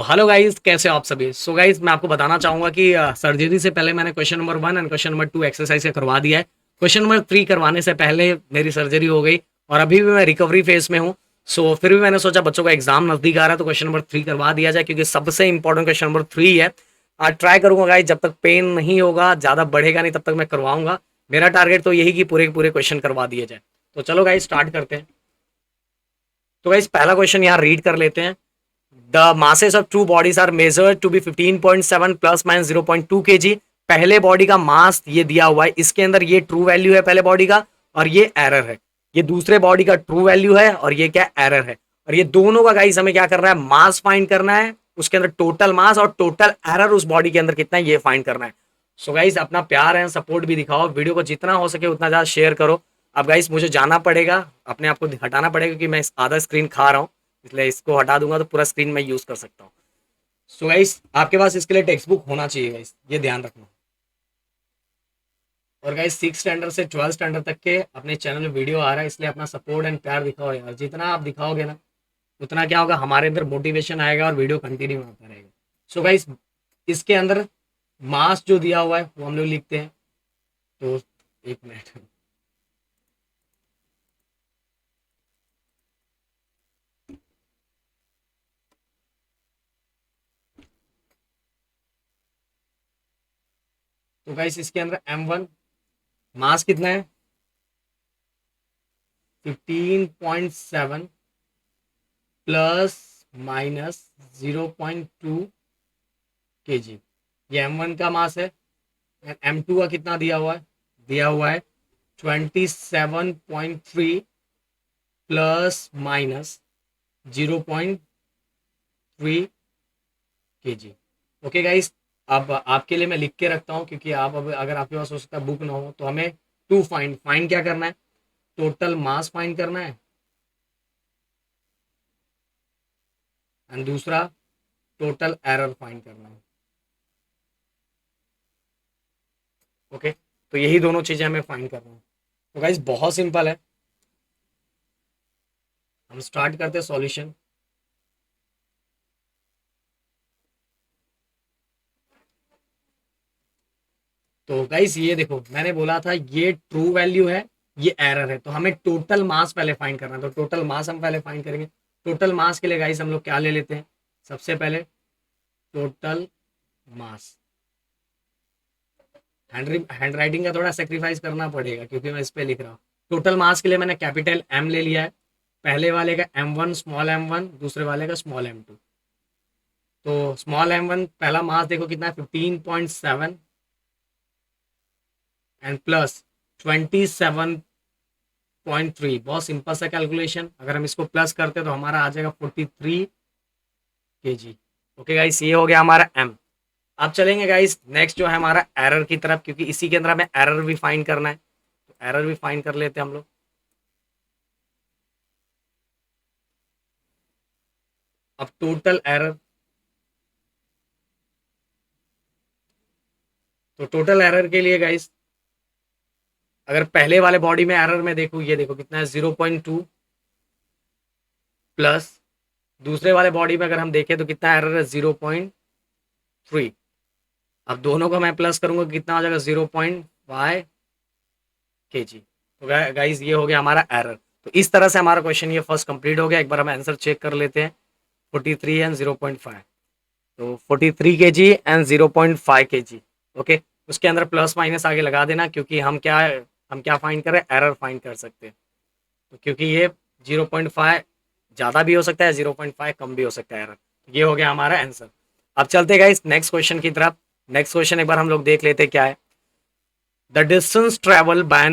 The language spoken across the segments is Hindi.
हेलो गाइस, कैसे हो आप सभी। सो गाइस, मैं आपको बताना चाहूंगा कि सर्जरी से पहले मैंने question number 1 and question number 2 exercise से करवा दिया है। क्वेश्चन नंबर 3 करवाने से पहले मेरी सर्जरी हो गई और अभी भी मैं रिकवरी फेज में हूँ। सो फिर भी मैंने सोचा बच्चों का एग्जाम नजदीक आ रहा है तो क्वेश्चन नंबर 3 करवा दिया जाए, क्योंकि सबसे इंपॉर्टेंट क्वेश्चन नंबर 3 है। आज ट्राई करूंगा गाइस, जब तक पेन नहीं होगा, ज्यादा बढ़ेगा नहीं, तब तक मैं करवाऊंगा। मेरा टारगेट तो यही कि पूरे के पूरे क्वेश्चन करवा दिए जाए। तो चलो गाइस, स्टार्ट करते हैं। तो गाइस, पहला क्वेश्चन यहाँ रीड कर लेते हैं। The masses of two bodies are measured to be 15.7 plus minus 0.2 kg। पहले बॉडी का मास ये दिया हुआ है, इसके अंदर ये ट्रू वैल्यू है पहले बॉडी का और ये एरर है। ये दूसरे बॉडी का ट्रू वैल्यू है और ये क्या एरर है। और ये दोनों का गाइस हमें क्या करना है, मास फाइंड करना है। उसके अंदर टोटल मास और टोटल एरर उस बॉडी के अंदर कितना है ये फाइंड करना है। सो गाइस, अपना प्यार है, सपोर्ट भी दिखाओ, वीडियो को जितना हो सके उतना ज्यादा शेयर करो। अब गाइस, मुझे जाना पड़ेगा, अपने आप को हटाना पड़ेगा क्योंकि मैं आधा स्क्रीन खा रहा हूँ, इसलिए इसको हटा दूंगा तो पूरा स्क्रीन मैं यूज कर सकता हूँ। सो गाइस, आपके पास इसके लिए टेक्स्ट बुक होना चाहिए गाइस, ये ध्यान रखना। और गाइस, 6 स्टैंडर्ड से 12 स्टैंडर्ड तक के अपने चैनल में वीडियो आ रहा है, इसलिए अपना सपोर्ट एंड प्यार दिखाओ यार। जितना आप दिखाओगे ना, उतना क्या होगा, हमारे अंदर मोटिवेशन आएगा और वीडियो कंटिन्यू होता रहेगा। सो गाइस, इसके अंदर मास जो दिया हुआ है वो हम लोग लिखते हैं। तो एक मिनट। तो गाइस, इसके अंदर M1 मास कितना है, 15.7 प्लस माइनस 0.2 kg। ये M1 का मास है। M2 का कितना दिया हुआ है, दिया हुआ है 27.3 plus minus 0.3 kg। Okay guys, अब आपके लिए मैं लिख के रखता हूँ, क्योंकि आप अब अगर आपके पास हो सकता है बुक ना हो तो हमें टू फाइंड फाइंड क्या करना है, टोटल मास फाइंड करना है एंड दूसरा टोटल एरर फाइंड करना है। ओके, तो यही दोनों चीजें हमें फाइंड करना है। तो गाइस, बहुत सिंपल है, हम स्टार्ट करते हैं सॉल्यूशन। तो गाइस, ये देखो, मैंने बोला था ये ट्रू वैल्यू है, ये एरर है, तो हमें टोटल मास पहले फाइंड करना है। तो टोटल मास हम पहले फाइंड करेंगे। टोटल मास के लिए गाइस हम लोग क्या ले लेते हैं, सबसे पहले टोटल मास। हैंड राइटिंग का थोड़ा सेक्रीफाइस करना पड़ेगा क्योंकि मैं इस पे लिख रहा हूँ। टोटल मास के लिए मैंने कैपिटल M ले लिया है। पहले वाले का M1 स्मॉल M1, दूसरे वाले का स्मॉल M2। तो स्मॉल M1 पहला मास देखो कितना है, 15.7 एंड प्लस 27.3। बहुत सिंपल सा कैलकुलेशन, अगर हम इसको प्लस करते तो हमारा आ जाएगा 43 kg। ओके गाइस, ये हो गया हमारा M। अब चलेंगे गाइस नेक्स्ट जो है हमारा एरर की तरफ, क्योंकि इसी के अंदर हमें एरर भी फाइंड करना है। तो एरर भी फाइंड कर लेते हैं हम लोग। अब टोटल एरर, तो टोटल एरर के लिए गाइस, अगर पहले वाले बॉडी में एरर में देखो, ये देखो कितना है 0.2 प्लस दूसरे वाले बॉडी में अगर हम देखें तो कितना एरर है 0.3। अब दोनों को मैं प्लस करूंगा कितना आ जाएगा 0.5 kg। तो गाइस, ये हो गया हमारा एरर। तो इस तरह से हमारा क्वेश्चन ये फर्स्ट कंप्लीट हो गया। एक बार हम आंसर चेक कर लेते हैं। 43 एंड 0.5, तो 43 kg एंड 0.5 kg। ओके, उसके अंदर प्लस माइनस आगे लगा देना, क्योंकि हम क्या फाइंड कर रहे हैं, एरर फाइंड कर सकते हैं। तो क्योंकि ये 0.5 ज़्यादा भी हो सकता है, 0.5 कम भी हो सकता है एरर। ये हो गया हमारा आंसर। अब चलते गाइस नेक्स्ट क्वेश्चन की तरफ। नेक्स्ट क्वेश्चन एक बार हम लोग देख लेते हैं क्या है। The distance travel by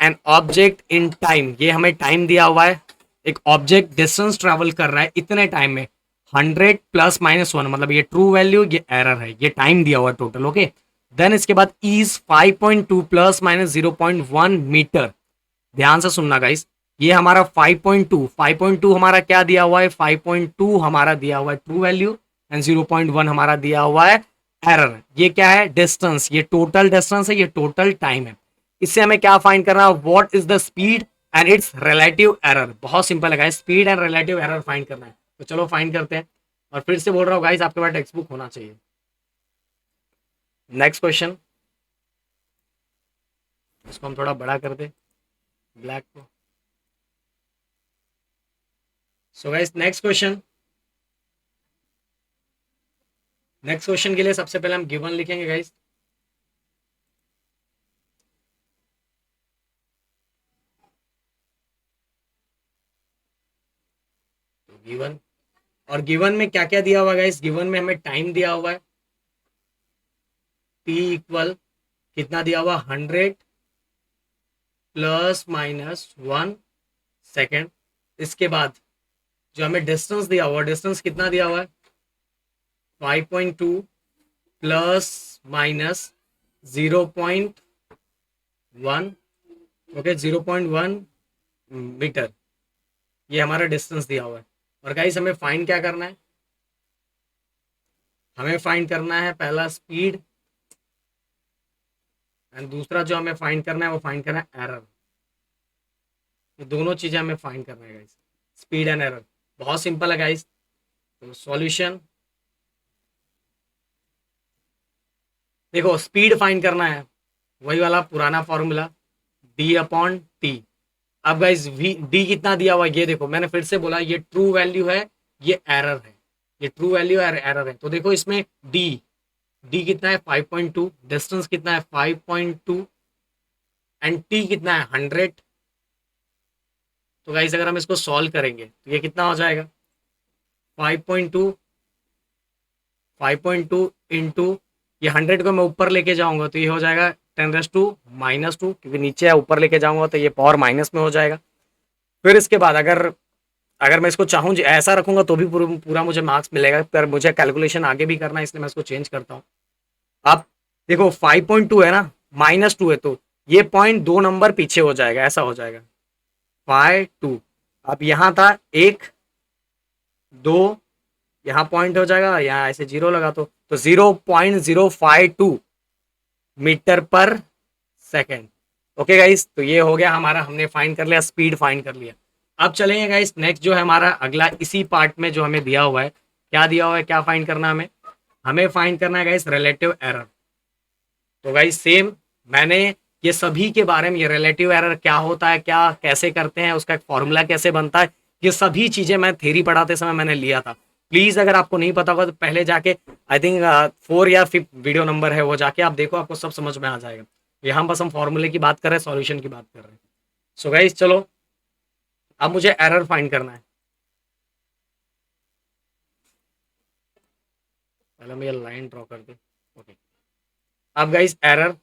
an object in time. ये हमें टाइम दिया हुआ है, एक ऑब्जेक्ट डिस्टेंस ट्रेवल कर रहा है इतने टाइम में, 100 प्लस माइनस 1, मतलब ये ट्रू वैल्यू, ये एरर है, ये टाइम दिया हुआ है टोटल। ओके, देन इसके बाद इज 5.2 प्लस माइनस 0.1 मीटर। ध्यान से सुनना गाइस, ये हमारा 5.2 हमारा क्या दिया हुआ है, 5.2 हमारा दिया हुआ है ट्रू वैल्यू एंड 0.1 हमारा दिया हुआ है एरर। ये क्या है, डिस्टेंस, ये टोटल डिस्टेंस है, ये टोटल टाइम है। इससे हमें क्या फाइंड करना है, what is the speed and it's relative error. बहुत सिंपल है guys, speed and relative error find करना है। तो चलो फाइंड करते हैं। और फिर से बोल रहा हूँ गाइस, आपके पास टेक्स्ट बुक होना चाहिए। नेक्स्ट क्वेश्चन, इसको हम थोड़ा बड़ा कर दे ब्लैक को। सो गाइस नेक्स्ट क्वेश्चन के लिए सबसे पहले हम गिवन लिखेंगे गाइस। तो गिवन, और गिवन में क्या क्या दिया हुआ है गाइस? गिवन में हमें टाइम दिया हुआ है t इक्वल कितना दिया हुआ, 100 प्लस माइनस 1 सेकेंड। इसके बाद जो हमें डिस्टेंस दिया हुआ, डिस्टेंस कितना दिया हुआ है, 5.2 प्लस माइनस 0.1, ओके 0.1 मीटर, ये हमारा डिस्टेंस दिया हुआ है। और गाइस हमें फाइंड क्या करना है, हमें फाइंड करना है पहला स्पीड, एंड दूसरा जो हमें फाइंड करना है वो फाइंड करना है एरर। ये दोनों चीजें हमें फाइंड करना है गाइस, स्पीड एंड एरर। बहुत सिंपल है गाइस। तो सॉल्यूशन देखो, स्पीड फाइंड करना है, वही वाला पुराना फॉर्मूला d अपॉन टी। अब गाइस डी कितना दिया हुआ है, ये देखो मैंने फिर से बोला, ये ट्रू वैल्यू है, ये एरर है, ये ट्रू वैल्यू है एरर है। तो देखो इसमें डी कितना है 5.2, डिस्टेंस कितना है 5.2, एंड टी कितना है 100। तो गाइस अगर हम इसको सॉल्व करेंगे तो ये कितना हो जाएगा, 5.2 इंटू ये 100 को मैं ऊपर लेके जाऊंगा तो ये हो जाएगा 10⁻⁻², क्योंकि नीचे है, ऊपर लेके जाऊंगा तो ये पावर माइनस में हो जाएगा। फिर इसके बाद अगर अगर मैं इसको चाहूँ ऐसा रखूंगा तो भी पूरा मुझे मार्क्स मिलेगा, पर मुझे कैलकुलेशन आगे भी करना है, इसलिए मैं इसको चेंज करता हूँ। अब देखो 5.2 है ना, -2 है, तो ये पॉइंट 2 नंबर पीछे हो जाएगा, ऐसा हो जाएगा 5.2। अब यहाँ था 1 2, यहाँ पॉइंट हो जाएगा, यहाँ ऐसे जीरो लगा तो 0.052 metre per second. Okay guys, तो ये हो गया हमारा, हमने फाइंड कर लिया, स्पीड फाइंड कर लिया। अब चलेंगे गाइस नेक्स्ट जो है हमारा अगला, इसी पार्ट में जो हमें दिया हुआ है, क्या दिया हुआ है, क्या फाइंड करना है हमें फाइंड करना है गाइस रिलेटिव एरर। तो गाइस सेम मैंने ये सभी के बारे में, ये रिलेटिव एरर क्या होता है, क्या कैसे करते हैं, उसका एक फॉर्मूला कैसे बनता है, ये सभी चीजें मैं थ्योरी पढ़ाते समय मैंने लिया था। प्लीज अगर आपको नहीं पता होगा तो पहले जाके आई थिंक 4 या 5 वीडियो नंबर है, वो जाके आप देखो, आपको सब समझ में आ जाएगा। यहाँ बस हम फॉर्मूले की बात कर रहे हैं, सॉल्यूशन की बात कर रहे हैं। सो गाइस चलो, अब मुझे एरर फाइंड करना है। पहले मैं ये लाइन ड्रॉ कर दे, ओके। अब गाइस एरर,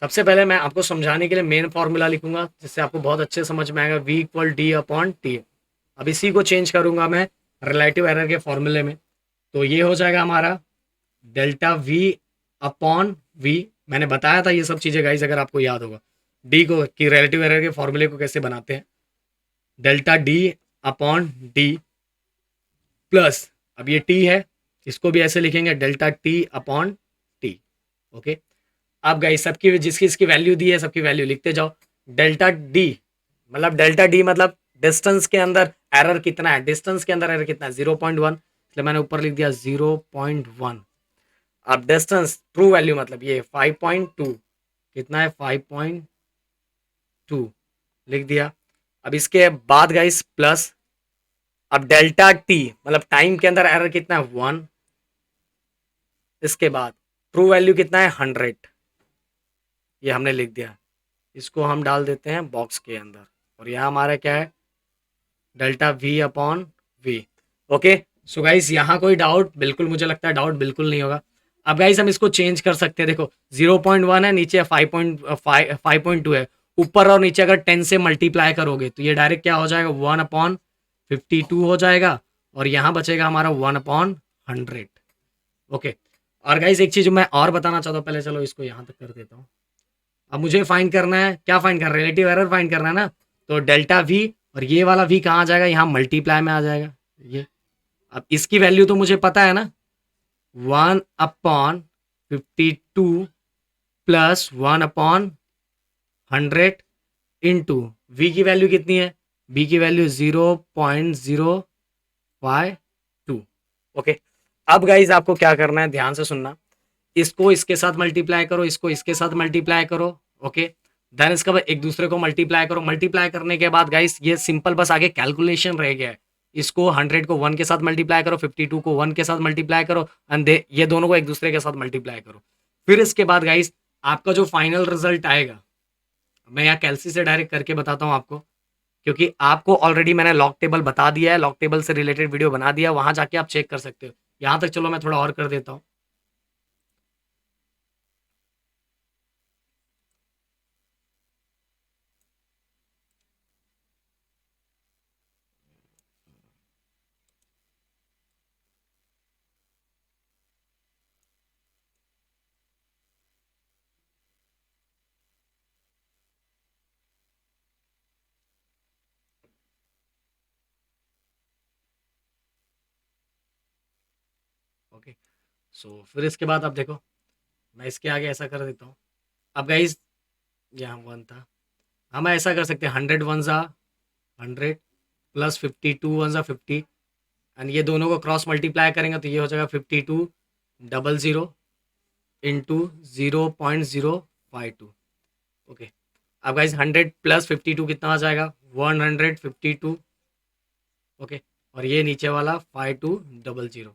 सबसे पहले मैं आपको समझाने के लिए मेन फॉर्मूला लिखूंगा, जिससे आपको बहुत अच्छे समझ में आएगा, v equal D upon T. अब इसी को चेंज करूंगा मैं रिलेटिव एरर के फॉर्मूले में, तो ये हो जाएगा हमारा डेल्टा v अपॉन v। मैंने बताया था ये सब चीज़ें गाइस, अगर आपको याद होगा, डी को कि रिलेटिव एरर के फॉर्मूले को कैसे बनाते हैं, delta D upon D plus, अब ये टी है, इसको भी ऐसे लिखेंगे delta T upon T. Okay, अब गाइस सबकी जिसकी इसकी वैल्यू दी है सबकी वैल्यू लिखते जाओ। डेल्टा डी मतलब डिस्टेंस के अंदर एरर कितना है, डिस्टेंस के अंदर एरर कितना है 0.1, इसलिए मैंने ऊपर लिख दिया 0.1। अब डिस्टेंस ट्रू वैल्यू मतलब ये 5.2, कितना है 5.2 लिख दिया। अब इसके बाद गाइस प्लस, अब डेल्टा टी मतलब टाइम के अंदर एरर कितना है 1, इसके बाद ट्रू वैल्यू कितना है 100, ये हमने लिख दिया। इसको हम डाल देते हैं बॉक्स के अंदर, और यहाँ हमारा क्या है delta v upon v. Okay, so guys यहाँ कोई डाउट, बिल्कुल मुझे लगता है डाउट बिल्कुल नहीं होगा। अब गाइस हम इसको चेंज कर सकते हैं, देखो 0.1 है, नीचे 5.2 है, ऊपर और नीचे अगर 10 से मल्टीप्लाई करोगे तो ये डायरेक्ट क्या हो जाएगा 1/52 हो जाएगा, और यहाँ बचेगा हमारा 1/100। ओके, और गाइस एक चीज़ मैं और बताना चाहता हूँ, पहले चलो इसको यहाँ तक कर देता हूँ। अब मुझे फाइंड करना है, क्या फाइंड करना है, रिलेटिव एरर फाइंड करना है ना, तो डेल्टा वी, और ये वाला वी कहाँ आ जाएगा, यहाँ मल्टीप्लाई में आ जाएगा ये। अब इसकी वैल्यू तो मुझे पता है ना, 1/52 प्लस 1/100 इंटू वी की वैल्यू कितनी है बी की वैल्यू 0.052। ओके, अब गाइज आपको क्या करना है, ध्यान से सुनना। इसको इसके साथ मल्टीप्लाई करो, इसको इसके साथ मल्टीप्लाई करो। ओके, देन इसका बाद एक दूसरे को मल्टीप्लाई करो। मल्टीप्लाई करने के बाद गाइस ये सिंपल बस आगे कैलकुलेशन रह गया है। इसको 100 को 1 के साथ मल्टीप्लाई करो, 52 को 1 के साथ मल्टीप्लाई करो, एंड ये दोनों को एक दूसरे के साथ मल्टीप्लाई करो। फिर इसके बाद गाइस आपका जो फाइनल रिजल्ट आएगा, मैं यहाँ कैलसी से डायरेक्ट करके बताता हूँ आपको, क्योंकि आपको ऑलरेडी मैंने लॉग टेबल बता दिया है, लॉग टेबल से रिलेटेड वीडियो बना दिया, वहां जाके आप चेक कर सकते हो। यहाँ तक चलो मैं थोड़ा और कर देता हूँ। ओके, सो फिर इसके बाद आप देखो, मैं इसके आगे ऐसा कर देता हूँ। अब गाइज यहाँ 1 था, हम ऐसा कर सकते हैं, 100 वन ज़ा 100 प्लस 52 वन ज़ा 50, एंड ये दोनों को क्रॉस मल्टीप्लाई करेंगे तो ये हो जाएगा 5200 इंटू 0.052। ओके, अब गाइज 100 प्लस 52 कितना आ जाएगा, 152। ओके, और ये नीचे वाला 5200।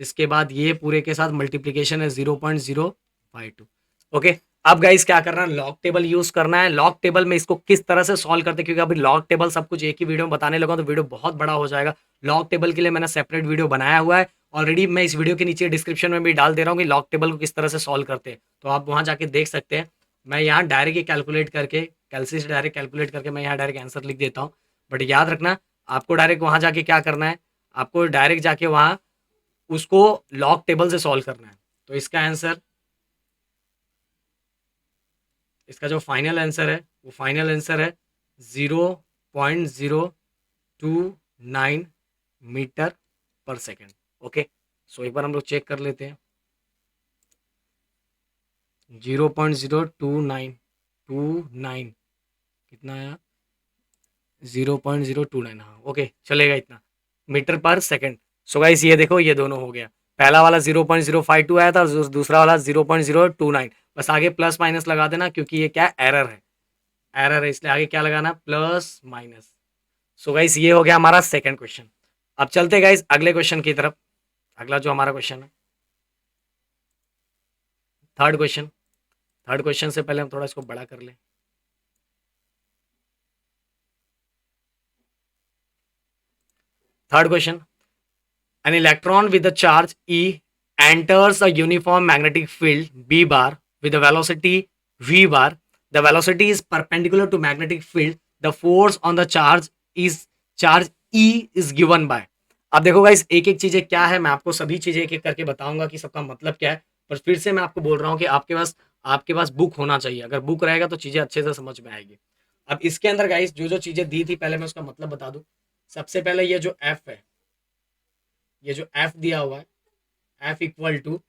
इसके बाद ये पूरे के साथ मल्टीप्लीकेशन है 0.052। ओके, अब गाइस क्या करना है, लॉग टेबल यूज करना है। लॉग टेबल में इसको किस तरह से सॉल्व करते हैं, क्योंकि अभी लॉग टेबल सब कुछ एक ही वीडियो में बताने लगा तो वीडियो बहुत बड़ा हो जाएगा। लॉग टेबल के लिए मैंने सेपरेट वीडियो बनाया हुआ है ऑलरेडी, मैं इस वीडियो के नीचे डिस्क्रिप्शन में भी डाल दे रहा हूँ कि लॉग टेबल को किस तरह से सॉल्व करते हैं, तो आप वहां जाके देख सकते हैं। मैं यहाँ डायरेक्ट ये कैलकुलेट करके, कैलसी से डायरेक्ट कैलकुलेट करके मैं यहाँ डायरेक्ट आंसर लिख देता हूँ। बट याद रखना, आपको डायरेक्ट वहां जाके क्या करना है, आपको डायरेक्ट जाके वहां उसको लॉग टेबल से सॉल्व करना है। तो इसका आंसर, इसका जो फाइनल आंसर है वो फाइनल आंसर है 0.029 मीटर पर सेकेंड। ओके, सो एक बार हम लोग चेक कर लेते हैं। 0.029 कितना आया, 0.029, हाँ ओके चलेगा इतना, मीटर पर सेकेंड। सो गाइस ये देखो ये दोनों हो गया, पहला वाला 0.052 आया था और दूसरा वाला 0.029। बस आगे प्लस माइनस लगा देना, क्योंकि ये क्या एरर है, एरर है, इसलिए आगे क्या लगाना, प्लस माइनस। सो गाइस ये हो गया हमारा सेकंड क्वेश्चन। अब चलते गाइस अगले क्वेश्चन की तरफ। अगला जो हमारा क्वेश्चन है, थर्ड क्वेश्चन। थर्ड क्वेश्चन से पहले हम थोड़ा इसको बड़ा कर लें। Third question, an electron with a charge E enters a uniform magnetic field B bar with a velocity V bar. The velocity is perpendicular to magnetic field. The force on the charge E is given by. अब देखो गाइस एक एक चीजें क्या है, मैं आपको सभी चीजें एक एक करके बताऊंगा कि सबका मतलब क्या है। पर फिर से मैं आपको बोल रहा हूँ कि आपके पास बुक होना चाहिए, अगर बुक रहेगा तो चीजें अच्छे से समझ में आएगी। अब इसके अंदर गाइस जो जो चीजें दी थी, पहले मैं उसका मतलब बता दूं। सबसे पहले ये जो एफ है, ये जो एफ दिया हुआ है, F equal to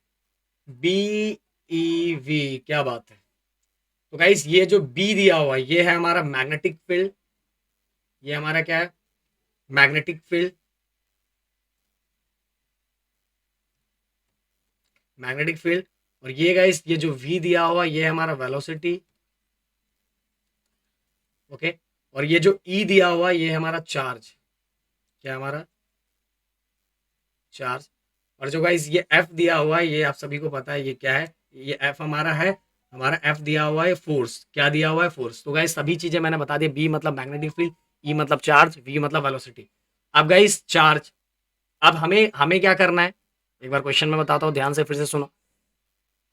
B e v, क्या बात है। तो गाइस ये जो बी दिया हुआ है ये है हमारा मैग्नेटिक फील्ड, ये हमारा क्या है, मैग्नेटिक फील्ड, मैग्नेटिक फील्ड। और ये गाइस ये जो वी दिया हुआ ये है हमारा वेलोसिटी। ओके, और ये जो ई दिया हुआ ये है हमारा चार्ज, क्या हमारा चार्ज। और जो गाइस ये एफ दिया हुआ है ये आप सभी को पता है ये क्या है, ये एफ हमारा है, हमारा एफ दिया हुआ है फोर्स, क्या दिया हुआ है, फोर्स। तो गाइस सभी चीजें मैंने बता दी, बी मतलब मैग्नेटिक फील्ड, ई मतलब चार्ज, वी मतलब वेलोसिटी। अब गाइस चार्ज, अब हमें हमें क्या करना है, एक बार क्वेश्चन में बताता हूँ, ध्यान से फिर से सुनो।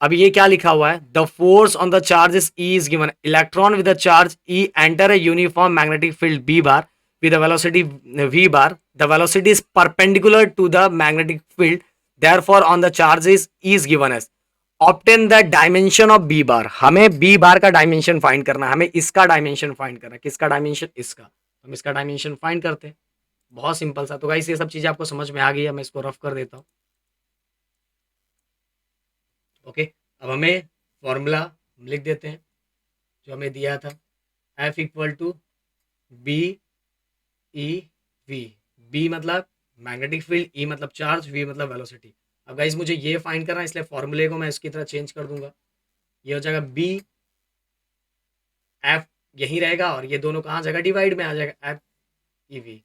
अब ये क्या लिखा हुआ है, the force on the charge is given, electron with the charge e enter a uniform magnetic field B bar with a velocity v bar. The velocity is perpendicular to the magnetic field, therefore on the charge is given as, obtain the dimension of b bar। हमें b bar का डायमेंशन फाइंड करना है, हमें इसका डायमेंशन फाइंड करना है, किसका डायमेंशन, इसका। हम इसका डायमेंशन फाइंड करते हैं, बहुत सिंपल सा। तो गाइस ये सब चीजें आपको समझ में आ गई है, मैं इसको रफ कर देता हूँ। ओके, अब हमें फॉर्मूला लिख देते हैं जो हमें दिया था, F equal to B e v, B मतलब मैग्नेटिक फील्ड, ई मतलब चार्ज, वी मतलब वेलोसिटी। अब गाइस मुझे ये फाइंड करना है, इसलिए फॉर्मूले को मैं इसकी तरह चेंज कर दूंगा। ये हो जाएगा बी एफ, यही रहेगा, और ये दोनों कहाँ जाएगा, डिवाइड में आ जाएगा, एफ ई वी।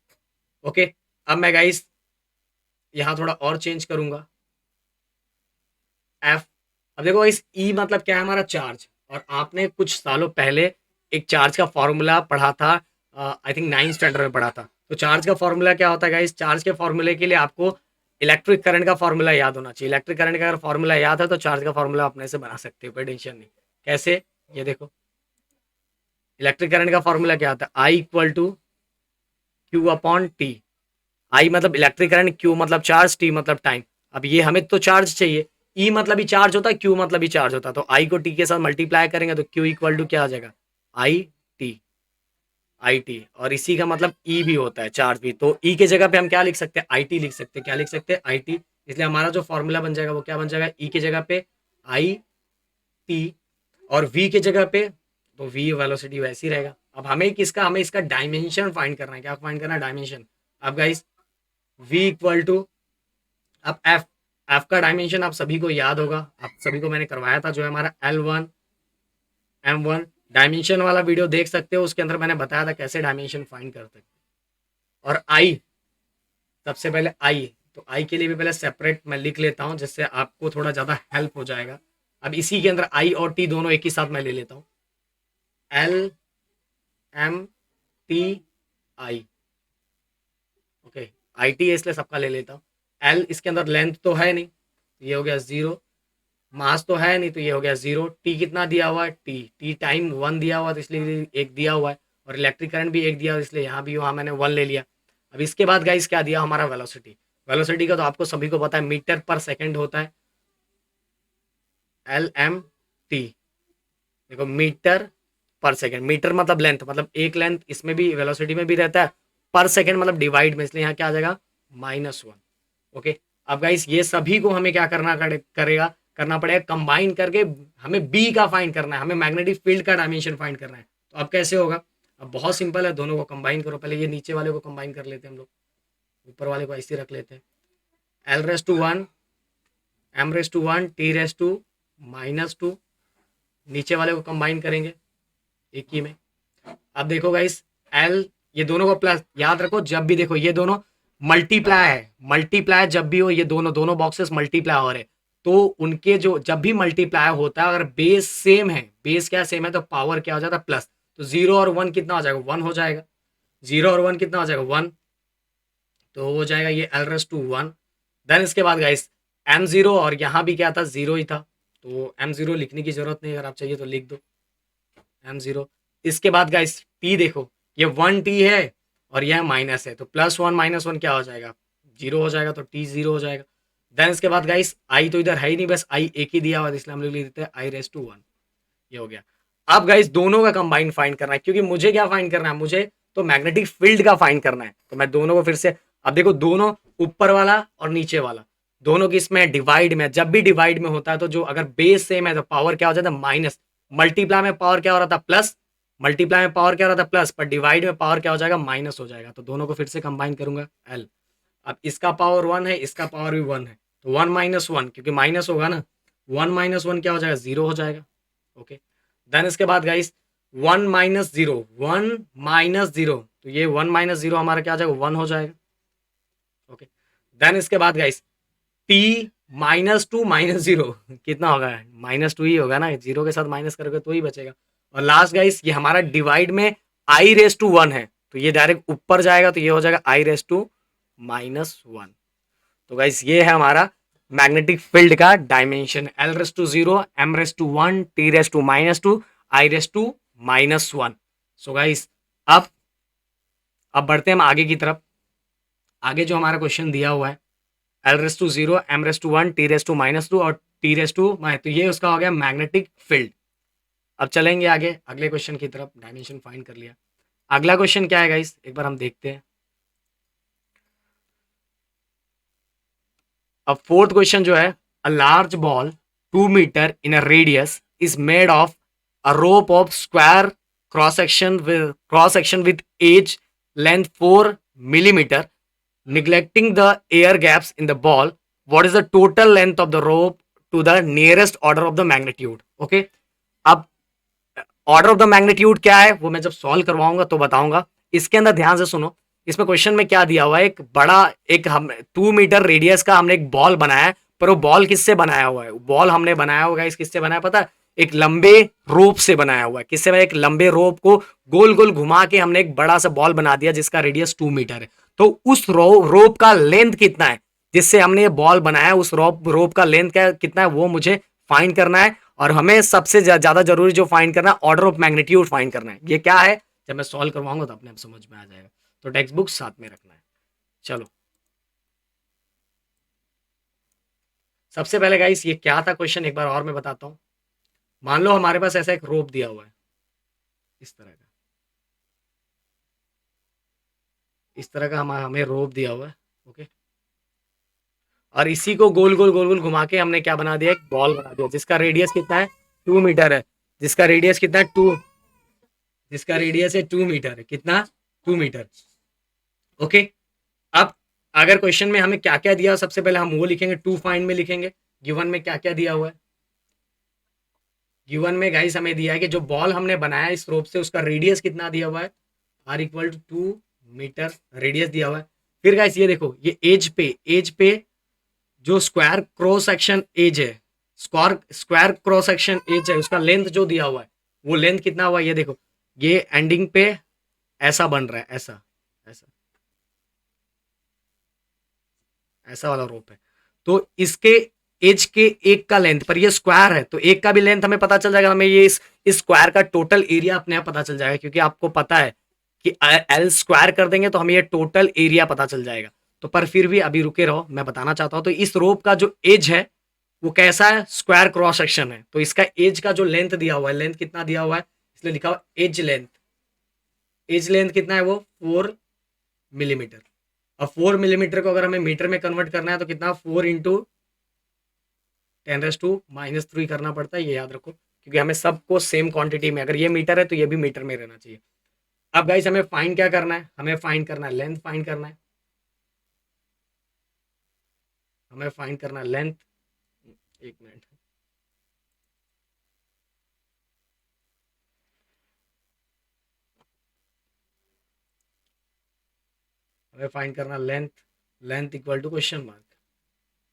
ओके, अब मैं गाइस यहाँ थोड़ा और चेंज करूंगा, एफ। अब देखो इस ई मतलब क्या है, हमारा चार्ज। और आपने कुछ सालों पहले एक चार्ज का फॉर्मूला पढ़ा था, आई थिंक 9th स्टैंडर्ड में पढ़ा था। तो चार्ज का फॉर्मूला क्या होता है गाइस, चार्ज के फॉर्मूले के लिए आपको इलेक्ट्रिक करंट का फॉर्मूला याद होना चाहिए। इलेक्ट्रिक करंट का अगर फॉर्मूला याद है तो चार्ज का फॉर्मूला अपने से बना सकते हो, कोई टेंशन नहीं। कैसे, ये देखो, इलेक्ट्रिक करंट का फॉर्मूला क्या होता है, I equal to Q upon T. I मतलब इलेक्ट्रिक करंट, क्यू मतलब चार्ज, टी मतलब टाइम। अब ये हमें तो चार्ज चाहिए, ई मतलब ही चार्ज होता है, क्यू मतलब ही चार्ज होता है। तो आई को टी के साथ मल्टीप्लाई करेंगे तो क्यू इक्वल टू क्या आ जाएगा, आई टी, आई टी। और इसी का मतलब ई भी होता है, चार्ज भी। तो ई के जगह पे हम क्या लिख सकते हैं, आई टी लिख सकते हैं। क्या लिख सकते हैं, आई टी। इसलिए हमारा जो फॉर्मूला बन जाएगा वो क्या बन जाएगा, ई के जगह पे आई टी, और वी के जगह पे तो वी वेलोसिटी वैसी रहेगा। अब हमें किसका, हमें इसका डायमेंशन फाइंड करना है। क्या फाइंड करना है, डायमेंशन। अब गाइस v इक्वल टू, अब f, f का डायमेंशन आप सभी को याद होगा, आप सभी को मैंने करवाया था, जो है हमारा L1 M1। डायमेंशन वाला वीडियो देख सकते हो, उसके अंदर मैंने बताया था कैसे डायमेंशन फाइंड करते हैं। और I, सबसे पहले I, तो I के लिए भी पहले सेपरेट मैं लिख लेता हूँ, जिससे आपको थोड़ा ज़्यादा हेल्प हो जाएगा। अब इसी के अंदर I और T दोनों एक ही साथ मैं ले लेता हूँ, L M T I। Okay, I T है इसलिए सबका ले लेता हूँ। एल, इसके अंदर लेंथ तो है नहीं, ये हो गया 0। मास तो है नहीं, तो ये हो गया 0। टी कितना दिया हुआ है, टी, टी टाइम 1 दिया हुआ, तो इसलिए एक दिया हुआ है। और इलेक्ट्रिक करंट भी एक दिया हुआ, इसलिए यहाँ भी वहाँ मैंने 1 ले लिया। अब इसके बाद गाइस क्या दिया, हमारा वेलोसिटी। वेलोसिटी का तो आपको सभी को पता है, मीटर पर सेकेंड होता है, एल एम टी। देखो मीटर पर सेकेंड, मीटर मतलब लेंथ, मतलब एक लेंथ इसमें भी वेलोसिटी में भी रहता है, पर सेकेंड मतलब डिवाइड में, इसलिए यहाँ क्या आ जाएगा, -1। ओके, अब गाइस ये सभी को हमें क्या करना पड़ेगा, कंबाइन करके हमें बी का फाइंड करना है, हमें मैग्नेटिक फील्ड का डायमेंशन फाइंड करना है। तो अब कैसे होगा, अब बहुत सिंपल है, दोनों को कंबाइन करो। पहले ये नीचे वाले को कंबाइन कर लेते हैं हम लोग, ऊपर वाले को ऐसे रख लेते हैं, L⁻⁴ M⁻⁴ T⁻², नीचे वाले को कंबाइन करेंगे एक ही में। अब देखो गाइस, एल, ये दोनों को प्लस, याद रखो जब भी देखो ये दोनों मल्टीप्लाई है, मल्टीप्लाई जब भी हो, ये दोनों बॉक्सेस मल्टीप्लाई हो रहे, तो उनके जो जब भी मल्टीप्लाई होता है, अगर बेस सेम है, बेस क्या सेम है, तो पावर क्या हो जाता है, प्लस। तो 0 और 1 कितना हो जाएगा, 1 हो जाएगा। 0 और 1 कितना हो जाएगा, 1। तो हो जाएगा ये L⁻⁴ देन इसके बाद गाइस M0, और यहाँ भी क्या था, 0 ही था, तो M0 लिखने की जरूरत नहीं, अगर आप चाहिए तो लिख दो M0। इसके बाद गाइस T देखो, ये 1T है और यह माइनस है, तो +1 -1 क्या हो जाएगा, 0 हो जाएगा, तो T 0 हो जाएगा। देन इसके बाद गाइस I तो इधर है ही नहीं, बस I एक ही दिया हुआ है, इसलिए हम लोग लिख देते हैं I⁻⁴ ये हो गया। अब गाइस दोनों का कंबाइन फाइंड करना है, क्योंकि मुझे क्या फाइंड करना है, मुझे तो मैग्नेटिक फील्ड का फाइंड करना है। तो मैं दोनों को फिर से, अब देखो दोनों, ऊपर वाला और नीचे वाला, दोनों की इसमें डिवाइड में, जब भी डिवाइड में होता है तो जो अगर बेस सेम है तो पावर क्या हो जाता है, माइनस। मल्टीप्लाई में पावर क्या हो रहा था, प्लस। मल्टीप्लाई में पावर क्या हो रहा था, प्लस, पर डिवाइड में पावर क्या हो जाएगा, माइनस हो जाएगा। तो दोनों को फिर से कंबाइन करूंगा, एल। अब इसका पावर 1 है, इसका पावर भी 1 है, तो 1 -1, क्योंकि माइनस होगा ना, 1 -1 क्या हो जाएगा, 0 हो जाएगा। ओके, देन इसके बाद गाइस 1 -0, 1 -0, तो ये 1 -0 हमारा क्या आ जाएगा, 1 हो जाएगा। ओके, देन इसके बाद गाइस t -2 -0 कितना होगा, -2 ही होगा ना, 0 के साथ माइनस करोगे तो ही बचेगा। और लास्ट गाइस ये हमारा डिवाइड में I⁻1 है, तो ये डायरेक्ट ऊपर जाएगा, तो ये हो जाएगा I⁻⁻1। तो गाइस ये है हमारा मैग्नेटिक फील्ड का dimension, L⁻⁴ M⁻⁴ T⁻², I⁻⁻1। So guys अब बढ़ते हैं हम आगे की तरफ। आगे जो हमारा क्वेश्चन दिया हुआ है, L⁻⁴ M⁻⁴ T⁻² और T⁻², तो ये उसका हो गया मैग्नेटिक फील्ड। अब चलेंगे आगे अगले क्वेश्चन की तरफ, डायमेंशन फाइंड कर लिया। अगला क्वेश्चन क्या है गाइस, एक बार हम देखते हैं। अब फोर्थ क्वेश्चन जो है, a large ball 2 metre in a radius is made of a rope of square cross section with edge length 4 millimeter, neglecting the air gaps in the ball, what is the total length of the rope to the nearest order of the magnitude? Okay, अब ऑर्डर ऑफ द मैग्नीट्यूड क्या है वो मैं जब सॉल्व करवाऊंगा तो बताऊंगा। इसके अंदर ध्यान से सुनो, इसमें क्वेश्चन में क्या दिया हुआ है, एक बड़ा एक हम 2 मीटर रेडियस का हमने एक बॉल बनाया है, पर वो बॉल किससे बनाया हुआ है? बॉल हमने बनाया होगा इस किससे बनाया पता है? एक लंबे रोप से बनाया हुआ है। किससे बनाया? एक लंबे रोप को गोल गोल घुमा के हमने एक बड़ा सा बॉल बना दिया जिसका रेडियस 2 मीटर है। तो उस रोप का लेंथ कितना है जिससे हमने ये बॉल बनाया, उस रोप का लेंथ क्या कितना है वो मुझे फाइंड करना है। और हमें सबसे ज्यादा जरूरी जो फाइंड करना है, ऑर्डर ऑफ मैग्नीट्यूड फाइंड करना है। ये क्या है जब मैं सॉल्व करवाऊंगा तो अपने आप समझ में आ जाएगा। तो टेक्स्ट बुक साथ में रखना है। चलो सबसे पहले गाइस ये क्या था क्वेश्चन एक बार और मैं बताता हूँ। मान लो हमारे पास ऐसा एक रोप दिया हुआ है इस तरह का, इस तरह का हमें रोप दिया हुआ है। ओके, और इसी को गोल गोल गोल गोल घुमा के हमने क्या बना दिया, एक बॉल बना दिया जिसका रेडियस कितना है 2 मीटर है। जिसका रेडियस कितना है जिसका रेडियस है 2 मीटर है। कितना? 2 मीटर। ओके, अब अगर क्वेश्चन में हमें क्या क्या दिया, सबसे पहले हम वो लिखेंगे, टू फाइंड में लिखेंगे गिवन में क्या क्या दिया हुआ है। गिवन में गाइस हमें दिया है कि जो बॉल हमने बनाया इस रोप से उसका रेडियस कितना दिया हुआ है, R equal to 2 metre radius दिया हुआ है। फिर गाइस ये देखो, ये एज पे जो स्क्वायर क्रॉस सेक्शन एज है, स्क्वायर क्रॉस सेक्शन एज है, उसका लेंथ जो दिया हुआ है वो लेंथ कितना हुआ है ये देखो। ये एंडिंग पे ऐसा बन रहा है, ऐसा ऐसा ऐसा वाला रोप है। तो इसके एज के एक का लेंथ, पर ये स्क्वायर है तो एक का भी लेंथ हमें पता चल जाएगा। हमें ये इस स्क्वायर का टोटल एरिया अपने आप पता चल जाएगा, क्योंकि आपको पता है कि एल स्क्वायर कर देंगे तो हमें ये टोटल एरिया पता चल जाएगा। तो पर फिर भी अभी रुके रहो, मैं बताना चाहता हूं। तो इस रोप का जो एज है वो कैसा है, स्क्वायर क्रॉस सेक्शन है। तो इसका एज का जो लेंथ दिया हुआ है, लेंथ कितना दिया हुआ है, इसलिए लिखा हुआ एज लेंथ। एज लेंथ कितना है वो 4 मिलीमीटर। अब 4 मिलीमीटर को अगर हमें मीटर में कन्वर्ट करना है तो कितना, 4 × 10⁻³ करना पड़ता है, ये याद रखो, क्योंकि हमें सबको सेम क्वांटिटी में, अगर ये मीटर है तो ये भी मीटर में रहना चाहिए। अब गाइस हमें फाइंड क्या करना है, हमें फाइंड करना है लेंथ, फाइंड करना है, हमें फाइंड करना है लेंथ। एक मिनट, हमें फाइंड करना length. Length equal to question mark.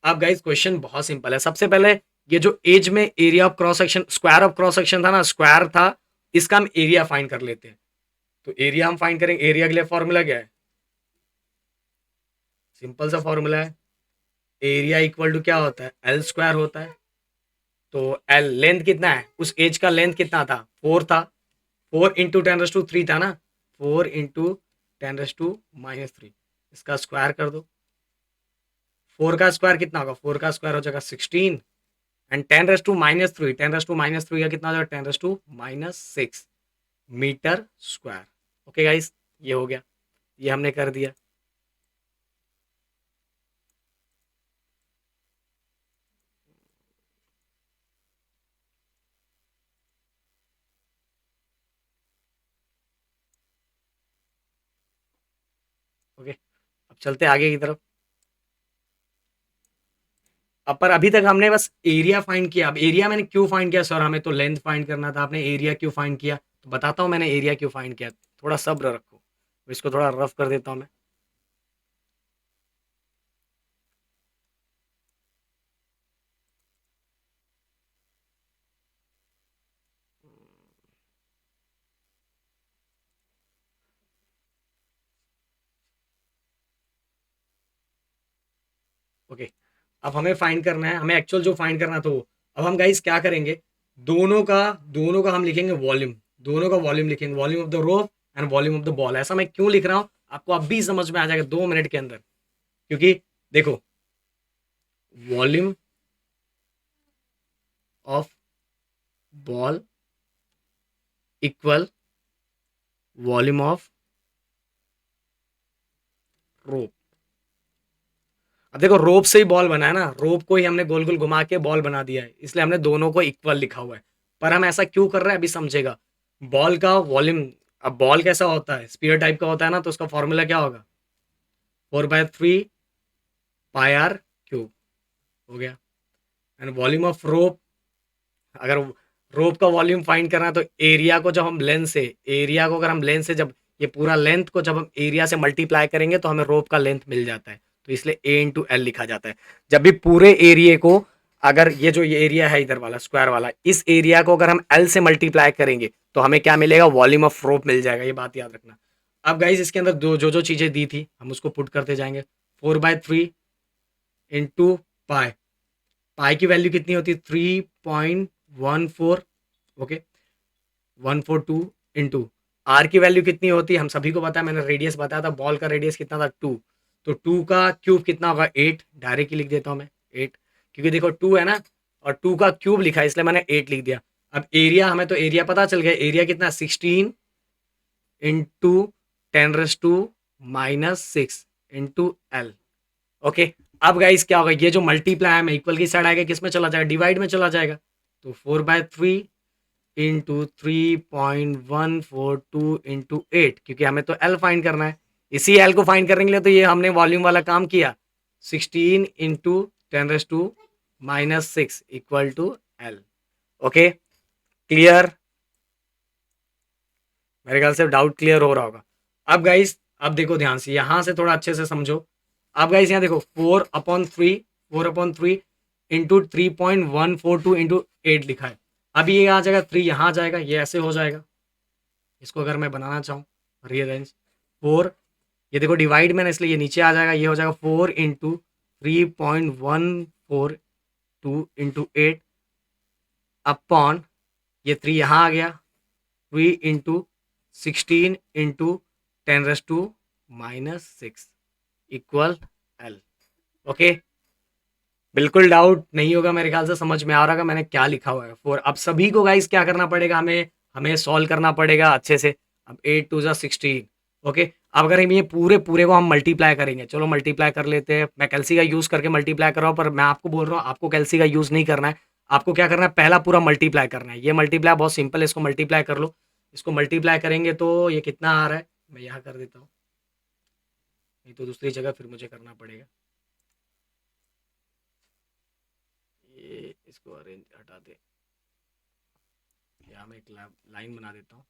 अब गाइस क्वेश्चन बहुत सिंपल है। सबसे पहले ये जो एज में area of cross section, square of cross section था ना, स्क्वायर था, इसका हम एरिया फाइंड कर लेते हैं। तो एरिया हम फाइंड करेंगे। एरिया के लिए फॉर्मूला क्या है, सिंपल सा फॉर्मूला है, एरिया इक्वल टू क्या होता है, एल स्क्वायर होता है। तो एल लेंथ कितना है, उस एज का लेंथ कितना था, 4 था, 4 × 10⁻³ था ना, 4 × 10⁻³ इसका स्क्वायर कर दो। 4 का स्क्वायर कितना होगा, 4 का स्क्वायर हो जाएगा 16, एंड 10⁻³ 10⁻³ का कितना हो जाएगा, 10⁻⁻6 मीटर स्क्वायर। ओके गाइस, ये हो गया, ये हमने कर दिया। ओके, अब चलते आगे की तरफ। अब पर अभी तक हमने बस एरिया फाइंड किया। अब एरिया मैंने क्यों फाइंड किया सर, हमें तो लेंथ फाइंड करना था, आपने एरिया क्यों फाइंड किया, तो बताता हूँ मैंने एरिया क्यों फाइंड किया। थोड़ा सब्र रखो, इसको थोड़ा रफ कर देता हूँ मैं। ओके, अब हमें फाइंड करना है, हमें एक्चुअल जो फाइंड करना था वो। अब हम गाइस क्या करेंगे, दोनों का हम लिखेंगे वॉल्यूम, दोनों का वॉल्यूम लिखेंगे, volume of the rope and volume of the ball. ऐसा मैं क्यों लिख रहा हूँ आपको अब भी समझ में आ जाएगा 2 मिनट के अंदर, क्योंकि देखो volume of ball equal volume of rope. अब देखो रोप से ही बॉल बना है ना, रोप को ही हमने गोल गोल घुमा के बॉल बना दिया है, इसलिए हमने दोनों को इक्वल लिखा हुआ है। पर हम ऐसा क्यों कर रहे हैं अभी समझेगा। बॉल का वॉल्यूम, अब बॉल कैसा होता है, स्पीयर टाइप का होता है ना, तो उसका फॉर्मूला क्या होगा, 4/3 पाई आर क्यूब हो गया। एंड वॉल्यूम ऑफ रोप, अगर रोप का वॉल्यूम फाइंड करना है तो एरिया को जब हम लेंथ से, एरिया को अगर हम लेंथ से, जब ये पूरा लेंथ को जब हम एरिया से मल्टीप्लाई करेंगे तो हमें रोप का लेंथ मिल जाता है, तो इसलिए ए इंटू एल लिखा जाता है। जब भी पूरे एरिया को, अगर ये जो ये एरिया है इधर वाला स्क्वायर वाला, इस एरिया को अगर हम एल से मल्टीप्लाई करेंगे तो हमें क्या मिलेगा, वॉल्यूम ऑफ रोप मिल जाएगा, ये बात याद रखना। अब गाइज इसके अंदर जो जो चीजें दी थी हम उसको पुट करते जाएंगे। 4/3 इंटू पाई, पाई की वैल्यू कितनी होती है, 3.14, ओके, 142 इंटू आर की वैल्यू कितनी होती है हम सभी को पता है, मैंने रेडियस बताया था, बॉल का रेडियस कितना था 2, तो 2 का क्यूब कितना होगा 8, डायरेक्ट ही लिख देता हूँ मैं 8, क्योंकि देखो 2 है ना और 2 का क्यूब लिखा है इसलिए मैंने 8 लिख दिया। अब एरिया, हमें तो एरिया पता चल गया, एरिया कितना 16 इंटू 10⁻⁻6 इंटू एल, ओके। अब गाइस क्या होगा, ये जो मल्टीप्लाई में इक्वल की साइड आएगा किस में चला जाएगा, डिवाइड में चला जाएगा, तो 4/3 इंटू 3.142 इंटू 8, क्योंकि हमें तो एल फाइंड करना है, इसी एल को फाइंड करने के लिए तो ये हमने वॉल्यूम वाला काम किया, 16 into 10⁻⁻6 equal to L, okay, clear. मेरे ख्याल से डाउट क्लियर हो रहा होगा। अब गाइस अब देखो ध्यान से, यहां से थोड़ा अच्छे से समझो। अब गाइस यहाँ देखो 4/3 इंटू 3.142 इंटू 8 लिखा है, अब ये आ जाएगा 3 यहाँ आ जाएगा, ये ऐसे हो जाएगा, इसको अगर मैं बनाना चाहूँ रीअरेंज 4, ये देखो डिवाइड में ना इसलिए ये नीचे आ जाएगा, ये हो जाएगा 4 इंटू 3.142 इंटू 8 अपॉन, ये 3 यहाँ आ गया, 3 into 16 into 10⁻⁻6 equal L, okay. बिल्कुल डाउट नहीं होगा मेरे ख्याल से, समझ में आ रहा होगा मैंने क्या लिखा हुआ है 4। अब सभी को गाइस क्या करना पड़ेगा, हमें हमें सॉल्व करना पड़ेगा अच्छे से। अब 8 2 16, ओके। अब अगर हम ये पूरे पूरे को हम मल्टीप्लाई करेंगे, चलो मल्टीप्लाई कर लेते हैं, मैं कैल्सी का यूज़ करके मल्टीप्लाई कर रहा हूँ, पर मैं आपको बोल रहा हूँ आपको कैल्सी का यूज़ नहीं करना है, आपको क्या करना है, पहला पूरा मल्टीप्लाई करना है। ये मल्टीप्लाई बहुत सिंपल है, इसको मल्टीप्लाई कर लो, इसको मल्टीप्लाई करेंगे तो ये कितना आ रहा है, मैं यहाँ कर देता हूँ, नहीं तो दूसरी जगह फिर मुझे करना पड़ेगा, ये इसको अरेंज हटा दे, यहाँ मैं एक लाइन बना देता हूँ,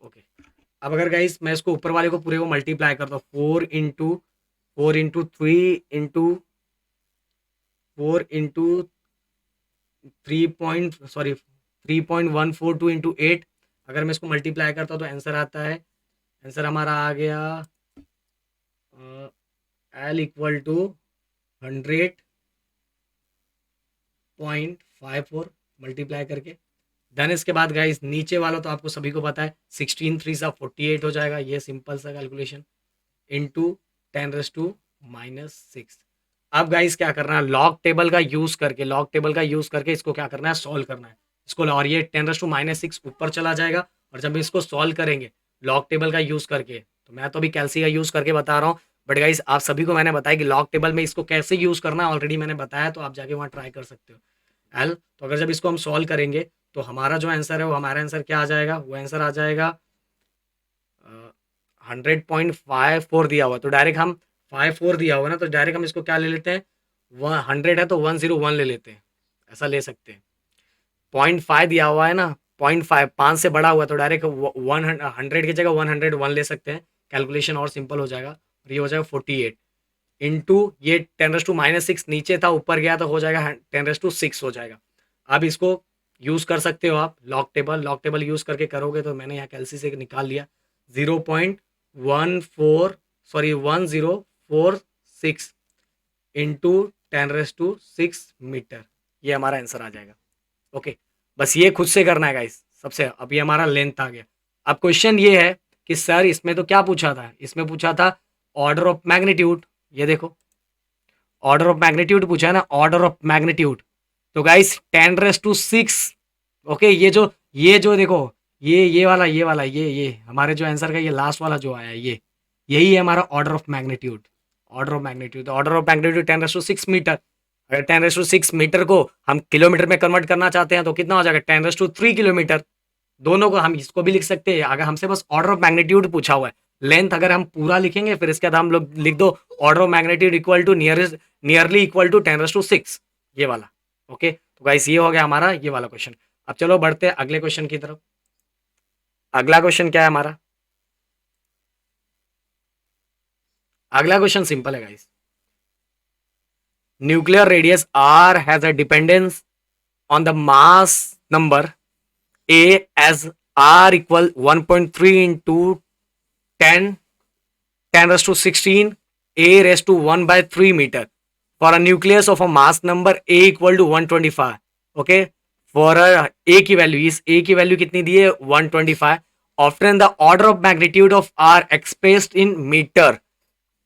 ओके। अब अगर गाइस मैं इसको ऊपर वाले को पूरे को मल्टीप्लाई करता हूँ, 3.142 अगर मैं इसको मल्टीप्लाई करता हूँ तो आंसर आता है, आंसर हमारा आ गया एल इक्वल टू 100.54 मल्टीप्लाई करके। देन इसके बाद गाइस नीचे वाला तो आपको सभी को पता है, 16 3 सा 48 हो जाएगा, ये सिंपल सा कैलकुलेशन, इंटू 10⁻⁻6। अब गाइस क्या करना है, लॉग टेबल का यूज करके, लॉग टेबल का यूज करके इसको क्या करना है, सॉल्व करना है इसको, और ये 10⁻⁻6 ऊपर चला जाएगा, और जब इसको सॉल्व करेंगे लॉग टेबल का यूज करके, तो मैं तो अभी कैल्सी का यूज करके बता रहा हूँ, बट गाइस आप सभी को मैंने बताया कि लॉग टेबल में इसको कैसे यूज करना है ऑलरेडी मैंने बताया, तो आप जाके वहाँ ट्राई कर सकते हो एल। तो अगर जब इसको हम सॉल्व करेंगे तो हमारा जो आंसर है वो हमारा आंसर क्या आ जाएगा, वो आंसर आ जाएगा 100.54 दिया हुआ, तो डायरेक्ट हम 54 दिया हुआ ना, तो डायरेक्ट हम इसको क्या ले लेते हैं, 100 है तो 101 ले लेते हैं, ऐसा ले सकते हैं। 0.5 दिया हुआ है ना, 0.5 5 से बड़ा हुआ है, तो डायरेक्ट 100 की जगह 101 ले सकते हैं, कैलकुलेशन और सिंपल हो जाएगा, और ये हो जाएगा 48 इंटू ये 10⁻⁻6 नीचे था ऊपर गया तो हो जाएगा 10⁻6 हो जाएगा। अब इसको यूज़ कर सकते हो आप log table, log table use करके करोगे तो मैंने यहाँ कैल्सी से निकाल लिया 0.14 सॉरी 1046 इंटू 10⁻6 मीटर, ये हमारा आंसर आ जाएगा, ओके। बस ये खुद से करना है गाइस सबसे। अब ये हमारा लेंथ आ गया। अब क्वेश्चन ये है कि सर इसमें तो क्या पूछा था, इसमें पूछा था ऑर्डर ऑफ मैग्नीट्यूड, ये देखो ऑर्डर ऑफ मैग्नीट्यूड पूछा है ना, ऑर्डर ऑफ मैग्नीट्यूड, तो गाइस 10⁻6, ओके। ये जो देखो ये वाला ये हमारे जो आंसर का ये लास्ट वाला जो आया है, ये यही है हमारा order of magnitude, order of magnitude 10⁻6 metre. अगर 10⁻6 मीटर को हम किलोमीटर में कन्वर्ट करना चाहते हैं तो कितना हो जाएगा 10⁻3 किलोमीटर। दोनों को हम इसको भी लिख सकते हैं, अगर हमसे बस ऑर्डर ऑफ मैग्नीट्यूड पूछा हुआ है। लेंथ अगर हम पूरा लिखेंगे फिर इसके बाद हम लोग लिख दो order of magnitude equal to nearly equal to 10⁻6, ये वाला। ओके, तो गाइस ये हो गया हमारा ये वाला क्वेश्चन। अब चलो बढ़ते हैं अगले क्वेश्चन की तरफ। अगला क्वेश्चन क्या है हमारा? अगला क्वेश्चन सिंपल है guys. Nuclear radius R has a dependence on the mass number A as R equal 1.3 into 10 raised to 16 A raised to 1 by 3 meter for a nucleus of a mass number A equal to 125. Okay, for A की वैल्यू, इस A की वैल्यू कितनी दी है 125। Often the order of magnitude of R expressed in metre.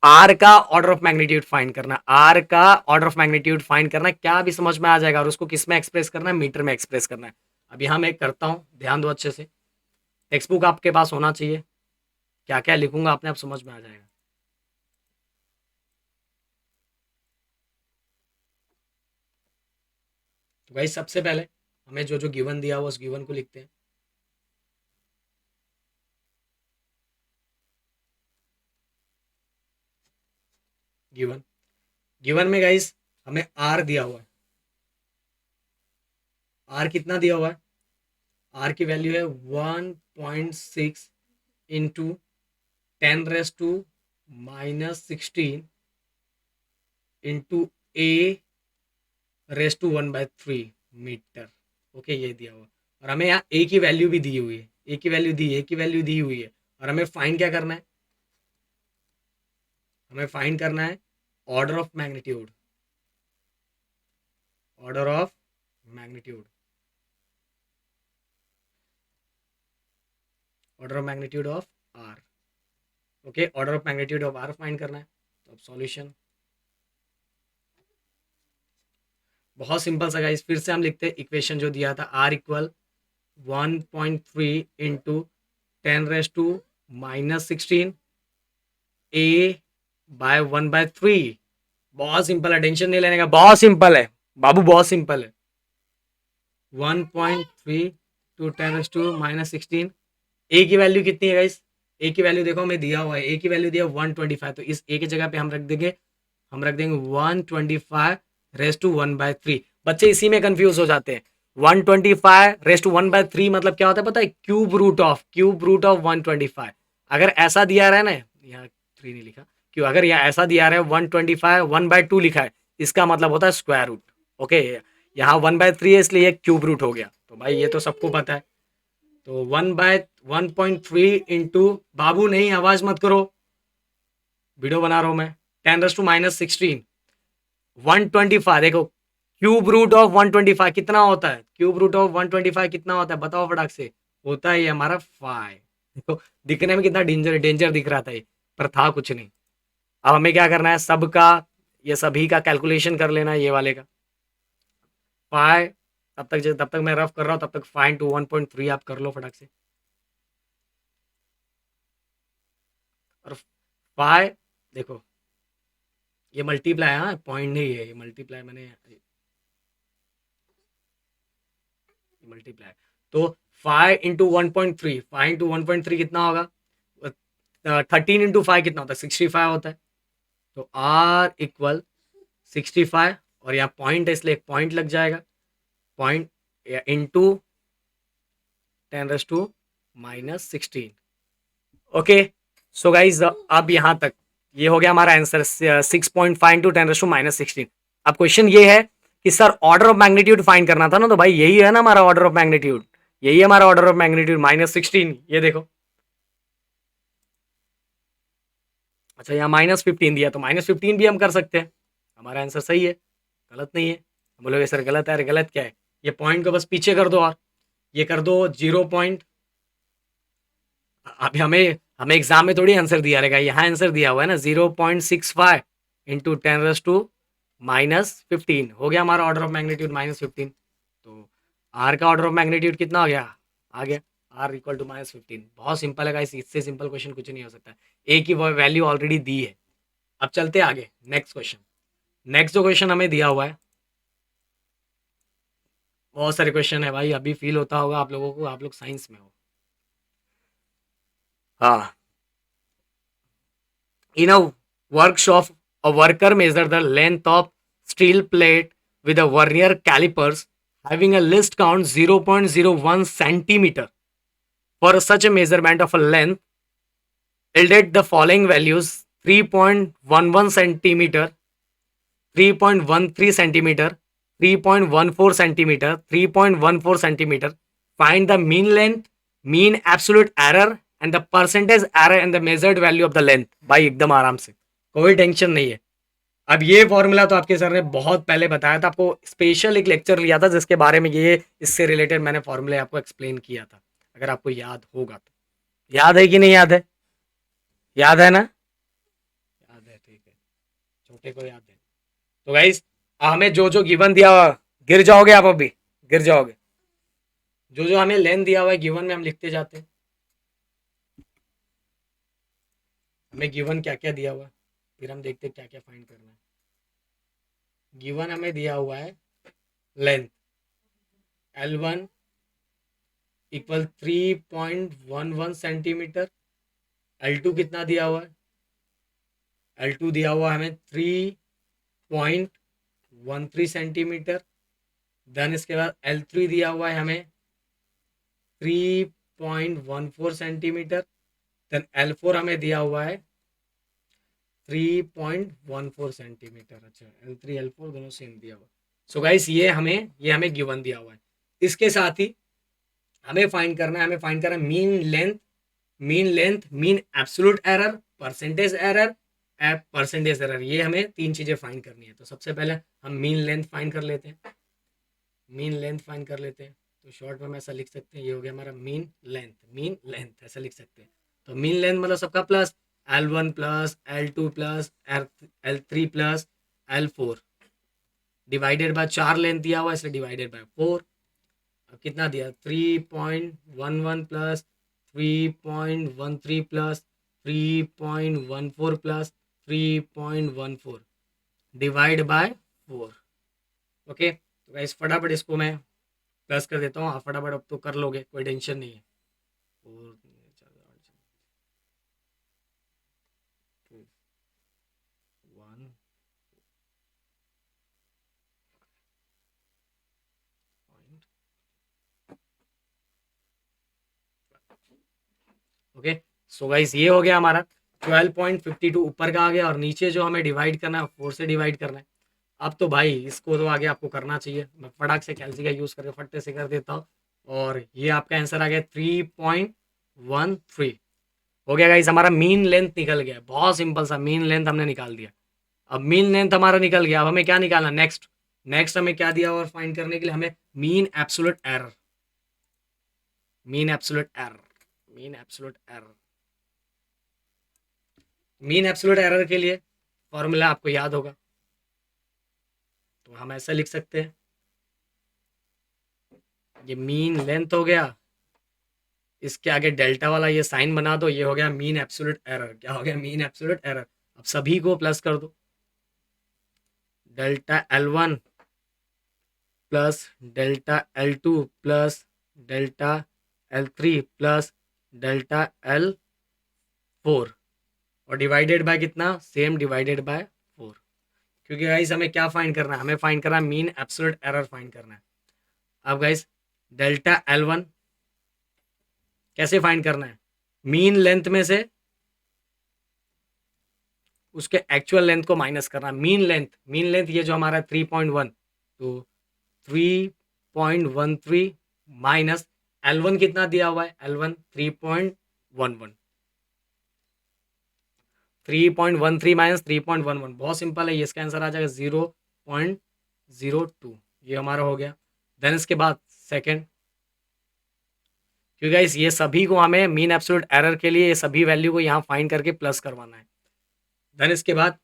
R का ऑर्डर ऑफ मैग्नीट्यूड फाइंड करना, आर का ऑर्डर ऑफ मैग्नीट्यूड फाइंड करना, क्या भी समझ में आ जाएगा। और उसको किस में एक्सप्रेस करना है? मीटर में एक्सप्रेस करना है। अब यहां मैं करता हूं, ध्यान दो अच्छे से। टेक्स्ट बुक आपके पास होना चाहिए, क्या क्या लिखूंगा आपने आप समझ में आ जाएगा। तो भाई सबसे पहले हमें जो जो गिवन दिया हुआ उस गिवन को लिखते हैं। गिवन गिवन में गाइस हमें आर दिया हुआ है। आर कितना दिया हुआ है? आर की वैल्यू है 1.6 into 10⁻⁻16 into A raise to 1/3 metre. Okay, ये दिया हुआ। और हमें यहाँ ए की वैल्यू भी दी हुई है, ए की वैल्यू दी हुई है। और हमें फाइंड क्या करना है? हमें फाइंड करना है order of magnitude, order of magnitude, order of magnitude of R. Okay, order of magnitude of R find करना है। तो अब सॉल्यूशन बहुत सिंपल सा गाइस, फिर से हम लिखते हैं इक्वेशन जो दिया था, R equal 1.3 into 10⁻⁻16 A by 1/3। बहुत सिंपल है, टेंशन नहीं लेने का, बहुत सिंपल है बाबू, बहुत सिंपल है। 1.3 टू 10⁻⁻16 ए की वैल्यू कितनी है गाइस? ए की वैल्यू देखो हमें दिया हुआ है, ए की वैल्यू दिया 125। तो इस ए की जगह पे हम रख देंगे 125 रेस टू 1/3। बच्चे इसी में कंफ्यूज हो जाते हैं। 125 रेस टू 1/3 मतलब क्या होता है पता है? Cube root of 125। अगर ऐसा दिया रहा है ना, यहाँ 3 नहीं लिखा क्यों, अगर यहाँ ऐसा दिया रहा है 125 1/2 लिखा है, इसका मतलब होता है स्क्वायर रूट। ओके, यहाँ 1/3 है इसलिए क्यूब रूट हो गया। तो भाई ये तो सबको पता है। तो 1/1.3 इंटू, बाबू नहीं आवाज मत करो, वीडियो बना रहा हूं मैं, 10⁻⁻16 125। देखो क्यूब रूट ऑफ 125 कितना होता है? क्यूब रूट ऑफ 125 कितना होता है बताओ फटाक से? होता है ये हमारा 5। देखो दिखने में कितना डेंजर दिख रहा था ये, पर था कुछ नहीं। अब हमें क्या करना है? सबका, ये सभी का कैलकुलेशन कर लेना है ये वाले का। 5 तब तक मैं रफ कर रहा हूँ, तब तक 5 टू 1.3 आप कर लो फटाक से। और 5 देखो ये मल्टीप्लाई, हाँ पॉइंट नहीं है, ये मल्टीप्लाई मैंने मल्टीप्लाई। तो 5 इंटू 1.3, 5 इंटू 1.3 कितना होगा? 13 इंटू 5 कितना होता है? 65 होता है। तो आर इक्वल 65, और यहाँ पॉइंट है इसलिए एक पॉइंट लग जाएगा, point into 10⁻⁻16। Okay, so guys अब यहाँ तक ये हो गया हमारा आंसर 6.5 इंटू 10⁻⁻16। अब क्वेश्चन ये है कि sir order of magnitude find करना था ना, तो भाई यही है ना हमारा ऑर्डर ऑफ मैग्नीट्यूड, यही है हमारा ऑर्डर ऑफ मैग्नीट्यूड -16। ये देखो, अच्छा यहाँ -15 दिया, तो -15 भी हम कर सकते हैं, हमारा आंसर सही है, गलत नहीं है। बोलोगे सर गलत है, अरे गलत क्या है? ये पॉइंट को बस पीछे कर दो, और ये कर दो 0 पॉइंट। अभी हमें हमें एग्जाम में थोड़ी आंसर दिया रहेगा, यहाँ आंसर दिया हुआ है ना, 0.65 इंटू 10⁻⁻15 हो गया हमारा ऑर्डर ऑफ मैग्नीट्यूड -15। तो आर का ऑर्डर ऑफ मैग्नीट्यूड कितना हो गया? आ गया आर इक्वल टू -15। बहुत सिंपल है गाइस, इससे सिंपल क्वेश्चन कुछ नहीं हो सकता। ए की वैल्यू ऑलरेडी दी है। अब चलते आगे नेक्स्ट क्वेश्चन। नेक्स्ट जो क्वेश्चन हमें दिया हुआ है बहुत सारे क्वेश्चन है भाई, अभी फील होता होगा आप लोगों को, आप लोग साइंस में हो। हाँ, in a workshop, a worker measure the length of steel plate with a vernier calipers having a least count 0.01 centimeter. For such a measurement of a length, yielded the following values: 3.11 centimeter, 3.13 centimeter, 3.14 centimeter, 3.14 centimeter. Find the mean length, mean absolute error and the percentage error in the measured value of the length. भाई एकदम आराम से, कोई टेंशन नहीं है। अब ये फॉर्मूला तो आपके सर ने बहुत पहले बताया था, आपको स्पेशल एक लेक्चर लिया था जिसके बारे में ये इससे रिलेटेड मैंने फॉर्मूले आपको एक्सप्लेन किया था, अगर आपको याद होगा तो। याद है कि नहीं याद है? याद है ना? याद है, ठीक है, छोटे को याद है। तो गाइस, हमें जो जो गिवन दिया हुआ, गिर जाओगे आप, अभी गिर जाओगे। जो जो हमें लेंथ दिया हुआ है गिवन में हम लिखते जाते हैं। हमें गिवन क्या क्या दिया हुआ है, फिर हम देखते हैं क्या क्या फाइंड करना है। गिवन हमें दिया हुआ है length L1 equal 3.11 centimetre. L2 कितना दिया हुआ है? L2 दिया हुआ है हमें 3.13 सेंटीमीटर। देन इसके बाद L3 दिया हुआ है हमें 3.14 सेंटीमीटर। देन L4 हमें दिया हुआ है 3.14 सेंटीमीटर। अच्छा, L3 L4 दोनों सेम दिया हुआ। सो गाइस, ये हमें गिवन दिया हुआ है। इसके साथ ही हमें फाइंड करना है, mean length, mean absolute error, percentage error, percentage error. ये हमें तीन चीजें फाइंड करनी है। तो सबसे पहले हम मीन लेंथ फाइंड कर लेते हैं। तो शॉर्ट में हम ऐसा लिख सकते हैं, ये हो गया हमारा मीन लेंथ ऐसा लिख सकते हैं। तो मीन लेंथ मतलब सबका plus, L1 plus L2 plus L3 plus L4 divided by 4 length दिया हुआ इसलिए डिवाइडेड बाय 4। अब कितना दिया? 3.11 plus 3.13 plus 3.14 plus 3.14 divide by 4। Okay, तो गाइस फटाफट इसको मैं प्लस कर देता हूँ, आप फटाफट अब तो कर लोगे, कोई टेंशन नहीं है। 4 2 1 ओके। सो गाइस, ये हो गया हमारा 12.52 ऊपर का आ गया, और नीचे जो हमें डिवाइड करना है 4 से डिवाइड करना है। अब तो भाई इसको तो आगे आपको करना चाहिए, मैं फटाक से कैलसी का यूज़ करके फट्टे से कर देता हूँ। और ये आपका आंसर आ गया 3.13। हो गया गाइस, हमारा मीन लेंथ निकल गया। बहुत सिंपल सा मीन लेंथ हमने निकाल दिया। अब मीन लेंथ हमारा निकल गया, अब हमें क्या निकालना? नेक्स्ट हमें क्या दिया? और फाइंड करने के लिए हमें mean absolute error. Mean absolute error के लिए फॉर्मूला आपको याद होगा, तो हम ऐसा लिख सकते हैं, ये मीन लेंथ हो गया, इसके आगे डेल्टा वाला ये साइन बना दो, ये हो गया मीन एब्सोल्यूट एरर। क्या हो गया? Mean absolute error. अब सभी को प्लस कर दो, delta L1 plus delta L2 plus delta L3 plus delta L4, और डिवाइडेड बाय कितना? Same, divided by 4। क्योंकि गाइस हमें क्या फाइंड करना है? हमें फाइंड करना है मीन एब्सोल्यूट एरर फाइंड करना है। अब गाइस, डेल्टा L1 कैसे फाइंड करना है? मीन लेंथ में से उसके एक्चुअल लेंथ को माइनस करना। मीन लेंथ ये जो हमारा 3.1, तो 3.13 माइनस L1 कितना दिया हुआ है? L1 3.11, 3.13 माइनस 3.11 बहुत सिंपल है, ये इसका आंसर आ जाएगा 0.02। ये हमारा हो गया। देन इसके बाद सेकंड, क्योंकि गाइस ये सभी को हमें मीन एब्सोल्यूट एरर के लिए ये सभी वैल्यू को यहाँ फाइंड करके प्लस करवाना है। देन इसके बाद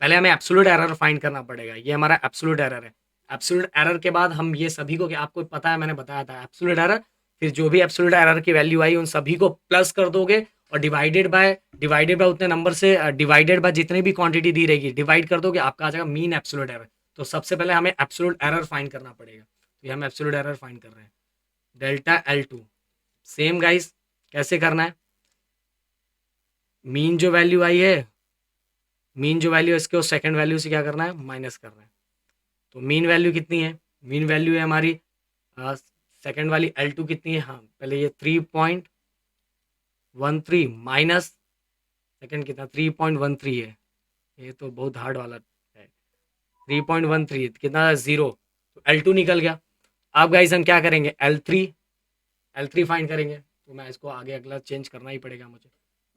पहले हमें एब्सोल्यूट एरर फाइंड करना पड़ेगा, ये हमारा एब्सोल्यूट एरर है। एब्सोल्यूट एरर के बाद हम ये सभी को, आपको पता है मैंने बताया था, एब्सोल्यूट एरर, फिर जो भी एब्सोल्यूट एरर की वैल्यू आई उन सभी को प्लस कर दोगे, और डिवाइडेड बाय उतने नंबर से, डिवाइडेड बाय जितनी भी क्वांटिटी दी रहेगी डिवाइड कर दोगे, आपका आ जाएगा मीन एब्सोल्यूट एरर। तो सबसे पहले हमें एब्सोल्यूट एरर फाइंड करना पड़ेगा। तो ये हम एब्सोल्यूट एरर फाइंड कर रहे हैं। डेल्टा L2 सेम गाइस, कैसे करना है, मीन जो वैल्यू आई है, मीन जो वैल्यू है इसके उस सेकंड वैल्यू से क्या करना है, माइनस करना है। तो मीन वैल्यू कितनी है, मीन वैल्यू है हमारी सेकंड वाली L2 कितनी है, हाँ पहले ये 3.13 माइनस सेकंड कितना 3.13 है, ये तो बहुत हार्ड वाला है। 3.13 कितना, जीरो, तो L2 निकल गया। अब गाइस हम क्या करेंगे, L3 फाइंड करेंगे। तो मैं इसको आगे अगला चेंज करना ही पड़ेगा मुझे,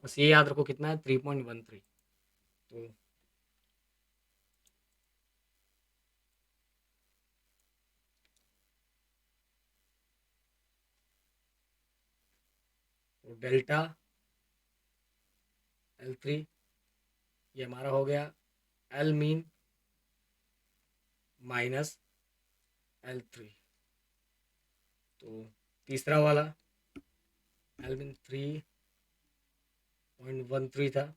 बस ये याद रखो कितना है 3.13। तो डेल्टा L3 ये हमारा हो गया L मीन माइनस L3। तो तीसरा वाला L मीन 3.13 था,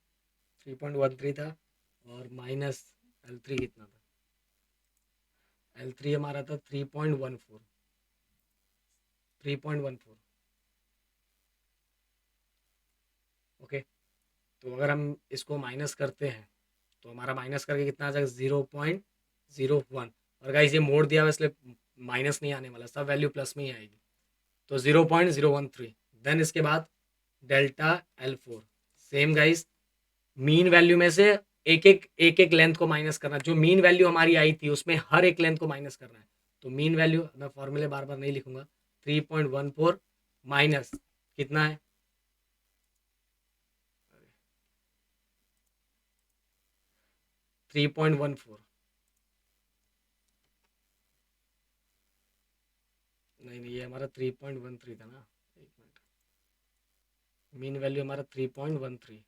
3.13 था, और माइनस L3 कितना था, L3 हमारा था 3.14, 3.14। ओके, तो अगर हम इसको माइनस करते हैं तो हमारा माइनस करके कितना आ जाएगा, 0.01। और गाइस ये मोड़ दिया हुआ इसलिए माइनस नहीं आने वाला, सब वैल्यू प्लस में ही आएगी। तो 0.013। देन इसके बाद delta L4 same guys, mean value में से एक एक लेंथ को माइनस करना, जो मीन वैल्यू हमारी आई थी उसमें हर एक लेंथ को माइनस करना है। तो मीन वैल्यू मैं फॉर्मूले बार बार नहीं लिखूंगा, 3.14 माइनस कितना है, 3.14, नहीं नहीं ये हमारा 3.13 था ना, एक मिनट, मीन वैल्यू हमारा 3.13,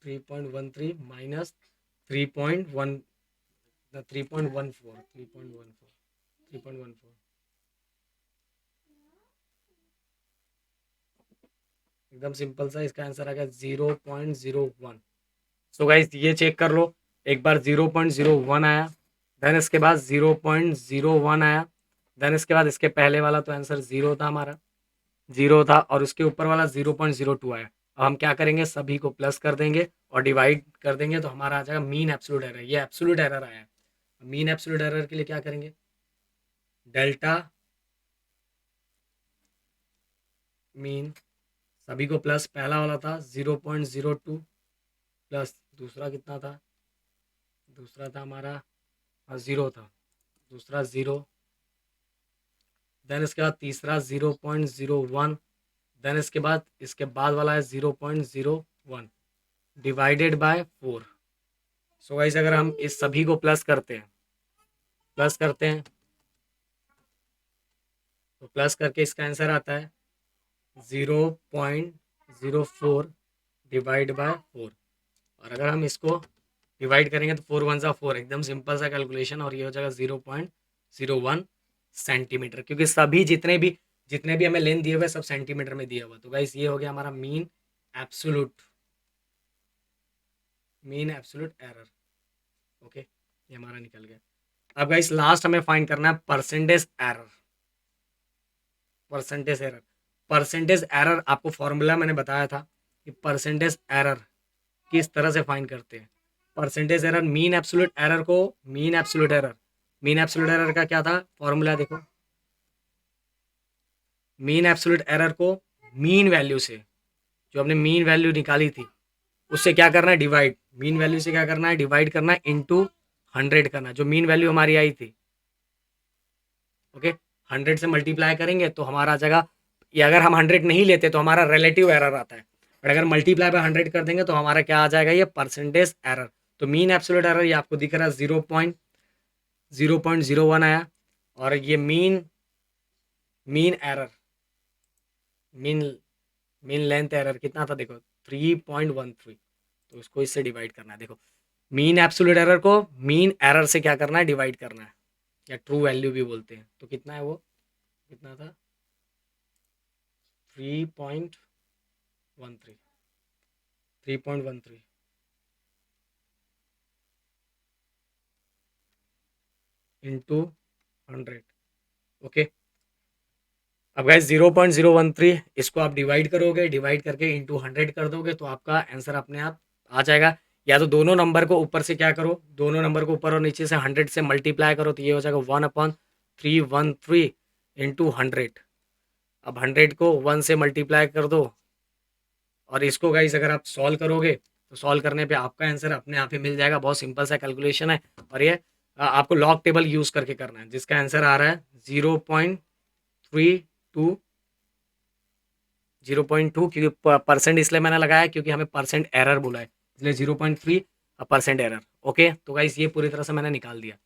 3.13 माइनस 3.1, 3.14, 3.14, 3.14, एकदम सिंपल सा, इसका आंसर आ गया 0.01। सो गाइस ये चेक कर लो, एक बार 0.01 आया, देन इसके बाद 0.01 आया, देन इसके बाद इसके पहले वाला तो आंसर जीरो था हमारा, जीरो था, और उसके ऊपर वाला 0.02 आया। अब हम क्या करेंगे, सभी को प्लस कर देंगे और डिवाइड कर देंगे, तो हमारा आ जाएगा मीन एब्सोल्यूट एरर, ये एब्सोल्यूट एरर आया है। मीन एब्सोल्यूट एरर के लिए क्या करेंगे, डेल्टा मीन, सभी को प्लस, पहला वाला था 0.02 प्लस दूसरा कितना था, दूसरा था हमारा ज़ीरो था, दूसरा ज़ीरो, देन इसके बाद तीसरा 0.01, देन इसके बाद वाला है 0.01 डिवाइडेड बाय 4। सो गाइस अगर हम इस सभी को प्लस करते हैं, प्लस करते हैं तो प्लस करके इसका आंसर आता है 0.04 डिवाइड बाय 4। और अगर हम इसको डिवाइड करेंगे तो 4 वन सा 4, एकदम सिंपल सा कैलकुलेशन, और ये हो जाएगा 0.01 सेंटीमीटर, क्योंकि सभी जितने भी हमें लेंथ दिए हुए सब सेंटीमीटर में दिया हुआ। तो गाइस ये हो गया हमारा absolute mean absolute error. Okay, ये हमारा निकल गया। अब गाइस लास्ट हमें फाइंड करना है percentage error, percentage error. Percentage error आपको फॉर्मूला मैंने बताया था कि परसेंटेज एरर किस तरह से फाइंड करते हैं। Percentage error, mean absolute error को, mean absolute error, mean absolute error का क्या था फॉर्मूला, देखो, मीन एब्सोल्यूट एरर को मीन वैल्यू से, जो हमने मीन वैल्यू निकाली थी उससे क्या करना है, डिवाइड, मीन वैल्यू से क्या करना है, डिवाइड करना है, इनटू 100 करना, जो मीन वैल्यू हमारी आई थी। ओके, 100 से मल्टीप्लाई करेंगे तो हमारा आ जाएगा, ये अगर हम 100 नहीं लेते तो हमारा रिलेटिव एरर आता है, बट अगर मल्टीप्लाई बाय 100 कर देंगे तो हमारा क्या आ जाएगा, ये परसेंटेज एरर। तो मीन एब्सोल्यूट एरर ये आपको दिख रहा है 0.01 आया, और ये mean mean error, mean mean length error कितना था, देखो 3.13। तो इसको इससे डिवाइड करना है, देखो मीन एब्सोल्यूट एरर को मीन एरर से क्या करना है, डिवाइड करना है, या ट्रू वैल्यू भी बोलते हैं। तो कितना है वो, कितना था, 3.13, 3.13। इंटू 100। ओके, अब गाइस 0.013 इसको आप डिवाइड करोगे, डिवाइड करके इंटू 100 कर दोगे तो आपका आंसर अपने आप आ जाएगा। या तो दोनों नंबर को ऊपर से क्या करो, दोनों नंबर को ऊपर और नीचे से 100 से मल्टीप्लाई करो तो ये हो जाएगा 1/313 इंटू 100। अब 100 को 1 से मल्टीप्लाई कर दो और इसको गाइस अगर आप सॉल्व करोगे तो सॉल्व करने पे आपका आंसर अपने आप ही मिल जाएगा। बहुत सिंपल सा कैलकुलेशन है और ये आपको लॉग टेबल यूज़ करके करना है, जिसका आंसर आ रहा है 0.32। 0.2 क्योंकि परसेंट इसलिए मैंने लगाया क्योंकि हमें परसेंट एरर बोला है, इसलिए 0.3 परसेंट एरर। ओके, तो गाइस ये पूरी तरह से मैंने निकाल दिया।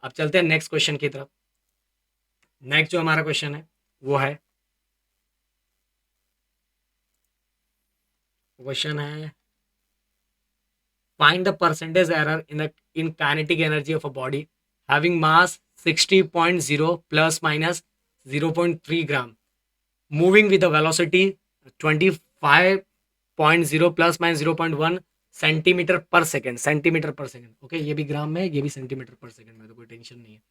अब चलते हैं नेक्स्ट क्वेश्चन की तरफ। नेक्स्ट जो हमारा क्वेश्चन है वो है, क्वेश्चन है find the percentage error in kinetic energy of a body having mass 60.0 plus minus 0.3 gram moving with a velocity 25.0 plus minus 0.1 centimetre पर सेकेंड। सेंटीमीटर पर सेकेंड, ओके, ये भी ग्राम में, ये भी सेंटीमीटर पर सेकेंड में, तो कोई टेंशन नहीं है।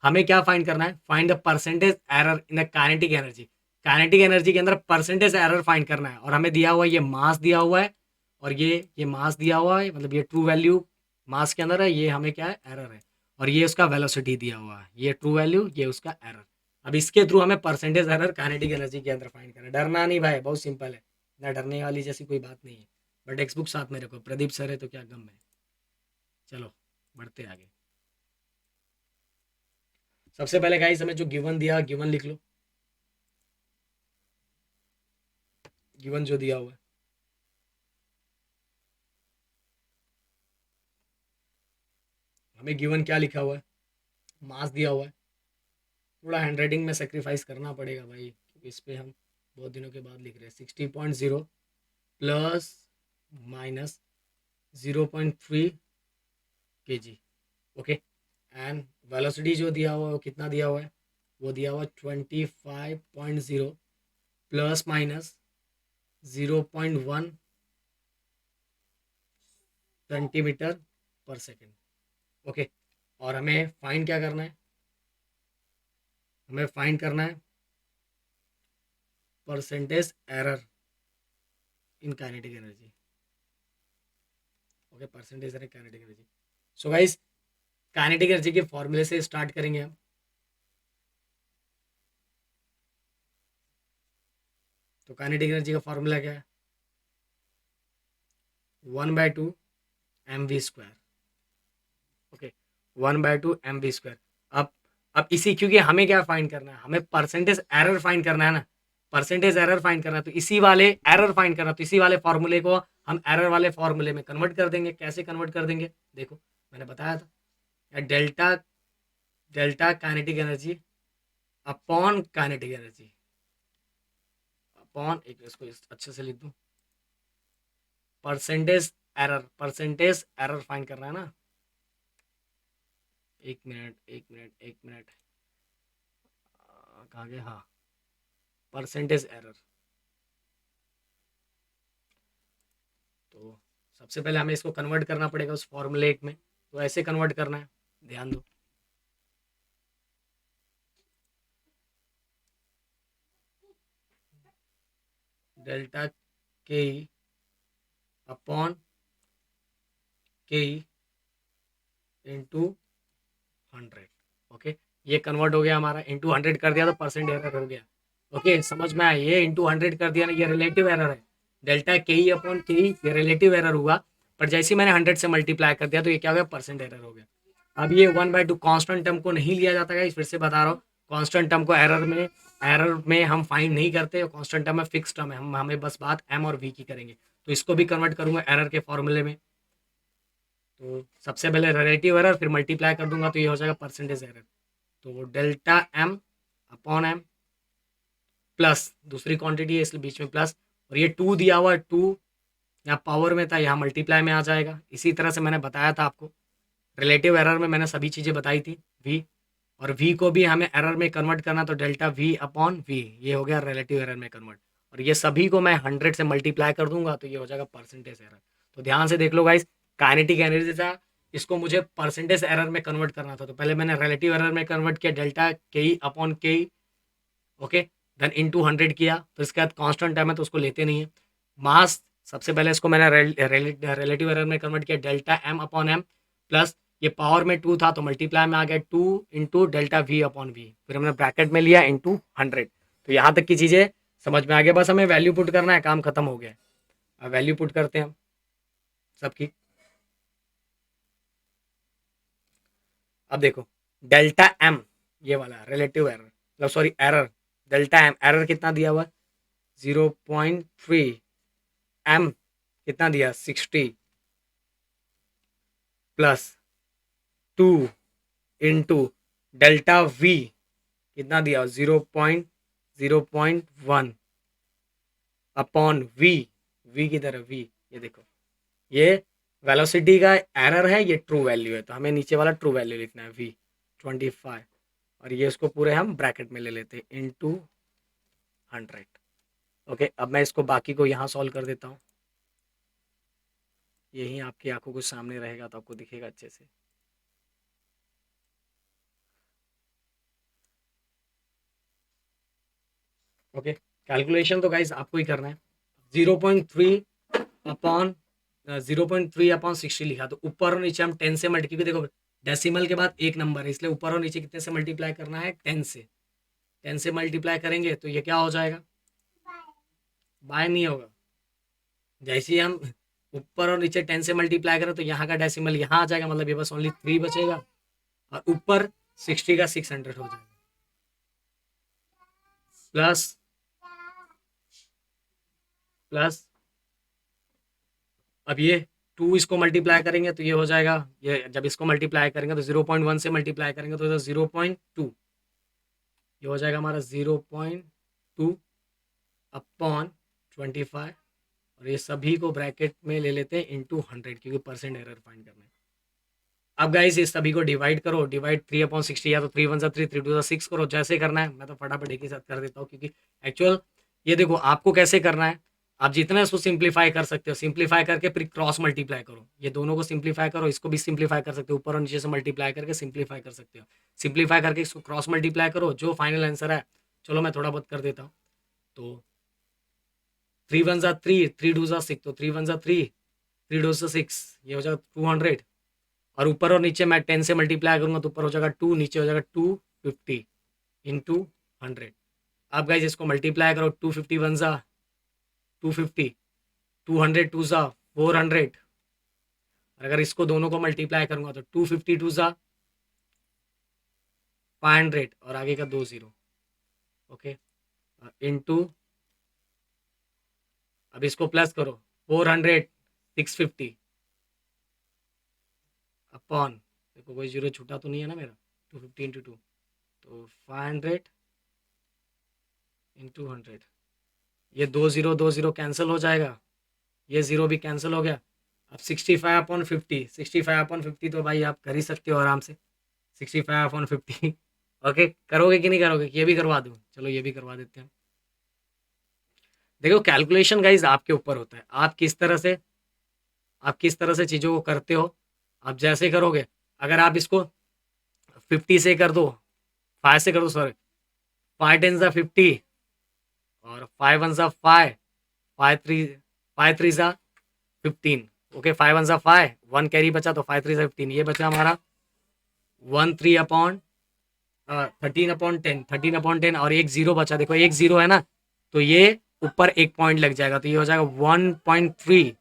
हमें क्या फाइंड करना है, find the percentage error in the kinetic energy. Kinetic energy के अंदर परसेंटेज एरर फाइंड करना है और हमें दिया हुआ है ये मास दिया हुआ है और ये मास दिया हुआ है, मतलब ये ट्रू वैल्यू मास के अंदर है, ये हमें क्या है एरर है, और ये उसका वेलोसिटी दिया हुआ है, ये ट्रू वैल्यू, ये उसका एरर। अब इसके थ्रू हमें परसेंटेज एरर काइनेटिक एनर्जी के अंदर फाइंड करना है। डरना नहीं भाई, बहुत सिंपल है, ना डरने वाली जैसी कोई बात नहीं है। बट टेक्स्ट बुक साथ में रखो, प्रदीप सर है तो क्या गम है। चलो बढ़ते आगे। सबसे पहले गाइस हमें जो गिवन दिया, गिवन लिख लो, गिवन जो दिया हुआ है, हमें गिवन क्या लिखा हुआ है, मास दिया हुआ है। थोड़ा हैंड राइटिंग में सेक्रीफाइस करना पड़ेगा भाई, क्योंकि इस पर हम बहुत दिनों के बाद लिख रहे हैं। 60.0 plus minus 0.3 kg। Okay, and velocity जो दिया हुआ है वो कितना दिया हुआ है, वो दिया हुआ है 25.0 प्लस माइनस 0.1 सेंटीमीटर पर सेकेंड। ओके, और हमें फाइंड क्या करना है, हमें फाइंड करना है percentage error in kinetic energy. Okay, percentage error kinetic energy. So guys kinetic energy के फॉर्मूले से स्टार्ट करेंगे हम। तो काइनेटिक एनर्जी का फॉर्मूला क्या है, 1/2 mv²। Okay, 1/2 mv²। अब अब इसी, क्योंकि हमें क्या फाइंड करना है, हमें परसेंटेज एरर फाइंड करना है ना, परसेंटेज एरर फाइंड करना है, तो इसी वाले एरर फाइंड करना, तो इसी वाले फॉर्मूले को हम एरर वाले फॉर्मूले में कन्वर्ट कर देंगे। कैसे कन्वर्ट कर देंगे, देखो मैंने बताया था, delta delta kinetic energy upon kinetic energy upon, एक इसको अच्छे से लिख दूं, percentage error, percentage error find करना है ना। एक मिनट एक मिनट एक मिनट, कहाँ गया, हाँ, परसेंटेज एरर। तो सबसे पहले हमें इसको कन्वर्ट करना पड़ेगा उस फॉर्मूले में, तो ऐसे कन्वर्ट करना है, ध्यान दो। डेल्टा के अपॉन के इंटू 100। ओके, ये कन्वर्ट हो गया हमारा, इंटू 100 कर दिया तो परसेंट एरर हो गया। ओके, समझ में आया, ये इंटू 100 कर दिया ना, ये रिलेटिव एरर है। डेल्टा के ई अपॉन के ई ये रिलेटिव एरर हुआ, पर जैसे ही मैंने 100 से मल्टीप्लाई कर दिया तो ये क्या हो गया, परसेंट एरर हो गया। अब ये 1/2 कांस्टेंट टर्म को नहीं लिया जाता है, फिर से बता रहा हूँ, कांस्टेंट टर्म को एरर में हम फाइंड नहीं करते, कांस्टेंट टर्म है, फिक्स टर्म है, हमें बस बात एम और वी की करेंगे। तो इसको भी कन्वर्ट करूंगा एरर के फॉर्मूले में। तो सबसे पहले रिलेटिव एरर, फिर मल्टीप्लाई कर दूंगा तो ये हो जाएगा परसेंटेज एरर। तो delta m upon m plus दूसरी क्वांटिटी है इसलिए बीच में प्लस, और ये 2 दिया हुआ है, 2 यहाँ पावर में था, यहाँ मल्टीप्लाई में आ जाएगा। इसी तरह से मैंने बताया था आपको, रिलेटिव एरर में मैंने सभी चीज़ें बताई थी, वी, और वी को भी हमें एरर में कन्वर्ट करना, तो डेल्टा वी अपॉन वी, ये हो गया रिलेटिव एरर में कन्वर्ट, और ये सभी को मैं 100 से मल्टीप्लाई कर दूंगा तो ये हो जाएगा परसेंटेज एरर। तो ध्यान से देख लो गाइस, काइनेटिक एनर्जी था इसको मुझे परसेंटेज एरर में कन्वर्ट करना था, तो पहले मैंने रिलेटिव एरर में कन्वर्ट किया, डेल्टा के अपॉन के, ओके, देन इनटू 100 किया, तो इसके बाद कांस्टेंट टर्म है तो उसको लेते नहीं है। मास सबसे पहले इसको मैंने रिलेटिव एरर में कन्वर्ट किया, delta m upon m, plus ये पावर में 2 था तो मल्टीप्लाई में आ गया 2 into delta v upon v, फिर हमने ब्रैकेट में लिया इंटू 100। तो यहाँ तक की चीज़ें समझ में आ गया, बस हमें वैल्यू पुट करना है, काम खत्म हो गया। अब वैल्यू पुट करते हैं हम सबकी। अब देखो डेल्टा एम, ये वाला रिलेटिव एरर, मतलब sorry error, delta m error कितना दिया हुआ, 0.3, एम कितना दिया 60, प्लस 2 इंटू डेल्टा वी कितना दिया 0.1 अपॉन वी, वी की तरह वी, ये देखो ये वेलोसिटी का एरर है, ये ट्रू वैल्यू है, तो हमें नीचे वाला ट्रू वैल्यू लिखना है वी 25, और ये उसको पूरे हम ब्रैकेट में ले लेते हैं इंटू 100। ओके, अब मैं इसको बाकी को यहाँ सॉल्व कर देता हूँ, यही आपकी आंखों के सामने रहेगा तो आपको दिखेगा अच्छे से। ओके, कैलकुलेशन तो गाइस आपको ही करना है। 0.3 अपॉन 0.3/60 लिखा, तो ऊपर और नीचे हम 10 से मल्टी, क्योंकि देखो डेसिमल के बाद एक नंबर है, इसलिए ऊपर और नीचे कितने से मल्टीप्लाई करना है 10 से। 10 से मल्टीप्लाई करेंगे तो ये क्या हो जाएगा, बाय नहीं होगा। जैसे ही हम ऊपर और नीचे 10 से मल्टीप्लाई करें तो यहाँ का डेसिमल यहाँ आ जाएगा, मतलब ये बस ओनली 3 बचेगा, और ऊपर 60 का 600 हो जाएगा, प्लस प्लस अब ये 2 इसको मल्टीप्लाई करेंगे तो ये हो जाएगा, ये जब इसको मल्टीप्लाई करेंगे तो 0.1 से मल्टीप्लाई करेंगे तो 0.2, ये हो जाएगा हमारा 0.2 अपॉन 25, और ये सभी को ब्रैकेट में ले लेते हैं इंटू 100, क्योंकि परसेंट एरर फाइंड करना है। अब गाइस इस सभी को डिवाइड करो, डिवाइड 3/60, या तो 3 1 3 3 2 6 करो, जैसे करना है, मैं तो फटाफट एक ही साथ कर देता हूँ, क्योंकि एक्चुअल ये देखो आपको कैसे करना है, आप जितना इसको सिंप्लीफाई कर सकते हो, सिंप्लीफाई करके फिर क्रॉस मल्टीप्लाई करो, ये दोनों को सिंप्लीफाई करो, इसको भी सिंप्लीफाई कर सकते हो, ऊपर और नीचे से मल्टीप्लाई करके सिंप्लीफाई कर सकते हो, सिंप्लीफाई करके इसको क्रॉस मल्टीप्लाई करो, जो फाइनल आंसर है, चलो मैं थोड़ा बहुत कर देता हूँ, तो 3 1 3, 3 2 6, तो 3 1 3, 3 2 6, ये हो जाएगा 200, और ऊपर और नीचे मैं 10 से मल्टीप्लाई करूंगा तो ऊपर हो जाएगा 2, नीचे हो जाएगा 250 इंटू 100। आप गाइज इसको मल्टीप्लाई करो, 250 1 ज़ा 250, 200 2 ज़ा 400, और अगर इसको दोनों को मल्टीप्लाई करूंगा तो 250 2 ज़ा 500, और आगे का 2 0, ओके, इंटू, अब इसको प्लस करो 400 650 अपॉन, देखो कोई जीरो छूटा तो नहीं है ना मेरा, 250 इंटू 2, तो 500 इंटू 100, ये 2 0 कैंसिल हो जाएगा, ये 0 भी कैंसिल हो गया। अब 65/50, 65/50 तो भाई आप कर ही सकते हो आराम से, 65/50 ओके, करोगे कि नहीं करोगे, ये भी करवा दूँ, चलो ये भी करवा देते हैं। देखो कैलकुलेशन गाइज आपके ऊपर होता है, आप किस तरह से चीज़ों को करते हो, आप जैसे करोगे, अगर आप इसको 50 से कर दो, 5 से कर दो, सॉरी 5 10 ज़ा 50, और 5 1 ज़ा 5, 5 3 ज़ा 15, ओके, 5 1 ज़ा 5, 1 कैरी बचा तो 5 3 ज़ा 15, ये बचा हमारा 13/10, 13/10, और एक जीरो बचा, देखो एक जीरो है ना, तो ये ऊपर एक पॉइंट लग जाएगा, तो ये हो जाएगा 1.3,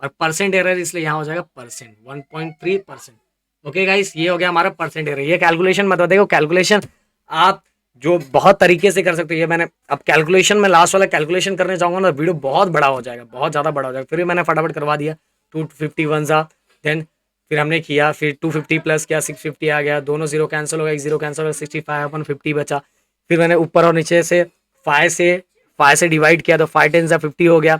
और परसेंट एरर इसलिए यहाँ हो जाएगा परसेंट, 1.3%। ओके गाइस, ये हो गया हमारा परसेंट एरर। ये कैलकुलेशन मतलब देखो कैलकुलेशन आप जो बहुत तरीके से कर सकते हो, ये मैंने अब कैलकुलेशन में लास्ट वाला कैलकुलेशन करने जाऊंगा ना, वीडियो बहुत बड़ा हो जाएगा, बहुत ज़्यादा बड़ा हो जाएगा, फिर भी मैंने फटाफट करवा दिया। 251 सा, देन फिर हमने किया, फिर 250 प्लस किया, 650 आ गया, दोनों जीरो कैंसिल हो गया, एक जीरो कैंसिल हो गया, 65/50 बचा। फिर मैंने ऊपर और नीचे से 5 से डिवाइड किया, तो 5 10 50 हो गया,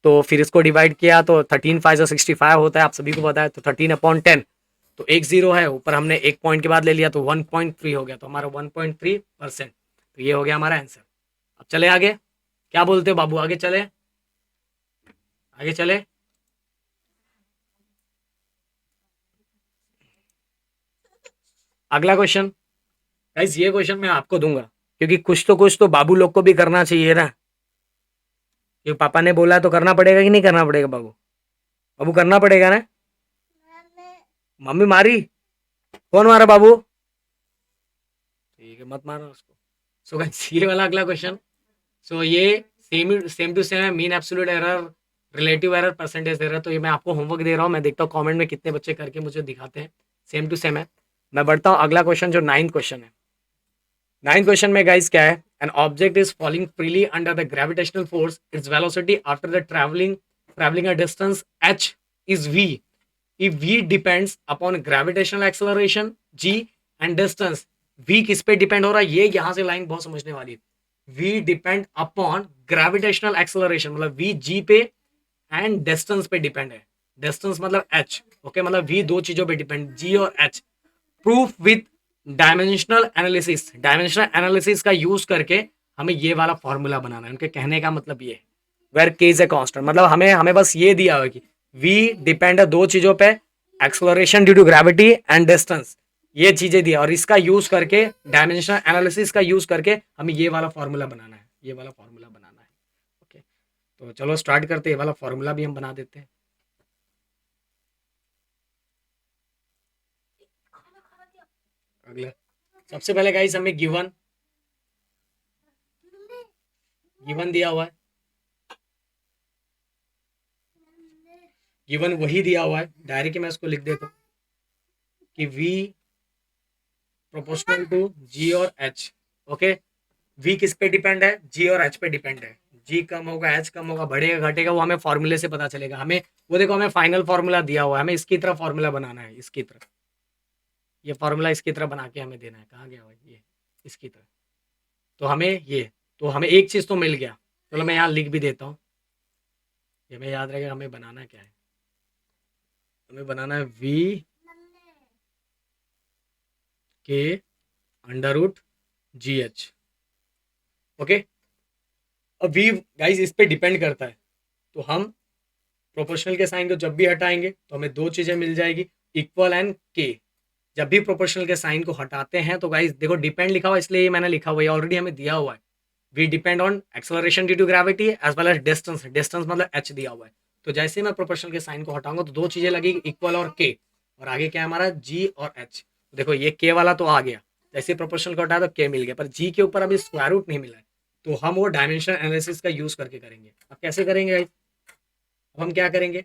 तो फिर इसको डिवाइड किया तो 13 5 65 होता है, आप सभी को पता है, तो 13/10, तो एक जीरो है ऊपर, हमने एक पॉइंट के बाद ले लिया तो 1.3 हो गया, तो हमारा 1.3%, तो ये हो गया हमारा आंसर। अब चले आगे, क्या बोलते हो बाबू, आगे चले, आगे चले। अगला क्वेश्चन गाइस, ये क्वेश्चन मैं आपको दूंगा क्योंकि कुछ तो बाबू लोग को भी करना चाहिए ना, क्योंकि पापा ने बोला तो करना पड़ेगा कि नहीं करना पड़ेगा बाबू? बाबू करना पड़ेगा ना? मम्मी मारी? कौन मारा बाबू? ठीक है, मत मारो उसको। सो गाइस, ये वाला अगला क्वेश्चन। सो ये सेम टू सेम है, mean absolute error, relative error, percentage error. तो ये मैं आपको होमवर्क दे रहा हूँ, मैं देखता हूँ कमेंट में कितने बच्चे करके मुझे दिखाते हैं। सेम टू सेम है। मैं बढ़ता हूँ अगला क्वेश्चन, जो 9th क्वेश्चन है। 9th क्वेश्चन में गाइस क्या है? An object is falling freely under the gravitational force, its velocity after the travelling a distance h is v if v depends upon gravitational acceleration g and distance। v किस पे डिपेंड हो रहा है? ये यहां से लाइन बहुत समझने वाली है। v depend upon gravitational acceleration, मतलब v g पे एंड डिस्टेंस पे डिपेंड है। डिस्टेंस मतलब h, ओके, मतलब v दो चीजों पे डिपेंड, g और h। Proof with dimensional analysis. Dimensional analysis का यूज करके हमें ये वाला फॉर्मूला बनाना है। उनके कहने का मतलब ये है, वेर के इज ए कांस्टेंट, मतलब हमें हमें बस ये दिया हुआ कि वी डिपेंड है दो चीजों पे, acceleration due to gravity and distance, ये चीजें दिया, और इसका यूज करके, डायमेंशनल एनालिसिस का यूज करके हमें ये वाला फॉर्मूला बनाना है, ये वाला फॉर्मूला बनाना है। ओके, तो चलो स्टार्ट करते हैं। ये वाला फॉर्मूला भी हम बना देते हैं। अगला, सबसे पहले गाइस हमें गिवन दिया हुआ है, गिवन वही दिया हुआ है, डायरेक्ट मैं इसको लिख देता हूँ कि v प्रोपोर्शनल टू g और h। ओके, v किस पे डिपेंड है? g और h पे डिपेंड है। g कम होगा, h कम होगा, बढ़ेगा घटेगा, वो हमें फॉर्मूले से पता चलेगा। हमें वो देखो, हमें फाइनल फॉर्मूला दिया हुआ है, हमें इसकी तरह फॉर्मूला बनाना है, इसकी तरह। ये फॉर्मूला इसकी तरह बना के हमें देना है। कहाँ गया भाई? ये इसकी तरह। तो हमें ये, तो हमें एक चीज तो मिल गया। चलो मैं यहाँ लिख भी देता हूँ, ये हमें याद रहेगा। हमें बनाना क्या है? हमें बनाना है v के under root g h. Okay, अब v गाइस इस पे डिपेंड करता है, तो हम प्रोपोर्शनल के साइन को जब भी हटाएंगे तो हमें दो चीजें मिल जाएगी, इक्वल एंड के। जब भी प्रोपोर्शनल के साइन को हटाते हैं तो गाइस देखो, डिपेंड लिखा हुआ, इसलिए मैंने लिखा हुआ है, ऑलरेडी हमें दिया हुआ है। V depend on acceleration due to gravity as well as distance. Distance मतलब h दिया हुआ है। तो जैसे ही मैं प्रोपोर्शनल के साइन को हटाऊंगा तो दो चीजें लगेगी, इक्वल और के, और आगे क्या है हमारा? g और h। देखो ये k वाला तो आ गया, जैसे प्रोपोर्शनल को हटाया तो k मिल गया, पर g के ऊपर अभी स्क्वायर रूट नहीं मिला है, तो हम वो डायमेंशनल एनालिसिस का यूज करके करेंगे। अब कैसे करेंगे गाइस? अब हम क्या करेंगे,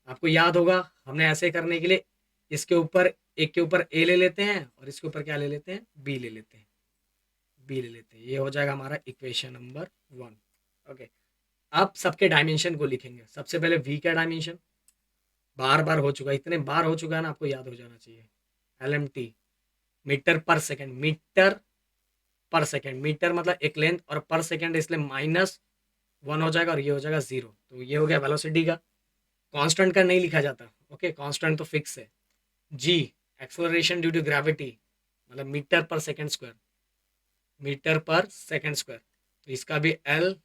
आपको याद होगा, हमने ऐसे करने के लिए इसके ऊपर, एक के ऊपर a ले लेते हैं और इसके ऊपर क्या ले लेते हैं? b ले लेते हैं, ये हो जाएगा हमारा इक्वेशन नंबर 1। ओके, अब सबके डायमेंशन को लिखेंगे। सबसे पहले v का डायमेंशन बार बार हो चुका है, इतने बार हो चुका है ना, आपको याद हो जाना चाहिए। LMT, metre per second, metre per second, metre मतलब एक लेंथ, और पर सेकेंड इसलिए -1 हो जाएगा, और ये हो जाएगा 0। तो ये हो गया वेलोसिटी का। कांस्टेंट का नहीं लिखा जाता, ओके, कांस्टेंट तो फिक्स है। g acceleration due to gravity, मतलब metre per second square, metre per second square, तो इसका भी LMT।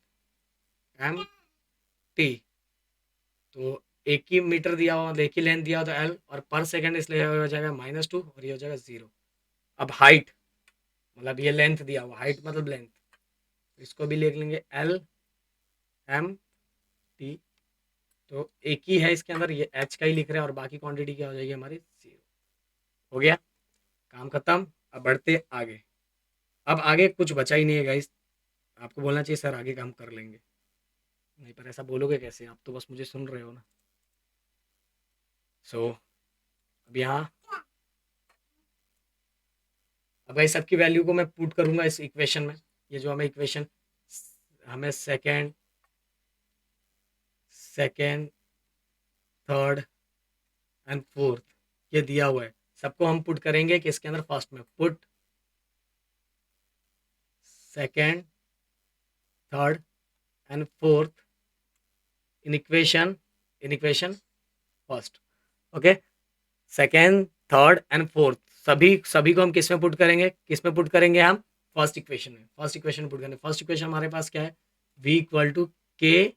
तो एक ही मीटर दिया हुआ, मतलब एक ही लेंथ दिया हुआ, तो L, और पर सेकेंड इसलिए हो जाएगा -2, और ये हो जाएगा 0। अब हाइट, मतलब ये लेंथ दिया हुआ, हाइट मतलब लेंथ, इसको भी लिख लेंगे LMT। तो एक ही है इसके अंदर, ये h का ही लिख रहे हैं, और बाकी क्वांटिटी क्या हो जाएगी हमारी? 0। हो गया, काम खत्म। अब बढ़ते आगे। अब आगे कुछ बचा ही नहीं है गाइस, आपको बोलना चाहिए सर आगे काम कर लेंगे, नहीं, पर ऐसा बोलोगे कैसे? आप तो बस मुझे सुन रहे हो ना। सो अब यहाँ, अब भाई सबकी वैल्यू को मैं पुट करूंगा इस इक्वेशन में। ये जो हमें इक्वेशन, हमें सेकेंड, थर्ड एंड फोर्थ ये दिया हुआ है, सबको हम पुट करेंगे कि इसके अंदर फर्स्ट में put second, third and fourth in equation first. Okay, second, third and fourth, सभी सभी को हम किस में पुट करेंगे? किस में पुट करेंगे हम? फर्स्ट इक्वेशन में। फर्स्ट इक्वेशन पुट करेंगे। फर्स्ट इक्वेशन हमारे पास क्या है? v equal to k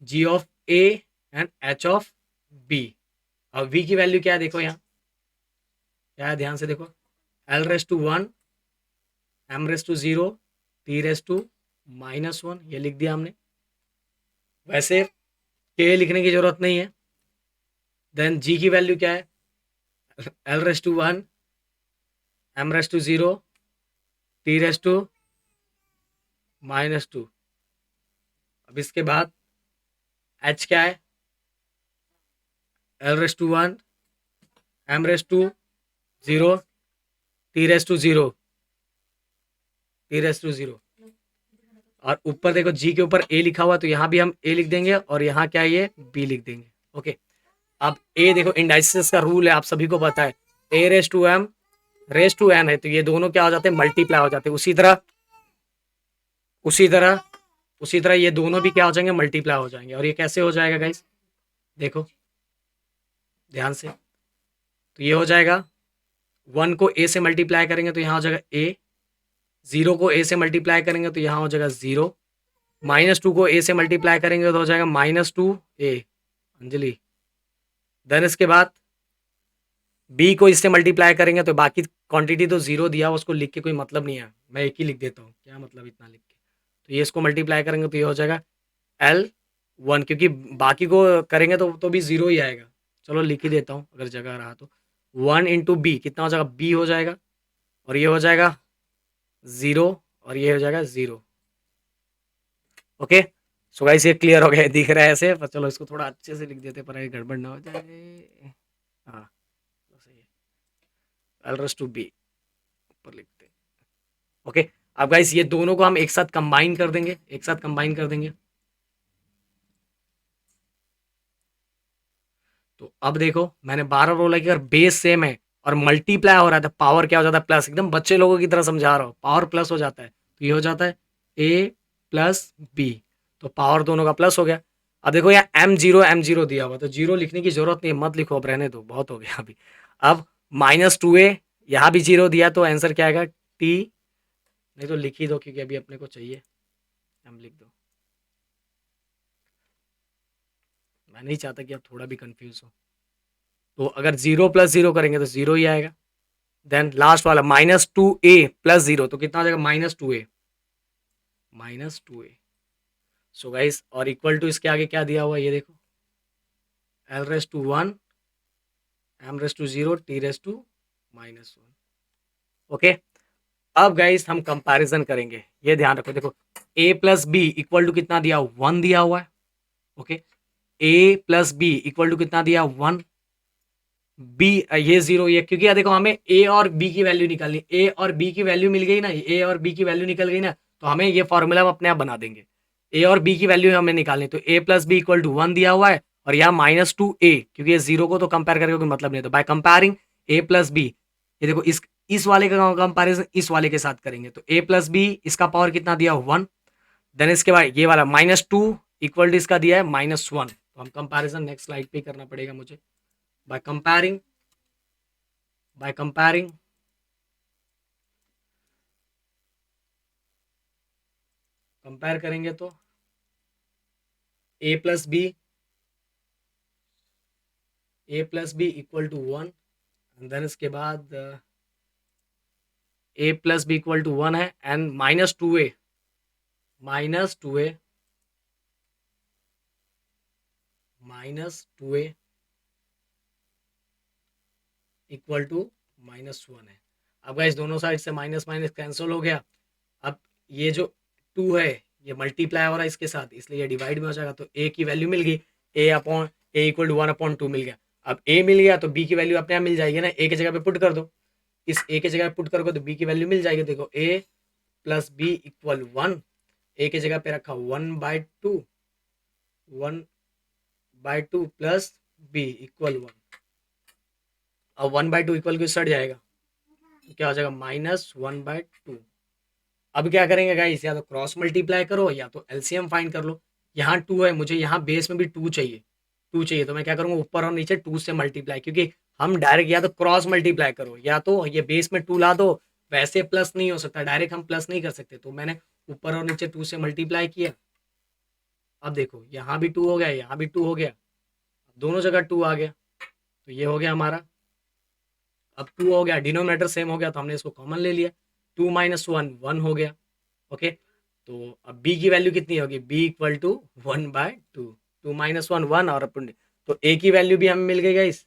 g of a and h of b। अब v की वैल्यू क्या है देखो, यहाँ क्या है, ध्यान से देखो, L raise to 1, M raise to 0, T raise to -1, ये लिख दिया हमने। वैसे के लिखने की जरूरत नहीं है। देन जी की वैल्यू क्या है, L raise to 1, M raise to 0, T raise to -2। अब इसके बाद एच क्या है, L raise to 1, M raise to 0, T raise to 0, T raise to 0। और ऊपर देखो जी के ऊपर ए लिखा हुआ, तो यहाँ भी हम ए लिख देंगे और यहाँ क्या है, ये बी लिख देंगे। ओके, अब ए देखो इंडाइसिस का रूल है, आप सभी को पता है, A raise to M raise to N है, तो ये दोनों क्या हो जाते हैं, मल्टीप्लाई हो जाते हैं। उसी तरह ये दोनों भी क्या हो जाएंगे, मल्टीप्लाई हो जाएंगे। और ये कैसे हो जाएगा गाइस, देखो ध्यान से, तो ये हो जाएगा 1 को ए से मल्टीप्लाई करेंगे तो यहाँ हो जाएगा ए, 0 को ए से मल्टीप्लाई करेंगे तो यहाँ हो जाएगा 0, -2 को ए से मल्टीप्लाई करेंगे तो हो जाएगा -2 ए। अंजलि, देन इसके बाद बी को इससे मल्टीप्लाई करेंगे तो बाकी क्वांटिटी तो 0 दिया, उसको लिख के कोई मतलब नहीं है, मैं एक ही लिख देता हूँ, क्या मतलब इतना लिख के। तो ये इसको मल्टीप्लाई करेंगे तो ये हो जाएगा L1, क्योंकि बाकी को करेंगे तो भी 0 ही आएगा। चलो लिख ही देता हूँ अगर जगह रहा तो, 1 इंटू बी कितना हो जाएगा, बी हो जाएगा, और ये हो जाएगा 0, और ये हो जाएगा 0। ओके, सो गाइस ये क्लियर हो गया, दिख रहा है ऐसे, पर चलो इसको थोड़ा अच्छे से लिख देते पर गड़बड़ ना हो जाए। हाँ सही है, एल रेस टू बी ऊपर लिखते हैं। ओके, अब गाइस ये दोनों को हम एक साथ कंबाइन कर देंगे, तो अब देखो मैंने 12 बोला कि अगर बेस सेम है और मल्टीप्लाई हो रहा है तो पावर क्या हो जाता है, प्लस। एकदम बच्चे लोगों की तरह समझा रहा हूँ, पावर प्लस हो जाता है, तो ये हो जाता है ए प्लस बी, तो पावर दोनों का प्लस हो गया। अब देखो यहाँ m0 दिया हुआ, तो 0 लिखने की जरूरत नहीं है, मत लिखो, अब रहने दो, बहुत हो गया अभी। अब -2a, यहाँ भी 0 दिया, तो आंसर क्या आएगा, टी, नहीं तो लिख ही दो क्योंकि अभी अपने को चाहिए, हम लिख दो, मैं नहीं चाहता कि आप थोड़ा भी कंफ्यूज हो। तो अगर 0 + 0 करेंगे तो 0 ही आएगा। देन लास्ट वाला -2a + 0, तो कितना आ जाएगा, -2a, -2a। सो गाइस, और इक्वल टू इसके आगे क्या दिया हुआ है ये देखो, L raise to 1, M raise to 0, T raise to -1। Okay, अब गाइस हम कंपैरिजन करेंगे, ये ध्यान रखो, देखो a + b इक्वल टू कितना दिया, 1 दिया हुआ है। Okay, a + b equal to कितना दिया, 1, बी ये 0, ये क्योंकि देखो हमें ए और बी की वैल्यू निकालनी, ए और बी की वैल्यू मिल गई ना, ए और बी की वैल्यू निकल गई ना, तो हमें ये फॉर्मूला हम अपने आप बना देंगे। ए और बी की वैल्यू हमें निकालनी, तो a + b इक्वल टू 1 दिया हुआ है, और यहाँ -2a, क्योंकि ये 0 को तो कंपेयर करके कोई मतलब नहीं है, तो बाय कंपेयरिंग a + b, ये देखो इस वाले का कंपेरिजन इस वाले के साथ करेंगे, तो a + b इसका पावर कितना दिया, 1। देन इसके बाद ये वाला -2 इक्वल टू इसका दिया है -1, तो हम कंपेरिजन नेक्स्ट स्लाइड पे करना पड़ेगा मुझे। बाय कंपेयरिंग कंपेयर करेंगे तो a + b equal to 1, then इसके बाद a + b इक्वल टू 1 है, एंड -2a इक्वल टू -1 है। अब गाइस दोनों साइड से माइनस माइनस कैंसिल हो गया। अब ये जो 2 है ये मल्टीप्लाई हो रहा है इसके साथ, इसलिए ये डिवाइड में हो जाएगा, तो a की वैल्यू मिल गई, a इक्वल टू 1/2 मिल गया। अब a मिल गया तो b की वैल्यू अपने आप मिल जाएगी ना, a की जगह पे पुट कर दो, इस a की जगह पे पुट करोगे तो b की वैल्यू मिल जाएगी। देखो a + b इक्वल 1, a की जगह पे रखा 1/2 प्लस b इक्वल 1। अब 1/2 इक्वल को सट जाएगा तो क्या हो जाएगा, -1/2। अब क्या करेंगे गाइस, या तो क्रॉस मल्टीप्लाई करो या तो एलसीएम फाइंड कर लो। यहाँ 2 है, मुझे यहाँ बेस में भी 2 चाहिए, तो मैं क्या करूँगा, ऊपर और नीचे 2 से मल्टीप्लाई, क्योंकि हम डायरेक्ट या तो क्रॉस मल्टीप्लाई करो या तो ये बेस में 2 ला दो, वैसे प्लस नहीं हो सकता, डायरेक्ट हम प्लस नहीं कर सकते, तो मैंने ऊपर और नीचे 2 से मल्टीप्लाई किया। अब देखो यहाँ भी 2 हो गया, यहाँ भी 2 हो गया, दोनों जगह 2 आ गया, तो ये हो गया हमारा अब 2 हो गया, डिनोमिनेटर सेम हो गया तो हमने इसको कॉमन ले लिया, 2 माइनस 1 1 हो गया। ओके, तो अब b की वैल्यू कितनी होगी, b इक्वल टू 1/2, 2 माइनस 1 1 और अपन, तो a की वैल्यू भी हमें मिल गई गाइस।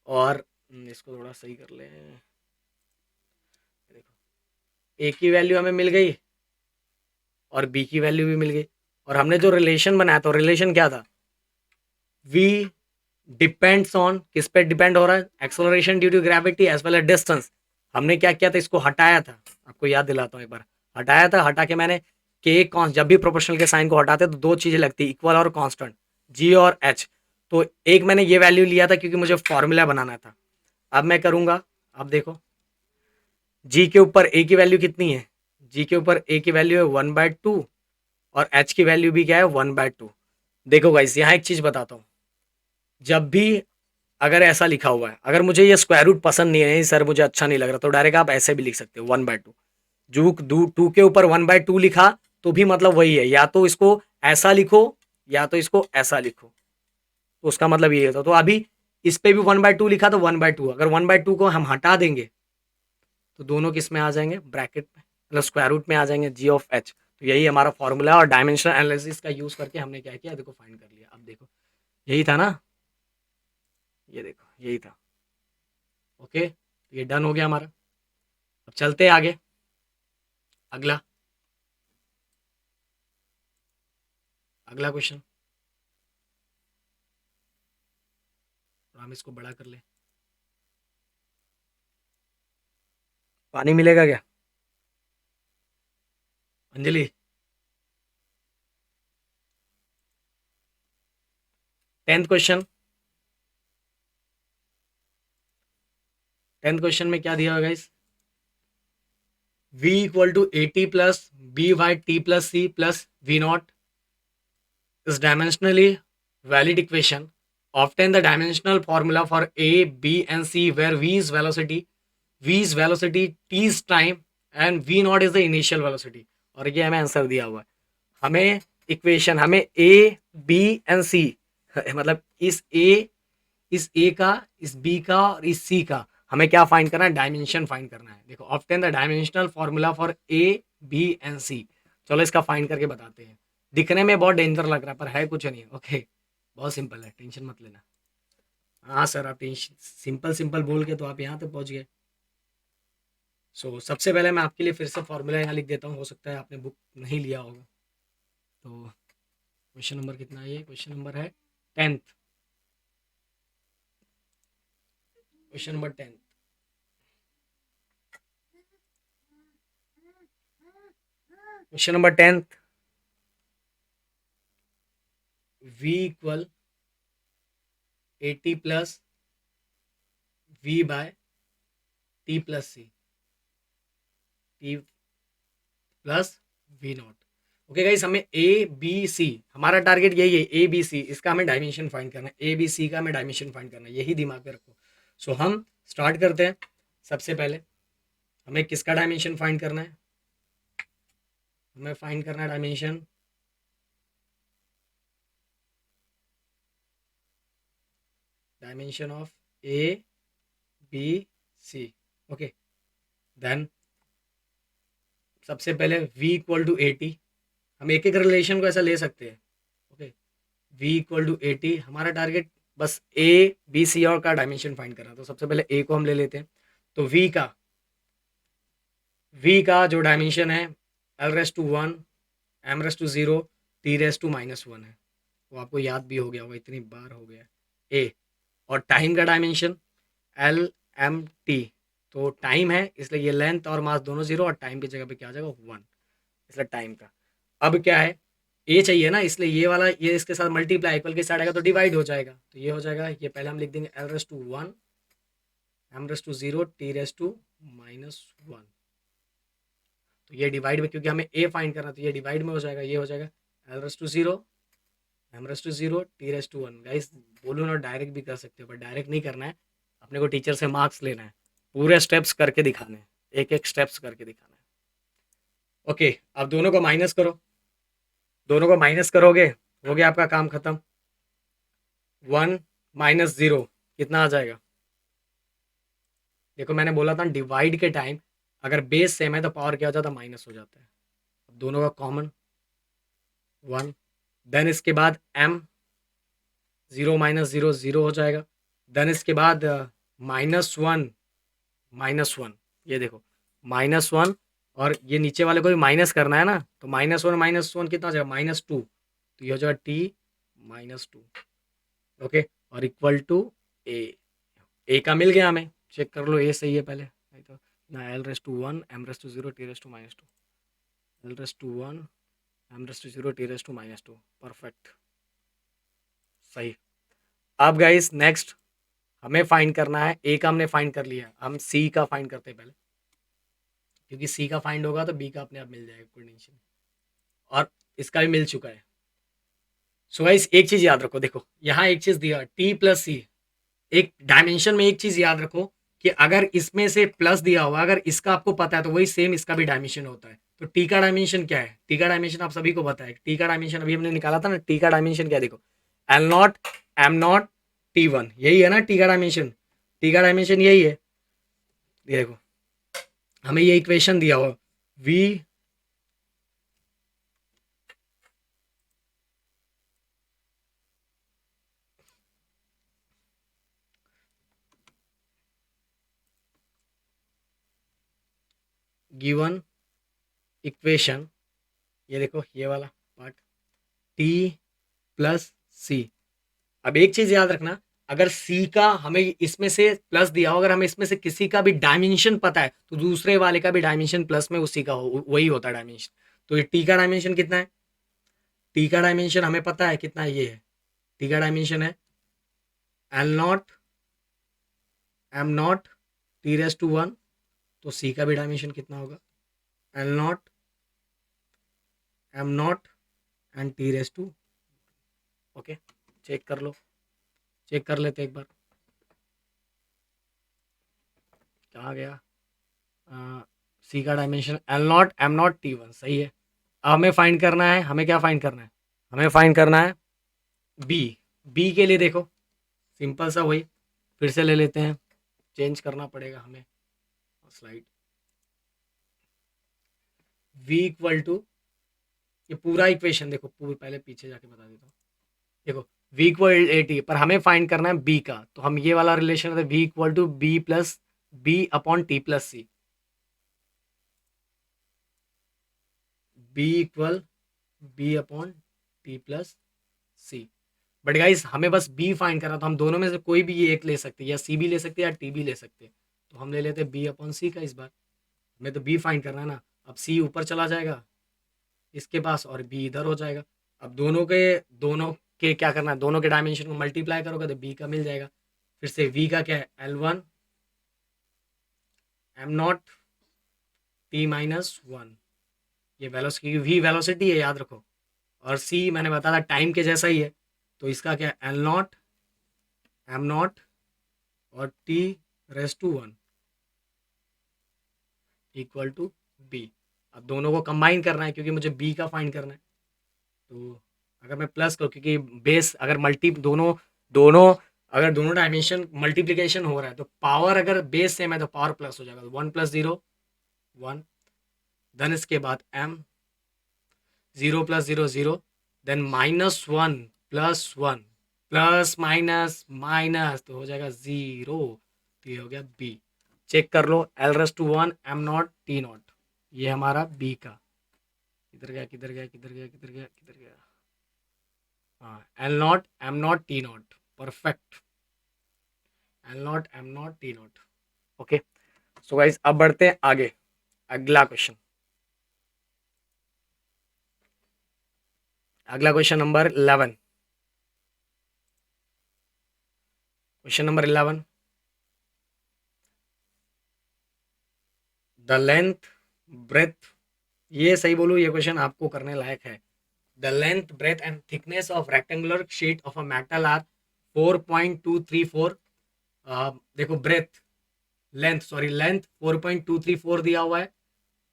और इसको थोड़ा सही कर ले, देखो a की वैल्यू हमें मिल गई और b की वैल्यू भी मिल गई। और हमने जो रिलेशन बनाया तो रिलेशन क्या था, v डिपेंड्स ऑन, किस पे डिपेंड हो रहा है, acceleration due to gravity as well as distance. हमने क्या किया था, इसको हटाया था, आपको याद दिलाता हूँ एक बार, हटाया था, हटा के मैंने के कॉन्स, जब भी प्रोपोर्शनल के साइन को हटाते तो दो चीजें लगती है, इक्वल और कांस्टेंट, जी और एच। तो एक मैंने ये वैल्यू लिया था क्योंकि मुझे फॉर्मूला बनाना था। अब मैं करूंगा, अब देखो जी के ऊपर ए की वैल्यू कितनी है, जी के ऊपर ए की वैल्यू है 1/2 और एच की वैल्यू भी क्या है 1/2। देखो गाइस यहाँ एक चीज बताता हूँ, जब भी अगर ऐसा लिखा हुआ है, अगर मुझे ये स्क्वायर रूट पसंद नहीं है सर, मुझे अच्छा नहीं लग रहा, तो डायरेक्ट आप ऐसे भी लिख सकते हो 1/2। जो 2 के ऊपर 1/2 लिखा तो भी मतलब वही है, या तो इसको ऐसा लिखो या तो इसको ऐसा लिखो, तो उसका मतलब ये होता। तो अभी इस पे भी 1/2 लिखा तो 1/2, अगर 1/2 को हम हटा देंगे तो दोनों किस में आ जाएंगे, ब्रैकेट में, मतलब स्क्वायर रूट में आ जाएंगे, जी ऑफ एच। तो यही हमारा फॉर्मूला, और डायमेंशनल एनालिसिस का यूज करके हमने क्या किया, देखो फाइंड कर लिया। अब देखो यही था ना, ये देखो यही था। ओके, तो ये डन हो गया हमारा। अब चलते हैं आगे, अगला, अगला क्वेश्चन, हम इसको बड़ा कर ले, पानी मिलेगा क्या Anjali. 10th question, 10th question में क्या दिया होगा इस, v equal to a t plus b y t plus c plus v naught is dimensionally valid equation. Obtain the dimensional formula for A, B, and C, where V is velocity, T is time, and V naught is the initial velocity. और ये हमें आंसर दिया हुआ है, हमें इक्वेशन, हमें A, B and C मतलब इस A का, इस B का और इस C का हमें क्या फाइंड करना है, डायमेंशन फाइंड करना है। देखो obtain the dimensional formula for A, B and C। चलो इसका फाइंड करके बताते हैं। दिखने में बहुत डेंजर लग रहा है पर है कुछ नहीं, ओके बहुत सिंपल है, टेंशन मत लेना। हाँ सर, आप टेंशन सिंपल सिंपल बोल के तो आप यहाँ तक पहुँच गए। सबसे पहले मैं आपके लिए फिर से फॉर्मूला यहाँ लिख देता हूँ, हो सकता है आपने बुक नहीं लिया होगा। तो क्वेश्चन नंबर कितना है, ये क्वेश्चन नंबर है 10th, question number 10th। Question number 10th, v equal 80 plus v by t plus c, t plus v naught. Okay guys, हमें ए बी सी, हमारा टारगेट यही है, ए बी सी, इसका हमें डायमेंशन फाइंड करना है, ए बी सी का हमें डायमेंशन फाइंड करना है, यही दिमाग में रखो। हम स्टार्ट करते हैं। सबसे पहले हमें किसका डायमेंशन फाइंड करना है, हमें फाइंड करना है dimension of a b c. Okay, then सबसे पहले v इक्वल टू 80, हम एक एक रिलेशन को ऐसा ले सकते हैं। ओके, v इक्वल टू 80, हमारा टारगेट बस a b c और का डायमेंशन फाइंड करना। तो सबसे पहले a को हम ले लेते हैं, तो v का जो डायमेंशन है l⁻1 m⁻0 t⁻−1 है, वो आपको याद भी हो गया होगा, इतनी बार हो गया a। और टाइम का डायमेंशन एल एम टी, तो टाइम है इसलिए ये लेंथ और मास दोनों जीरो, और टाइम की जगह पे क्या आ जाएगा 1, इसलिए टाइम का। अब क्या है, ए चाहिए ना, इसलिए ये वाला ये इसके साथ मल्टीप्लाई इक्वल के साइड आएगा तो डिवाइड हो जाएगा, तो ये हो जाएगा, ये पहले हम लिख देंगे l⁻1 m⁻0 t⁻−1। तो ये डिवाइड में, क्योंकि हमें ए फाइंड करना तो ये डिवाइड में हो जाएगा, ये हो जाएगा l⁻0 m⁻0 t⁻1। गाइस बोलो ना, डायरेक्ट भी कर सकते हो पर डायरेक्ट नहीं करना है, अपने को टीचर से मार्क्स लेना है, पूरे स्टेप्स करके दिखाने हैं, एक एक स्टेप्स करके दिखाना है। ओके, अब दोनों को माइनस करो, दोनों को माइनस करोगे हो गया आपका काम खत्म। 1 - 0 कितना आ जाएगा, देखो मैंने बोला था डिवाइड के टाइम अगर बेस सेम है तो पावर क्या हो जाता है, माइनस हो जाता है। अब दोनों का कॉमन 1, देन इसके बाद m 0 माइनस 0 0 हो जाएगा। देन इसके बाद -1 -1, ये देखो -1, और ये नीचे वाले को भी माइनस करना है ना, तो -1 कितना हो जाएगा, -2, तो ये हो जाएगा t -2। ओके, और इक्वल टू ए का मिल गया हमें, चेक कर लो ए सही है पहले, नहीं तो ना l⁻1 m⁻0 t⁻², l⁻1 m⁻0 t⁻², perfect, सही। अब गाइस नेक्स्ट हमें फाइंड करना है, ए का हमने फाइंड कर लिया, हम सी का फाइंड करते हैं पहले, क्योंकि सी का फाइंड होगा तो बी का अपने आप मिल जाएगा, कोई टेंशन, और इसका भी मिल चुका है। सो गाइस एक चीज याद रखो, देखो यहाँ एक चीज दिया टी प्लस सी, एक डायमेंशन में एक चीज याद रखो कि अगर इसमें से प्लस दिया हुआ, अगर इसका आपको पता है तो वही सेम इसका भी डायमेंशन होता है। तो टी का डायमेंशन क्या है, टी का डायमेंशन आप सभी को पता है, टी का डायमेंशन अभी हमने निकाला था ना, टी का डायमेंशन क्या है, देखो L0 M0 T1, यही है ना टी का डायमेंशन, टी का डायमेंशन यही है। ये देखो हमें ये इक्वेशन दिया हुआ v गिवन इक्वेशन, ये देखो ये वाला पार्ट t प्लस सी। अब एक चीज याद रखना, अगर सी का हमें इसमें से प्लस दिया हो, अगर हमें इसमें से किसी का भी डायमेंशन पता है तो दूसरे वाले का भी डायमेंशन प्लस में उसी का हो, वही होता है डायमेंशन। तो ये टी का डायमेंशन कितना है, टी का डायमेंशन हमें पता है कितना है, ये है टी का डायमेंशन है L0 M0 t⁻1, तो सी का भी डायमेंशन कितना होगा, L0 M0 and t⁻2। Okay, check कर लो, चेक कर लेते एक बार, कहाँ गया, सी का डायमेंशन L0 M0 T1, सही है। अब हमें फाइंड करना है, हमें क्या फाइंड करना है, हमें फाइंड करना है बी। बी के लिए देखो सिंपल सा वही फिर से ले लेते हैं, चेंज करना पड़ेगा हमें स्लाइड। v इक्वल टू, ये पूरा इक्वेशन देखो, पूरे पहले पीछे जाके बता देता हूँ, देखो v इक्वल AT, पर हमें फाइंड करना है b का, तो हम ये वाला रिलेशन है v equal to b plus b upon t plus c, b equal b upon t plus c. But guys हमें बस b फाइंड करना, तो हम दोनों में से कोई भी ये एक ले सकते हैं, या c भी ले सकते हैं या t भी ले सकते हैं, तो हम ले लेते हैं b अपॉन सी का। इस बार हमें तो b फाइंड करना है ना, अब c ऊपर चला जाएगा इसके पास और b इधर हो जाएगा। अब दोनों के क्या करना है, दोनों के डायमेंशन को मल्टीप्लाई करोगे तो b का मिल जाएगा। फिर से v का क्या है, L1 M0 t-1, ये वेलोसिटी, v वेलोसिटी है याद रखो, और c मैंने बताया टाइम के जैसा ही है, तो इसका क्या है L0 M0 और t⁻1 इक्वल टू b। अब दोनों को कंबाइन करना है क्योंकि मुझे b का फाइंड करना है, तो अगर मैं प्लस करूँ, क्योंकि बेस अगर मल्टी दोनों दोनों अगर दोनों डायमेंशन मल्टीप्लिकेशन हो रहा है तो पावर अगर बेस सेम है तो पावर प्लस हो जाएगा, 1 + 0 1, देन इसके बाद m 0 + 0 0, then -1 + 1 plus minus minus, तो हो जाएगा 0, तो ये हो गया b। चेक कर लो L⁻1 M0 T0, ये हमारा b का, किधर गया किधर गया किधर गया किधर गया किधर गया, हाँ L0 M0 T0, perfect, L0 M0 T0। Okay, so guys अब बढ़ते हैं आगे, अगला क्वेश्चन, अगला question number 11, question number 11, the length breadth, ये सही बोलूँ ये क्वेश्चन आपको करने लायक है। The length breadth and thickness of rectangular sheet of a metal are 4.234, देखो ब्रेथ लेंथ 4.234 दिया हुआ है,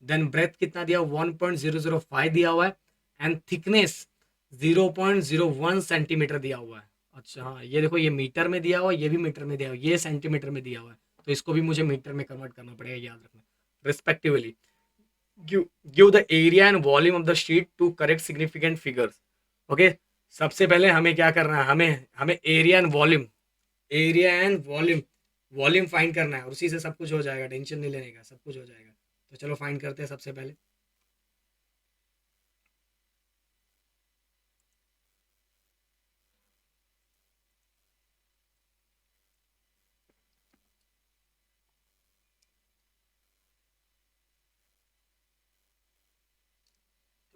देन ब्रेथ कितना दिया 1.005 दिया हुआ है, एंड थिकनेस 0.01 सेंटीमीटर दिया हुआ है। अच्छा हाँ, ये देखो ये मीटर में दिया हुआ है, ये भी मीटर में दिया हुआ है, ये सेंटीमीटर में दिया हुआ है, तो इसको भी मुझे मीटर में कन्वर्ट करना पड़ेगा, याद रखना। Respectively give the area and volume of the sheet to correct significant figures. Okay, सबसे पहले हमें क्या करना है, हमें हमें area and volume volume find करना है, और उसी से सब कुछ हो जाएगा, टेंशन नहीं लेने का, सब कुछ हो जाएगा। तो चलो फाइंड करते हैं सबसे पहले।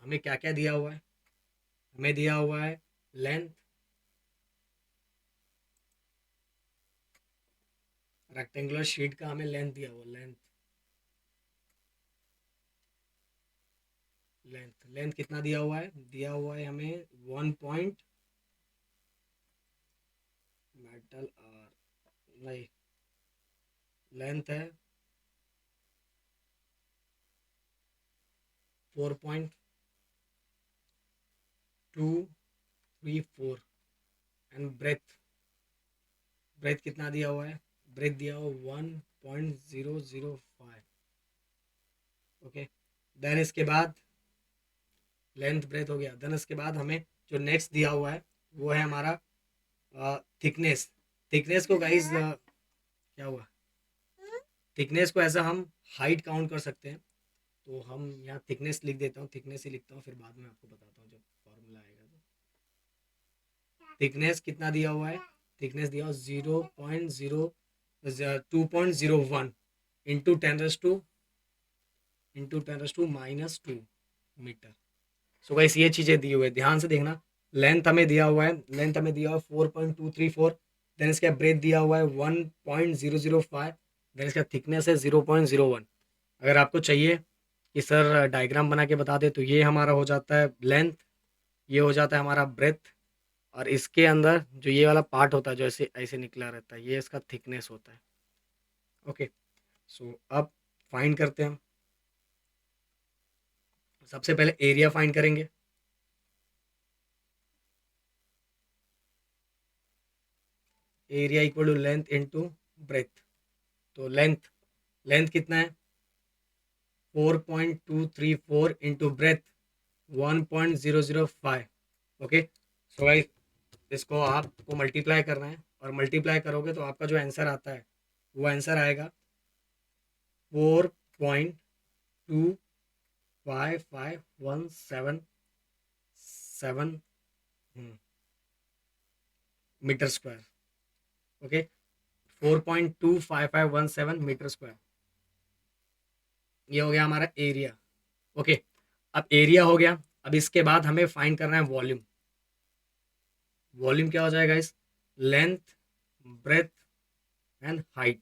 हमें क्या क्या दिया हुआ है, हमें दिया हुआ है लेंथ, रेक्टेंगुलर शीट का हमें लेंथ दिया हुआ, लेंथ लेंथ लेंथ कितना दिया हुआ है, दिया हुआ है हमें 1 पॉइंट मेटल आर, नहीं, लेंथ है 4.234 एंड ब्रेथ, ब्रेथ कितना दिया हुआ है, ब्रेथ दिया हुआ 1.005। ओके, देन इसके बाद लेंथ ब्रेथ हो गया। देन इसके बाद हमें जो नेक्स्ट दिया हुआ है वो है हमारा थिकनेस। थिकनेस को गाइस क्या हुआ, थिकनेस को ऐसा हम हाइट काउंट कर सकते हैं, तो हम यहाँ थिकनेस लिख देता हूँ, थिकनेस ही लिखता हूँ, फिर बाद में आपको बताता हूँ जब फॉर्मूला आएगा। तो थिकनेस कितना दिया हुआ है, थिकनेस दिया हुआ 2.01 into 10 to metre. So guys ये चीज़ें दी हुई है, ध्यान से देखना। लेंथ हमें दिया हुआ है, लेंथ हमें दिया हुआ है 4.234, देन इसका ब्रेथ दिया हुआ है 1.005, देन इसका थिकनेस है 0.01। अगर आपको चाहिए कि सर डायग्राम बना के बता दे, तो ये हमारा हो जाता है लेंथ, ये हो जाता है हमारा ब्रेथ, और इसके अंदर जो ये वाला पार्ट होता है जो ऐसे ऐसे निकला रहता है, ये इसका थिकनेस होता है। ओके, सो अब फाइंड करते हैं हम। सबसे पहले एरिया फाइंड करेंगे। Area equal to length into breadth. तो लेंथ लेंथ कितना है 4.234 into breadth 1.005। Okay, so guys इसको आपको मल्टीप्लाई करना है, और मल्टीप्लाई करोगे तो आपका जो आंसर आता है वो आंसर आएगा 4.25517 metre square. Okay, 4.25517 metre square, ये हो गया हमारा एरिया। ओके, अब एरिया हो गया, अब इसके बाद हमें फाइंड करना है वॉल्यूम। वॉल्यूम क्या हो जाएगा इस, length breadth and height.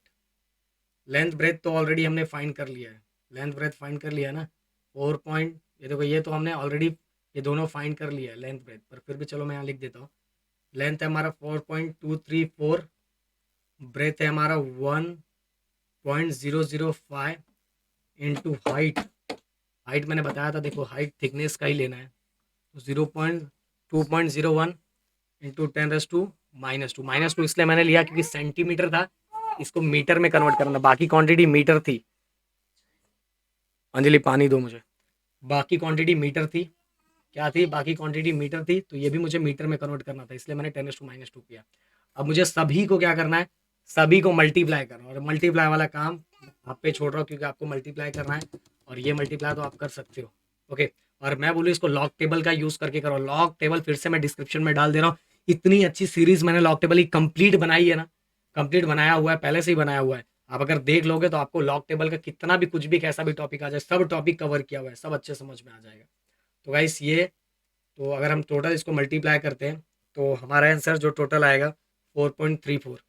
Length breadth तो ऑलरेडी हमने फाइंड कर लिया है, लेंथ ब्रेथ फाइंड कर लिया है ना, 4 पॉइंट, ये देखो ये तो हमने ऑलरेडी ये दोनों फाइंड कर लिया है लेंथ ब्रेथ, पर फिर भी चलो मैं यहाँ लिख देता हूँ। लेंथ है हमारा 4.234, ब्रेथ है हमारा 1.005 इंटू हाइट। हाइट मैंने बताया था, देखो हाइट थिकनेस का ही लेना है, तो 2.01 इंटू 10⁻²। -2 इसलिए मैंने लिया क्योंकि सेंटीमीटर था, इसको मीटर में कन्वर्ट करना, बाकी क्वांटिटी मीटर थी। अंजलि पानी दो मुझे। बाकी क्वांटिटी मीटर थी, क्या थी, बाकी क्वांटिटी मीटर थी, तो ये भी मुझे मीटर में कन्वर्ट करना था, इसलिए मैंने 10⁻² किया। अब मुझे सभी को क्या करना है, सभी को मल्टीप्लाई करना है, और मल्टीप्लाई वाला काम आप पे छोड़ रहा हूँ क्योंकि आपको मल्टीप्लाई करना है, और ये मल्टीप्लाई तो आप कर सकते हो। ओके, और मैं बोलूँ इसको लॉग टेबल का यूज़ करके करो। लॉग टेबल फिर से मैं डिस्क्रिप्शन में डाल दे रहा हूँ, इतनी अच्छी सीरीज मैंने लॉग टेबल की कंप्लीट बनाई है ना, कंप्लीट बनाया हुआ है, पहले से ही बनाया हुआ है। आप अगर देख लोगे तो आपको लॉग टेबल का कितना भी कुछ भी कैसा भी टॉपिक आ जाए, सब टॉपिक कवर किया हुआ है, सब अच्छे समझ में आ जाएगा। तो गाइस ये, तो अगर हम टोटल इसको मल्टीप्लाई करते हैं तो हमारा आंसर जो टोटल आएगा 4.34।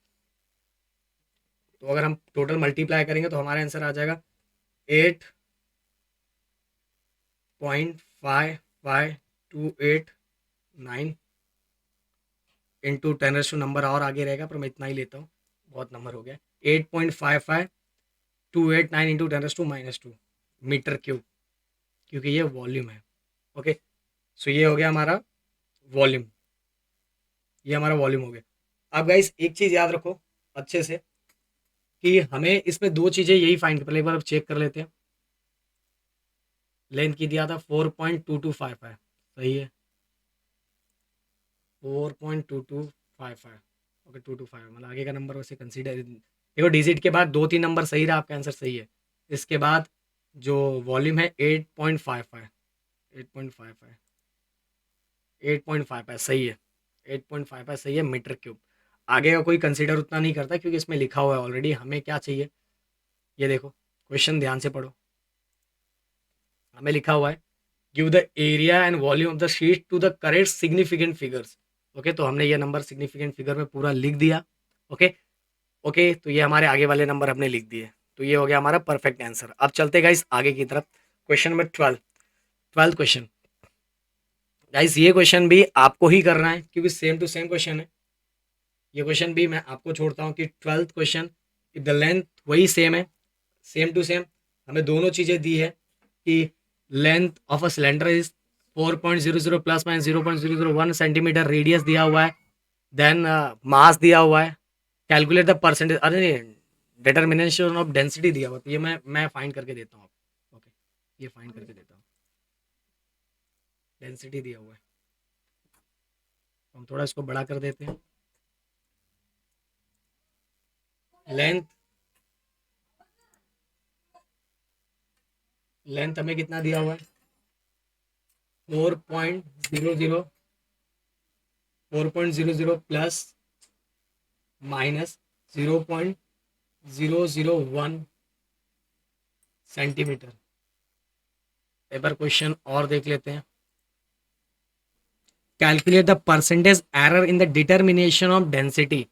तो अगर हम टोटल मल्टीप्लाई करेंगे तो हमारा आंसर आ जाएगा 8.55289 इंटू 10 नंबर और आगे रहेगा, पर मैं इतना ही लेता हूँ, बहुत नंबर हो गया। 8.55289 इंटू 10⁻², मीटर क्यूब, क्योंकि ये वॉल्यूम है। ओके, सो ये हो गया हमारा वॉल्यूम, ये हमारा वॉल्यूम हो गया। अब गाइस एक चीज़ याद रखो अच्छे से, कि हमें इसमें दो चीज़ें यही फाइंड, पहले एक बार चेक कर लेते हैं। लेंथ की दिया था 4.2255, सही है 4.2255, ओके 225, मतलब आगे का नंबर वैसे कंसीडर, देखो डिजिट के बाद 2-3 नंबर सही रहा, आपका आंसर सही है। इसके बाद जो वॉल्यूम है 8.55, 8.55, 8.55 सही है, 8.55 सही है मीटर क्यूब। आगे का कोई कंसीडर उतना नहीं करता क्योंकि इसमें लिखा हुआ है ऑलरेडी। हमें क्या चाहिए, ये देखो क्वेश्चन ध्यान से पढ़ो, हमें लिखा हुआ है give the area and volume of the sheet to the correct significant figures. Okay, तो हमने ये नंबर सिग्निफिकेंट फिगर में पूरा लिख दिया। ओके ओके, तो ये हमारे आगे वाले नंबर हमने लिख दिए, तो ये हो गया हमारा परफेक्ट आंसर। अब चलते गाइस आगे की तरफ, क्वेश्चन नंबर 12 क्वेश्चन। गाइस ये क्वेश्चन भी आपको ही करना है क्योंकि सेम टू सेम क्वेश्चन है। ये क्वेश्चन भी मैं आपको छोड़ता हूँ कि 12th क्वेश्चन द लेंथ वही सेम है, सेम टू सेम। हमें दोनों चीज़ें दी है कि length of a cylinder is 4.00 plus minus 0.001 centimetre, radius दिया हुआ है, देन मास दिया हुआ है, कैलकुलेट द परसेंटेज, अरे डिटर्मिनेशन ऑफ डेंसिटी दिया हुआ, तो ये मैं फाइंड करके देता हूँ आपको। ओके, ये फाइंड करके देता हूँ, डेंसिटी दिया हुआ है, हम थोड़ा इसको बड़ा कर देते हैं। लेंथ, लेंथ हमें कितना दिया हुआ है 4.00, 4.00 प्लस माइनस 0.001 सेंटीमीटर। एक बार क्वेश्चन और देख लेते हैं। Calculate the percentage error in the determination of density.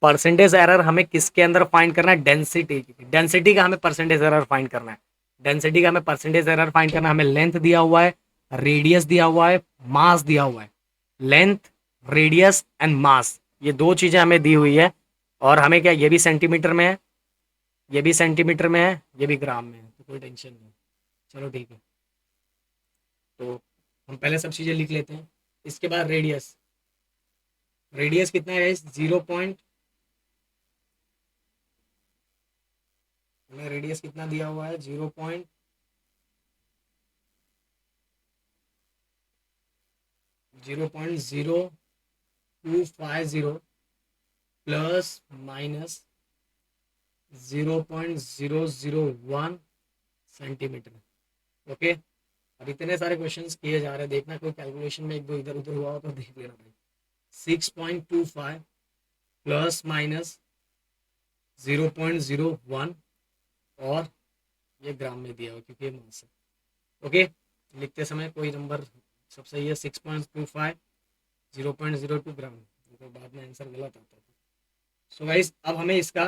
Percentage error हमें किसके अंदर फाइंड करना है, डेंसिटी, डेंसिटी का हमें परसेंटेज एरर फाइंड करना है, डेंसिटी का हमें परसेंटेज एरर फाइंड करना है। हमें लेंथ दिया हुआ है, रेडियस दिया हुआ है, मास दिया हुआ है। लेंथ, रेडियस एंड मास, ये दो चीजें हमें दी हुई है, और हमें क्या, ये भी सेंटीमीटर में है, ये भी सेंटीमीटर में है, ये भी ग्राम में है, तो कोई टेंशन नहीं। चलो ठीक है, तो हम पहले सब चीज़ें लिख लेते हैं। इसके बाद रेडियस, रेडियस कितना है, 0 हमें रेडियस कितना दिया हुआ है, 0.0250 प्लस माइनस 0.001 सेंटीमीटर। ओके, अब इतने सारे क्वेश्चंस किए जा रहे हैं, देखना कोई कैलकुलेशन में एक दो इधर उधर हुआ हो तो देख लेना भाई। 6.25 प्लस माइनस 0.01, और ये ग्राम में दिया हुआ क्योंकि ये मास है। ओके, लिखते समय कोई नंबर सब सही है, 6.25, 0.02 ग्राम, तो बाद में आंसर गलत आता है। सो गाइस अब हमें इसका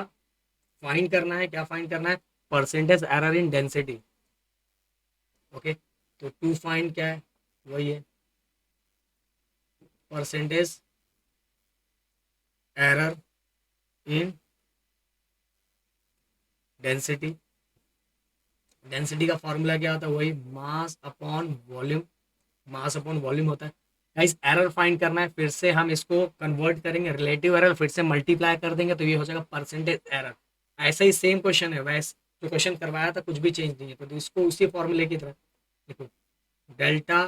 फाइंड करना है, क्या फाइंड करना है, percentage error in density. Okay, तो टू फाइंड क्या है, वही है percentage error in density. Density का फॉर्मूला क्या होता है, वही mass upon volume, mass upon volume होता है। गाइस एरर फाइंड करना है, फिर से हम इसको कन्वर्ट करेंगे, रिलेटिव एरर फिर से मल्टीप्लाई कर देंगे तो ये हो जाएगा परसेंटेज एरर। ऐसा ही सेम क्वेश्चन है, वैसे जो क्वेश्चन करवाया था कुछ भी चेंज नहीं है, तो इसको उसी फॉर्मूले की तरह देखो, delta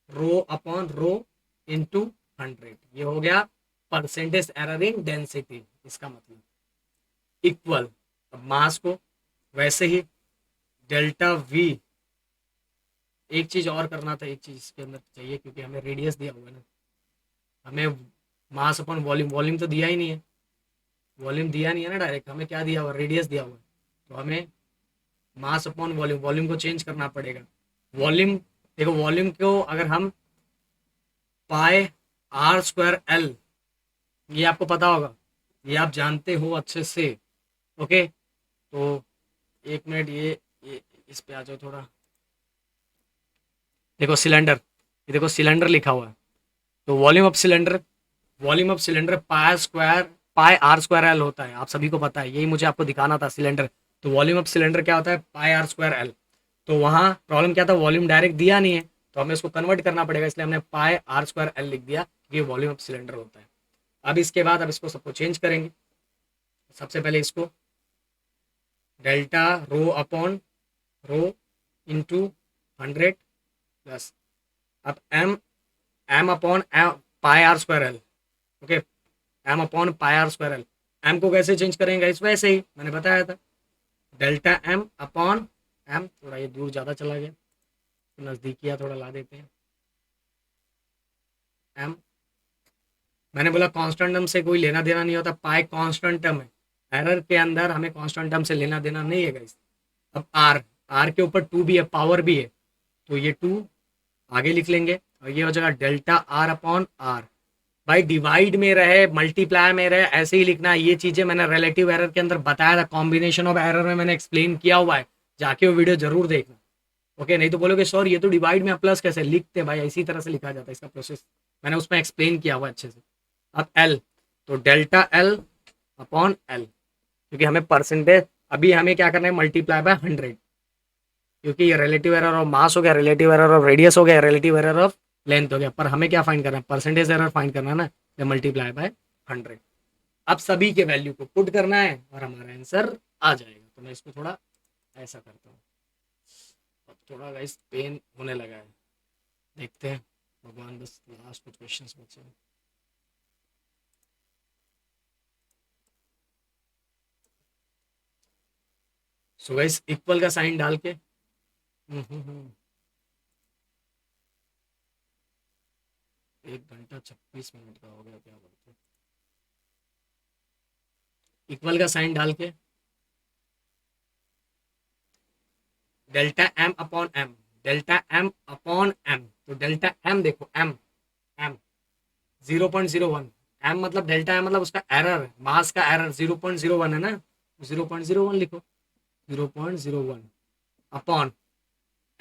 rho upon rho into 100, ये हो गया परसेंटेज एरर इन डेंसिटी। इसका मतलब इक्वल, अब मास को वैसे ही डेल्टा वी, एक चीज और करना था, एक चीज इसके अंदर चाहिए क्योंकि हमें रेडियस दिया हुआ है ना, हमें मास अपॉन वॉल्यूम, वॉल्यूम तो दिया ही नहीं है, वॉल्यूम दिया नहीं है ना डायरेक्ट, हमें क्या दिया हुआ, रेडियस दिया हुआ है, तो हमें मास अपॉन वॉल्यूम, वॉल्यूम को चेंज करना पड़ेगा। वॉल्यूम देखो, वॉल्यूम को अगर हम पाई आर स्क्वायर एल, ये आपको पता होगा, ये आप जानते हो अच्छे से। ओके, तो एक मिनट, ये इस पे आ जाओ थोड़ा, देखो सिलेंडर, ये देखो सिलेंडर लिखा हुआ है, तो volume of cylinder, volume of cylinder pi square, pi are square l होता है, आप सभी को पता है, यही मुझे आपको दिखाना था सिलेंडर। तो वॉल्यूम ऑफ सिलेंडर क्या होता है, पाई आर स्क्वायर एल। तो वहाँ प्रॉब्लम क्या था, वॉल्यूम डायरेक्ट दिया नहीं है, तो हमें इसको कन्वर्ट करना पड़ेगा, इसलिए हमने पाई आर स्क्वायर एल लिख दिया, ये वॉल्यूम ऑफ सिलेंडर होता है। अब इसके बाद अब इसको सबको चेंज करेंगे, सबसे पहले इसको delta rho upon rho into 100 plus, अब M upon pi are square L, okay, M upon pi are square L. M को कैसे चेंज करेंगे, इस वैसे ही मैंने बताया था, डेल्टा एम अपॉन एम, थोड़ा ये दूर ज़्यादा चला गया तो नज़दीकिया थोड़ा ला देते हैं, एम, मैंने बोला कांस्टेंट टर्म से कोई लेना देना नहीं होता, पाई कांस्टेंट टर्म है, एरर के अंदर हमें कांस्टेंट टर्म से लेना देना नहीं है गाइस। अब आर, आर के ऊपर टू भी है, पावर भी है, तो ये टू आगे लिख लेंगे और ये हो जाएगा डेल्टा आर अपॉन आर। भाई डिवाइड में रहे मल्टीप्लाई में रहे ऐसे ही लिखना है, ये चीजें मैंने रिलेटिव एरर के अंदर बताया था, कॉम्बिनेशन ऑफ एरर में मैंने एक्सप्लेन किया हुआ है, जाके वो वीडियो जरूर देखना, ओके। नहीं तो बोलोगे सर ये तो डिवाइड में प्लस कैसे लिखते हैं, भाई इसी तरह से लिखा जाता है, इसका प्रोसेस मैंने उसमें एक्सप्लेन किया हुआ अच्छे से। अब एल, तो डेल्टा एल अपॉन एल, क्योंकि हमें परसेंटेज अभी हमें क्या करना है, मल्टीप्लाई बाय 100, क्योंकि ये रिलेटिव एरर ऑफ मास हो गया, रिलेटिव एरर ऑफ रेडियस हो गया, रिलेटिव एरर ऑफ लेंथ हो गया, पर हमें क्या फाइंड करना है, परसेंटेज एरर फाइंड करना है ना, ये मल्टीप्लाई बाय 100। अब सभी के वैल्यू को पुट करना है और हमारा आंसर आ जाएगा। तो मैं इसको थोड़ा ऐसा करता हूँ, अब थोड़ा गाइस पेन होने लगा है, देखते हैं भगवान, बस लास्ट कुछ क्वेश्चंस बचे हैं। सो गाइस इक्वल का साइन डाल के 1 घंटा 26 मिनट का हो गया, क्या बोलते हैं, इक्वल का साइन डाल के delta m upon m, delta m upon m, तो डेल्टा एम देखो, एम एम 0.01, एम मतलब डेल्टा एम मतलब उसका एरर, मास का एरर 0.01 है ना, 0.01 लिखो, 0.01 अपॉन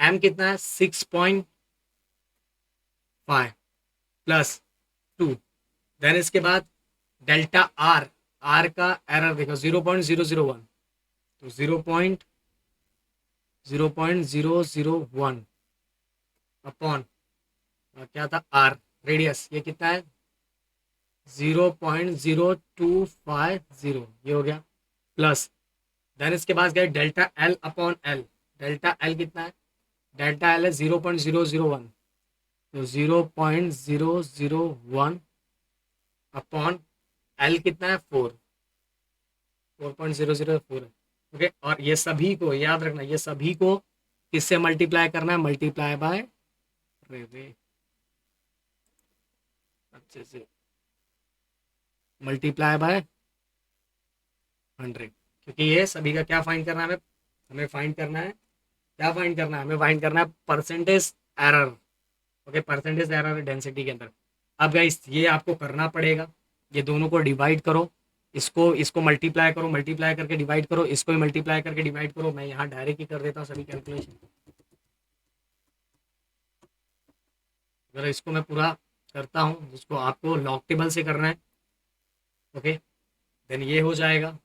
एम कितना है 6.5 प्लस 2, देन इसके बाद डेल्टा आर, आर का एरर देखो 0.001, तो 0.001 अपॉन क्या था आर, रेडियस ये कितना है 0.0250, ये हो गया प्लस, देन इसके बाद गए delta L upon L, delta L कितना है, डेल्टा एल है 0.001, तो 0.001 अपॉन एल कितना है 4.004 है, ओके। और ये सभी को याद रखना, ये सभी को किससे मल्टीप्लाई करना है, मल्टीप्लाई बाय, रे अच्छे से मल्टीप्लाई बाय 100, क्योंकि ये सभी का क्या फाइंड करना है हमें, हमें फाइंड करना है, क्या फाइंड करना है, हमें फाइंड करना है percentage error, okay, percentage error density के अंदर। अब गाइस ये आपको करना पड़ेगा, ये दोनों को डिवाइड करो, इसको इसको मल्टीप्लाई करो, मल्टीप्लाई करके डिवाइड करो, इसको भी मल्टीप्लाई करके डिवाइड करो, मैं यहाँ डायरेक्ट ही कर देता हूँ सभी कैलकुलेशन, अगर इसको मैं पूरा करता हूँ जिसको आपको लॉग टेबल से करना है, ओके, देन ये हो जाएगा,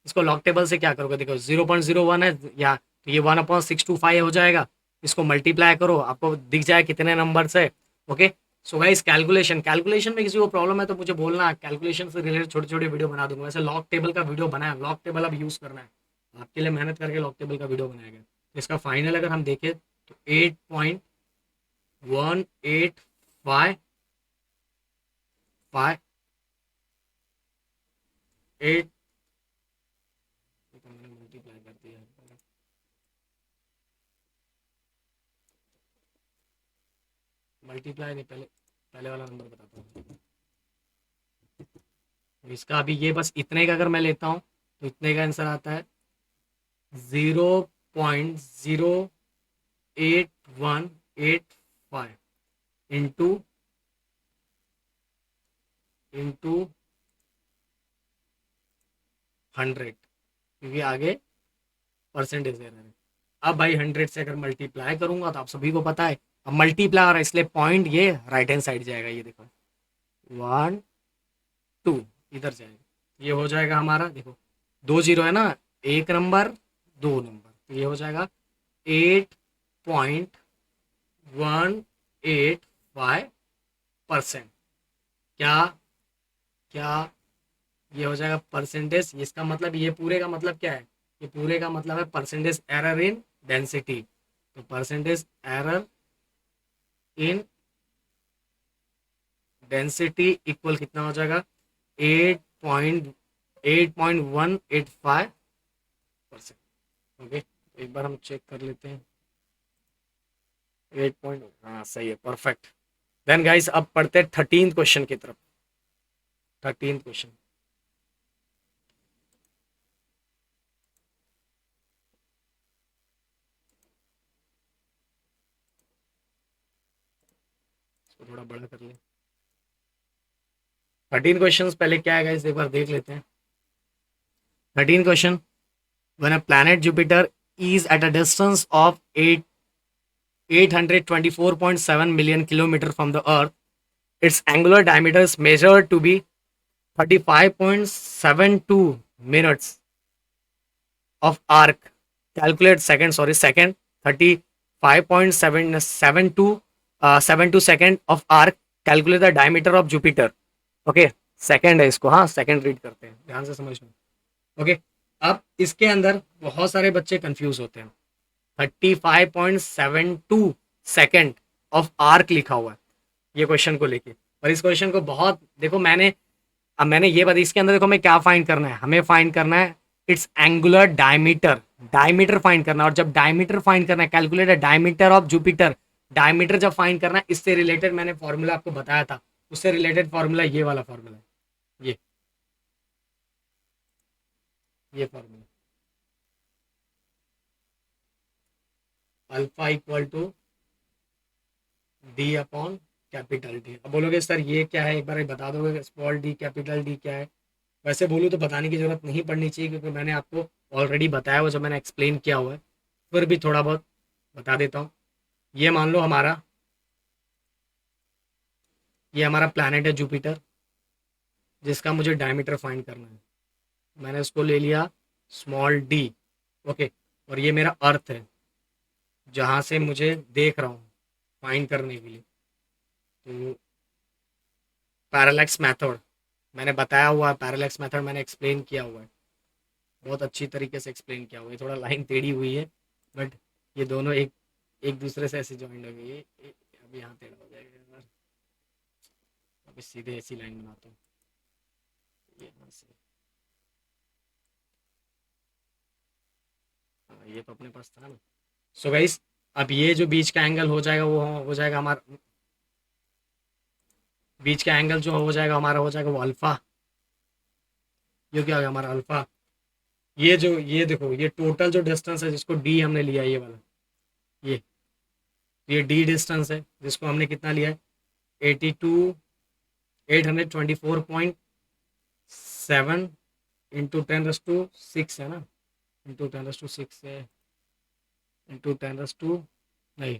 इसको लॉग टेबल से क्या करोगे, देखो 0.01 है या, तो ये 1/625 हो जाएगा, इसको मल्टीप्लाई करो आपको दिख जाए कितने नंबर से, okay. So guys calculation, calculation में किसी को प्रॉब्लम है तो मुझे बोलना, कैलकुलेशन से रिलेटेड छोटे छोटे वीडियो बना दूंगा, वैसे लॉग टेबल का वीडियो बनाया, लॉग टेबल अब यूज़ करना है आपके लिए, मेहनत करके लॉग टेबल का वीडियो बनाया गया, तो इसका फाइनल अगर हम देखें तो 8.185 8, मैंने मल्टीप्लाई कर दिया, मल्टीप्लाई नहीं, पहले पहले वाला नंबर बताता हूँ, तो इसका अभी ये बस इतने का अगर मैं लेता हूँ तो इतने का आंसर आता है 0.08185 इंटू इंटू 100, क्योंकि आगे परसेंटेज दे रहे हैं। अब भाई 100 से अगर मल्टीप्लाई करूंगा तो आप सभी को पता है, अब मल्टीप्लाई और इसलिए पॉइंट ये राइट हैंड साइड जाएगा, ये देखो 1 2 इधर जाएगा, ये हो जाएगा हमारा, देखो 2 जीरो है ना, एक नंबर 2 नंबर, तो ये हो जाएगा 8.185%, क्या क्या ये हो जाएगा परसेंटेज, इसका मतलब ये पूरे का मतलब क्या है, ये पूरे का मतलब है परसेंटेज एरर इन डेंसिटी। तो percentage error in density equal कितना हो जाएगा, 8.185%। ओके, एक बार हम चेक कर लेते हैं। 8 पॉइंट, हाँ सही है, परफेक्ट। देन गाइस अब पढ़ते हैं 13th क्वेश्चन की तरफ। 13th क्वेश्चन, इसको थोड़ा बड़ा कर ले। 13 क्वेश्चन पहले क्या है गाइस, एक बार देख लेते हैं। 13 question, when a planet Jupiter is at a distance of 824.7 million kilometer from the Earth, its angular diameter is measured to be 35.72 minutes of arc. Calculate second, sorry, second, 35.72 second of arc. Calculate the diameter of Jupiter. Okay, second है इसको, हाँ सेकंड रीड करते हैं, ध्यान से समझना। ओके, अब इसके अंदर बहुत सारे बच्चे कंफ्यूज होते हैं। 35.72 सेकेंड ऑफ आर्क लिखा हुआ है ये क्वेश्चन को लेके, और इस क्वेश्चन को बहुत देखो, मैंने ये बता, इसके अंदर देखो हमें क्या फाइंड करना है, हमें फाइंड करना है it's angular diameter. Diameter find करना है, और जब डायमीटर फाइंड करना है, calculate diameter of Jupiter. Diameter जब फाइंड करना है, इससे रिलेटेड मैंने फॉर्मूला आपको बताया था, उससे रिलेटेड फॉर्मूला ये वाला फॉर्मूला है, ये ये formula, alpha equal to d upon capital d. अब बोलोगे सर ये क्या है, एक बार बता दोगे स्मॉल डी कैपिटल डी क्या है। वैसे बोलूँ तो बताने की जरूरत नहीं पड़नी चाहिए, क्योंकि मैंने आपको ऑलरेडी बताया हुआ, जब मैंने एक्सप्लेन किया हुआ है, फिर भी थोड़ा बहुत बता देता हूँ। ये मान लो ये हमारा प्लैनेट है जुपिटर, जिसका मुझे डायमीटर फाइंड करना है। मैंने उसको ले लिया स्मॉल डी। ओके, और ये मेरा अर्थ है, जहाँ से मुझे देख रहा हूँ फाइंड करने के लिए। तो पैरालैक्स मेथड मैंने बताया हुआ है, पैरालैक्स मेथड मैंने एक्सप्लेन किया हुआ है, बहुत अच्छी तरीके से एक्सप्लेन किया हुआ है। थोड़ा लाइन टेढ़ी हुई है, बट ये दोनों एक एक दूसरे से ऐसे ज्वाइंट हो गई है। अभी यहाँ टेढ़ा हो जाएगा यार, अभी सीधे ऐसी लाइन बनाता हूँ, ये यहाँ से, हाँ ये तो अपने पास था ना। सो गाइस, अब ये जो बीच का एंगल हो जाएगा, वो हो जाएगा हमारा, बीच का एंगल जो हो जाएगा हमारा, हो जाएगा वो अल्फा। ये क्या होगा हमारा अल्फा। ये देखो, ये टोटल जो डिस्टेंस है जिसको डी हमने लिया, ये वाला, ये ये डी डिस्टेंस है जिसको हमने कितना लिया है, 824.7 इंटू 10⁻⁶ है ना, इंटू 10⁻⁶ है, इंटू 10⁻, नहीं,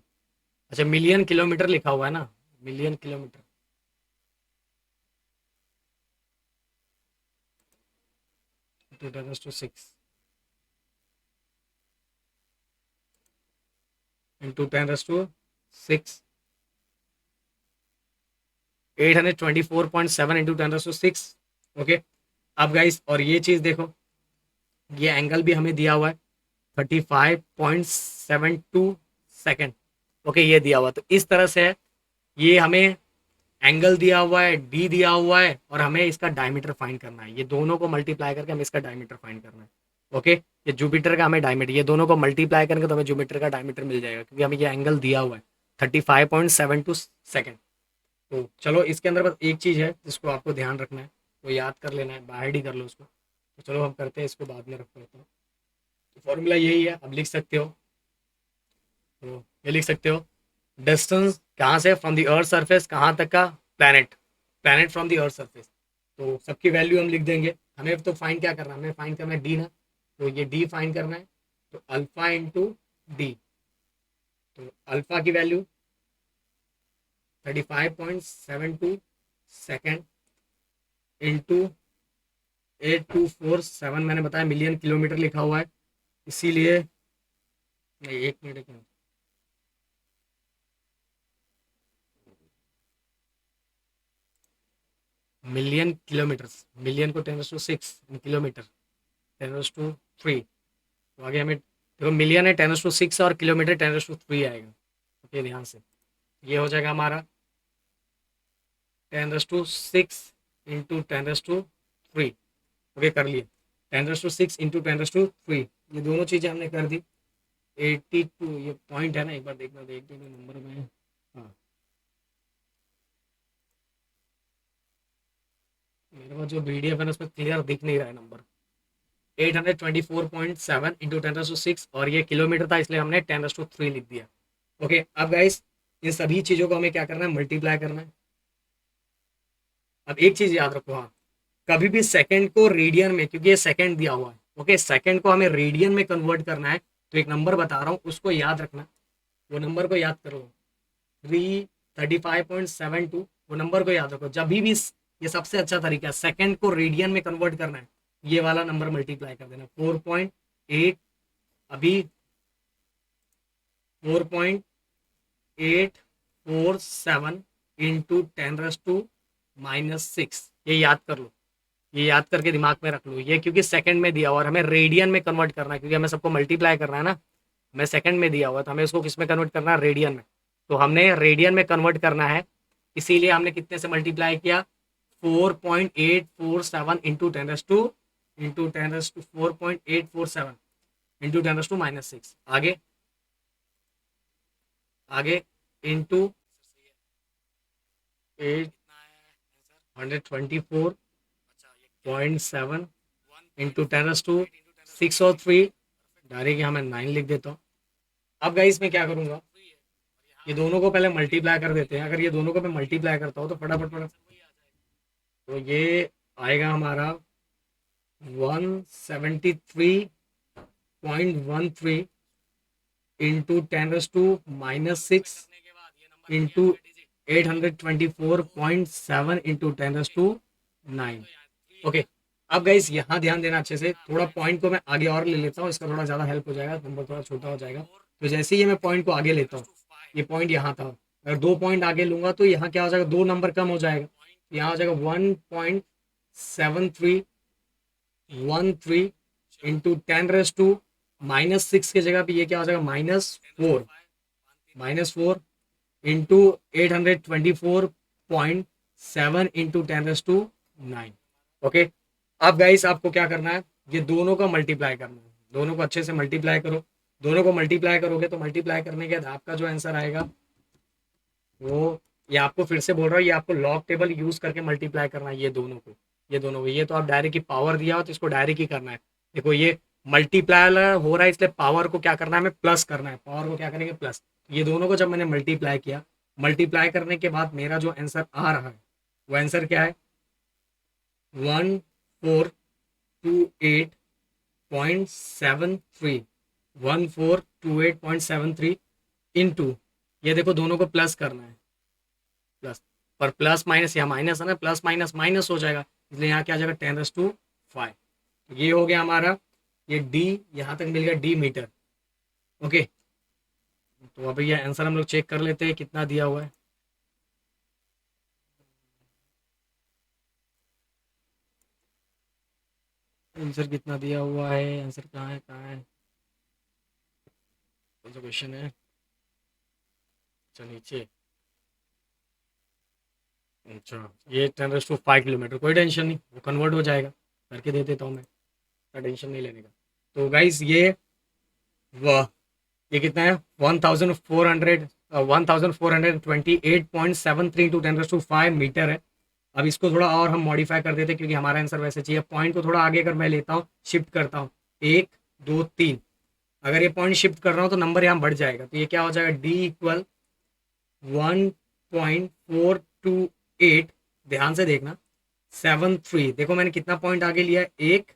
अच्छा मिलियन किलोमीटर लिखा हुआ है ना, million kilometre, into 10⁻⁶, into 10⁻⁶, 824.7 into 10⁻⁶। Okay, अब गाइस और ये चीज़ देखो, ये एंगल भी हमें दिया हुआ है 35.72 सेकेंड। ओके, ये दिया हुआ, तो इस तरह से है, ये हमें एंगल दिया हुआ है, डी दिया हुआ है, और हमें इसका डायमीटर फाइंड करना है। ये दोनों को मल्टीप्लाई करके हमें इसका डायमीटर फाइंड करना है। ओके, ये जुपिटर का हमें डायमीटर, ये दोनों को मल्टीप्लाई करेंगे तो हमें जुपिटर का डायमीटर मिल जाएगा, क्योंकि हमें ये एंगल दिया हुआ है 35.72 सेकेंड। तो चलो, इसके अंदर बस एक चीज़ है जिसको आपको ध्यान रखना है, वो याद कर लेना है, बाहर ही कर लो उसको। तो चलो हम करते हैं, इसको बाद में रख लेते हैं। तो फॉर्मूला यही है, अब लिख सकते हो, तो ये लिख सकते हो, डिस्टेंस कहाँ से, फ्रॉम द अर्थ सरफेस, कहाँ तक का, planet, planet from the earth surface. तो सबकी वैल्यू हम लिख देंगे। हमें तो फाइंड क्या करना है, हमें फाइंड करना है डी ना, तो ये डी फाइंड करना है, तो अल्फा इंटू डी, तो अल्फा की वैल्यू 35.72 सेकेंड इंटू 8247, मैंने बताया मिलियन किलोमीटर लिखा हुआ है, इसीलिए, नहीं एक मिनट, मिलियन किलोमीटर, मिलियन को 10⁻⁶, किलोमीटर 10⁻�3, तो आगे हमें देखो मिलियन है 10⁶ और किलोमीटर 10⁻³ आएगा। ओके ध्यान से ये हो जाएगा हमारा 10⁶ इंटू 10⁻³। ओके कर लिए 10⁶ इंटू 10⁻³ ये दोनों चीज़ें हमने कर दी। 82 ये पॉइंट है ना, एक बार देखना देख दो नंबर में। हाँ मेरे पास जो PDF है ना उसमें क्लियर दिख नहीं रहा है नंबर। 824.7 इंटू 10⁶ और ये किलोमीटर था इसलिए हमने 10⁻³ लिख दिया। ओके अब गाइस इन सभी चीज़ों को हमें क्या करना है, मल्टीप्लाई करना है। अब एक चीज़ याद रखो, हाँ कभी भी सेकंड को रेडियन में, क्योंकि ये सेकंड दिया हुआ है, ओके सेकंड को हमें रेडियन में कन्वर्ट करना है। तो एक नंबर बता रहा हूँ उसको याद रखना, वो नंबर को याद करो 335.72। वो नंबर को याद रखो जब भी ये सबसे अच्छा तरीका है, सेकंड को रेडियन में कन्वर्ट करना है, ये वाला नंबर मल्टीप्लाई कर देना 4.8। अभी 4.847 इंटू 10⁻⁻⁶ ये याद कर लो, ये याद करके दिमाग में रख लो। ये क्योंकि सेकंड में दिया हुआ और हमें रेडियन में कन्वर्ट करना है, क्योंकि हमें सबको मल्टीप्लाई करना है ना। हमें सेकंड में दिया हुआ तो हमें उसको किस में कन्वर्ट करना है, रेडियन में। तो हमने रेडियन में कन्वर्ट करना है, इसीलिए हमने कितने से मल्टीप्लाई किया 4.847 इंटू 10⁻² इंटू 10⁻² 4.847 इंटू 10⁻⁻⁶ आगे आगे इंटू 824.7 इंटू 10⁻⁶ और 3 डायरेक्ट यहाँ मैं 9 लिख देता हूँ। अब गाइस मैं क्या करूँगा, ये दोनों को पहले मल्टीप्लाई कर देते हैं। अगर ये दोनों को मैं मल्टीप्लाई करता हूँ तो फटाफट तो ये आएगा हमारा 173.13 इंटू 10⁻⁻⁶ इंटू 824.7 इंटू 10⁻⁹ ओके अब गाइस यहाँ ध्यान देना अच्छे से, थोड़ा पॉइंट को मैं आगे और ले लेता हूँ, इसका थोड़ा ज़्यादा हेल्प हो जाएगा, नंबर थोड़ा छोटा हो जाएगा। तो जैसे ही ये मैं पॉइंट को आगे लेता हूँ, ये पॉइंट यहाँ था, अगर 2 पॉइंट आगे लूंगा तो यहाँ क्या हो जाएगा, 2 नंबर कम हो जाएगा। यहाँ हो जाएगा 1.7313 इंटू 10⁻⁻⁶ की जगह पे ये क्या हो जाएगा -4 इंटू 824.7 इंटू 10⁻⁹ ओके अब गाइस आपको क्या करना है, ये दोनों का मल्टीप्लाई करना है, दोनों को अच्छे से मल्टीप्लाई करो। दोनों को मल्टीप्लाई करोगे तो मल्टीप्लाई करने के बाद आपका जो आंसर आएगा वो, ये आपको फिर से बोल रहा हूँ, ये आपको लॉग टेबल यूज करके मल्टीप्लाई करना है ये दोनों को, ये दोनों को। ये तो आप डायरेक्ट ही पावर दिया हो तो इसको डायरेक्ट ही करना है। देखो ये मल्टीप्लाई हो रहा है इसलिए पावर को क्या करना है, हमें प्लस करना है, पावर को क्या करेंगे प्लस। ये दोनों को जब मैंने मल्टीप्लाई किया, मल्टीप्लाई करने के बाद मेरा जो आंसर आ रहा है वो आंसर क्या है 1428.73 1428.73 इंटू, ये देखो दोनों को प्लस करना है, प्लस पर प्लस माइनस या माइनस है ना, प्लस माइनस माइनस हो जाएगा, इसलिए यहाँ क्या आ जाएगा 10⁻⁵। ये हो गया हमारा, ये डी यहाँ तक मिल गया डी मीटर। ओके तो अब ये आंसर हम लोग चेक कर लेते हैं कितना दिया हुआ है। आंसर कितना दिया हुआ है, आंसर कहाँ है कहाँ है, कौन सा क्वेश्चन है, अच्छा नीचे, अच्छा ये 10⁻⁵ किलोमीटर, कोई टेंशन नहीं, वो कन्वर्ट हो जाएगा, करके दे देता हूँ मैं, टेंशन नहीं लेने का। तो गाइस ये वाह ये कितना है 1428.73 इंटू 10⁻⁵ मीटर है। अब इसको थोड़ा और हम मॉडिफाई कर देते हैं क्योंकि हमारा आंसर वैसे चाहिए। पॉइंट को थोड़ा आगे अगर मैं लेता हूँ, शिफ्ट करता हूँ 1 2 3, अगर ये पॉइंट शिफ्ट कर रहा हूँ तो नंबर यहाँ बढ़ जाएगा, तो ये क्या हो जाएगा डी इक्वल 1.428, ध्यान से देखना 73, देखो मैंने कितना पॉइंट आगे लिया है 1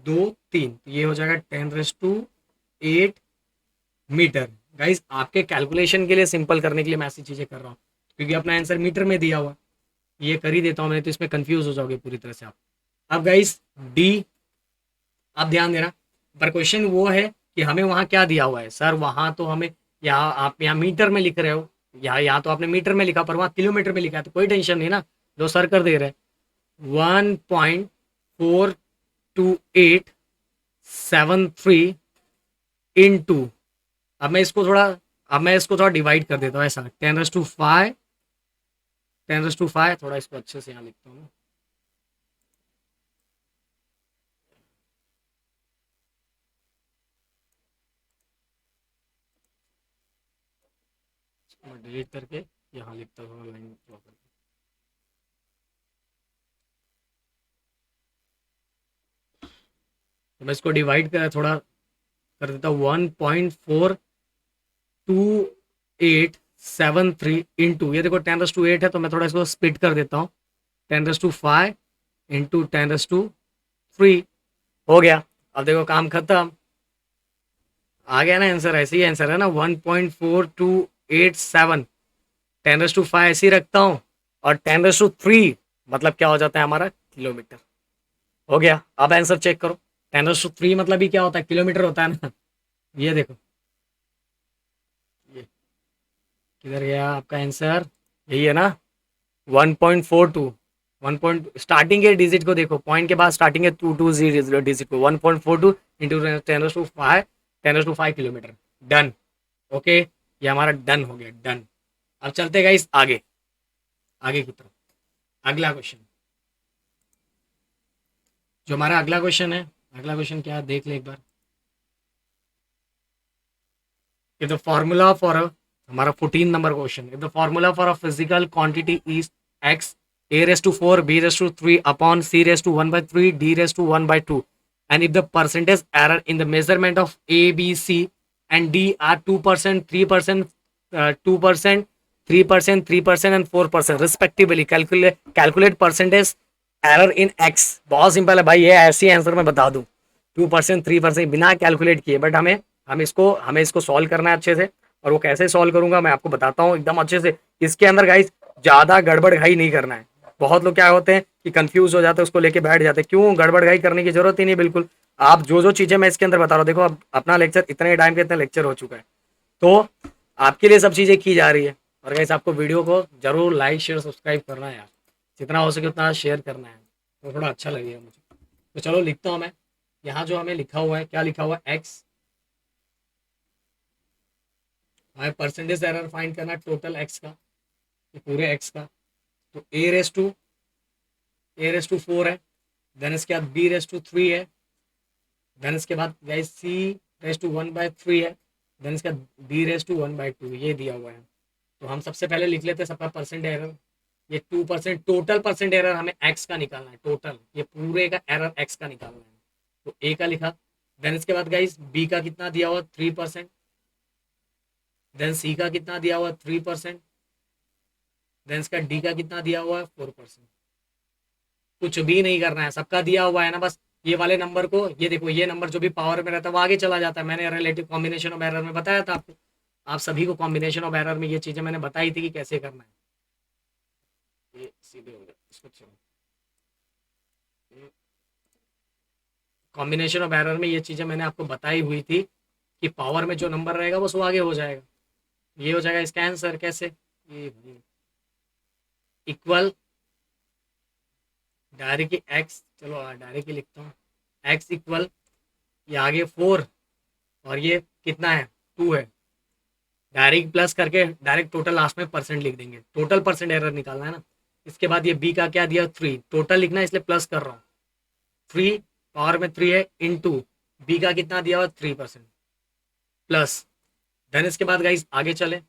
2 3, तो ये हो जाएगा 10⁸ मीटर। गाइज आपके कैलकुलेशन के लिए, सिंपल करने के लिए मैं ऐसी चीज़ें कर रहा हूँ क्योंकि अपना आंसर मीटर में दिया हुआ, ये कर ही देता हूँ मैं, तो इसमें कंफ्यूज हो जाओगे पूरी तरह से आप। अब गाइज डी, आप ध्यान देना, पर क्वेश्चन वो है कि हमें वहाँ क्या दिया हुआ है सर, वहाँ तो हमें यहाँ, आप यहाँ मीटर में लिख रहे हो, यहाँ तो आपने मीटर में लिखा पर वहाँ किलोमीटर में लिखा है, तो कोई टेंशन नहीं ना, जो सर कर दे रहे 1.42873 इनटू, अब मैं इसको थोड़ा डिवाइड कर देता हूँ ऐसा, 10⁵, 10⁵, थोड़ा इसको अच्छे से यहाँ लिखता हूँ। मैं डिलीट करके यहाँ लिखता हूँ लाइन ड्रॉ करके। तो मैं इसको डिवाइड कर थोड़ा कर देता हूँ, 1.4283 इंटू, ये देखो 10⁸ है, तो मैं थोड़ा इसको स्प्लिट कर देता हूँ, 10⁵ इंटू 10⁵, हो गया। अब देखो काम खत्म, आ गया ना आंसर, ऐसे ही आंसर है ना, 1.4287, 10⁵ ऐसे ही रखता हूँ, और 10⁵ मतलब क्या हो जाता है हमारा, किलोमीटर। हो गया। अब आंसर चेक करो, 10⁵ मतलब ही क्या होता है, किलोमीटर होता है ना। ये देखो, ये किधर गया आपका आंसर, यही है ना, 1.42, 1 स्टार्टिंग के डिजिट को देखो, पॉइंट के बाद स्टार्टिंग के 2 डिजिट को, 1.42 इंटू 10⁵ किलोमीटर। डन। ओके, ये हमारा डन हो गया, डन। अब चलते गाइस आगे, आगे की तरफ। अगला क्वेश्चन, जो हमारा अगला क्वेश्चन है, अगला क्वेश्चन क्या है देख ले एक बार। If the formula for a, हमारा 14 number question, if the formula for a physical quantity is x, a raised to 4 b raised to 3 upon c raised to 1 by 3 d raised to 1 by 2, and if the percentage error in the measurement of a b c and d are 2%, 3%, 2%, 3%, 3% and 4% respectively, calculate percentage error in x। बहुत सिंपल है भाई, ये ऐसी आंसर मैं बता दूं, 2%, 3% बिना कैलकुलेट किए, बट हमें इसको सॉल्व करना है अच्छे से। और वो कैसे सॉल्व करूंगा मैं आपको बताता हूँ एकदम अच्छे से। इसके अंदर गाइस ज्यादा गड़बड़ घाई नहीं करना है। बहुत लोग क्या होते हैं कि कंफ्यूज हो जाते हैं, उसको लेके बैठ जाते हैं, क्यों गड़बड़ घाई करने की जरूरत ही नहीं बिल्कुल। आप जो जो चीजें मैं इसके अंदर बता रहा हूँ, देखो अब अपना लेक्चर इतने टाइम के इतना लेक्चर हो चुका है, तो आपके लिए सब चीजें की जा रही है। और गाइस आपको वीडियो को जरूर लाइक शेयर सब्सक्राइब करना है यार, जितना हो सके उतना शेयर करना है, तो थोड़ा अच्छा लगेगा मुझे। तो चलो लिखता हूँ मैं, यहाँ जो हमें लिखा हुआ है, क्या लिखा हुआ है, एक्स, हमें परसेंटेज एरर फाइंड करना है टोटल एक्स का, पूरे एक्स का। तो ए रेस टू 4 है, देन इसके बाद बी रेस टू 3 है, देन इसके बाद guys c raise to 1 by 3 है, देन इसका डी रेस टू 1 बाय 2, ये दिया हुआ है। तो हम सबसे पहले लिख लेते हैं सबका परसेंट एरर। ये 2% टोटल परसेंट एरर हमें एक्स का निकालना है, टोटल ये पूरे का एरर एक्स का निकालना है। तो ए का लिखा, देन इसके बाद गाइस बी का कितना दिया हुआ 3%, देन सी का कितना दिया हुआ 3%, देन इसका डी का कितना दिया हुआ है 4%। कुछ भी नहीं करना है, सबका दिया हुआ है ना, बस ये वाले नंबर को, ये देखो ये नंबर जो भी पावर में रहता है वो आगे चला जाता है। मैंने रिलेटिव कॉम्बिनेशन ऑफ एरर में बताया था आपको, आप सभी को कॉम्बिनेशन ऑफ एरर में ये चीजें मैंने बताई थी कि कैसे करना है। ये सीधे हो गया, इसको चलो, कॉम्बिनेशन ऑफ एरर में ये चीजें मैंने आपको बताई हुई थी कि पावर में जो नंबर रहेगा बस वो आगे हो जाएगा। ये हो जाएगा इसका आंसर, कैसे, ये इक्वल डायरेक्टली एक्स, चलो डायरेक्टली लिखता हूँ, एक्स इक्वल, ये आगे 4 और ये कितना है 2 है, डायरेक्ट प्लस करके डायरेक्ट टोटल लास्ट में परसेंट लिख देंगे, टोटल परसेंट एरर निकालना है ना। इसके बाद ये बी का क्या दिया 3, टोटल लिखना है इसलिए प्लस कर रहा हूँ, 3 पावर में 3 है इंटू बी का कितना दिया हुआ 3% प्लस, देन इसके बाद गाइस आगे चले,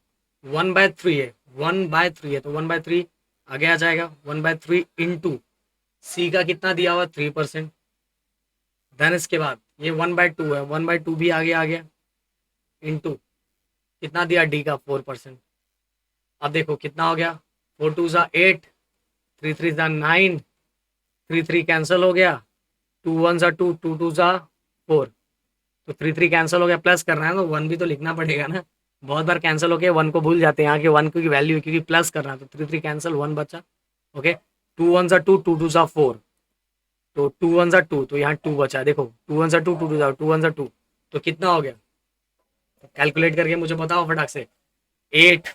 1/3 है, 1/3 है तो 1/3 आगे आ जाएगा, 1/3 इंटू सी का कितना दिया हुआ 3%, देन इसके बाद ये 1/2 है, 1/2 भी आगे आ गया इंटू कितना दिया डी का 4%। अब देखो कितना हो गया, 4 2 8, 3 3 9, 3 3 कैंसिल हो गया, 2 1 2, 2 2 4, तो 3 3 कैंसिल हो गया, प्लस करना है तो 1 भी तो लिखना पड़ेगा ना। बहुत बार कैंसिल होके 1 को भूल जाते हैं, यहाँ के 1 की वैल्यू क्योंकि प्लस करना है, तो 3 3 कैंसिल 1 बचा। ओके, 2 1 2, 2 2 4, तो 2 1 2, तो यहाँ 2 बचा, देखो 2 1 2, 2 2 2 तो कितना हो गया, कैलकुलेट करके मुझे बताओ फटाक से, 8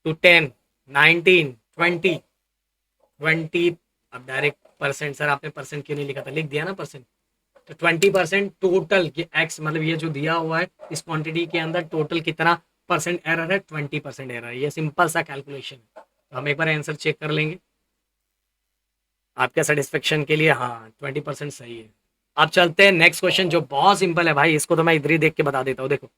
to 10, 19, 20, 20। अब डायरेक्ट परसेंट, सर आपने परसेंट क्यों नहीं लिखा था, लिख दिया ना परसेंट। तो 20% टोटल, ये एक्स मतलब ये जो दिया हुआ है इस क्वांटिटी के अंदर टोटल कितना परसेंट एरर है, 20% एरर है। ये सिंपल सा कैलकुलेशन है। तो हम एक बार आंसर चेक कर लेंगे आपके सेटिस्फेक्शन के लिए। हाँ 20% सही है। अब चलते हैं नेक्स्ट क्वेश्चन जो बहुत सिंपल है भाई, इसको तो मैं इधर ही देख के बता देता हूँ। देखो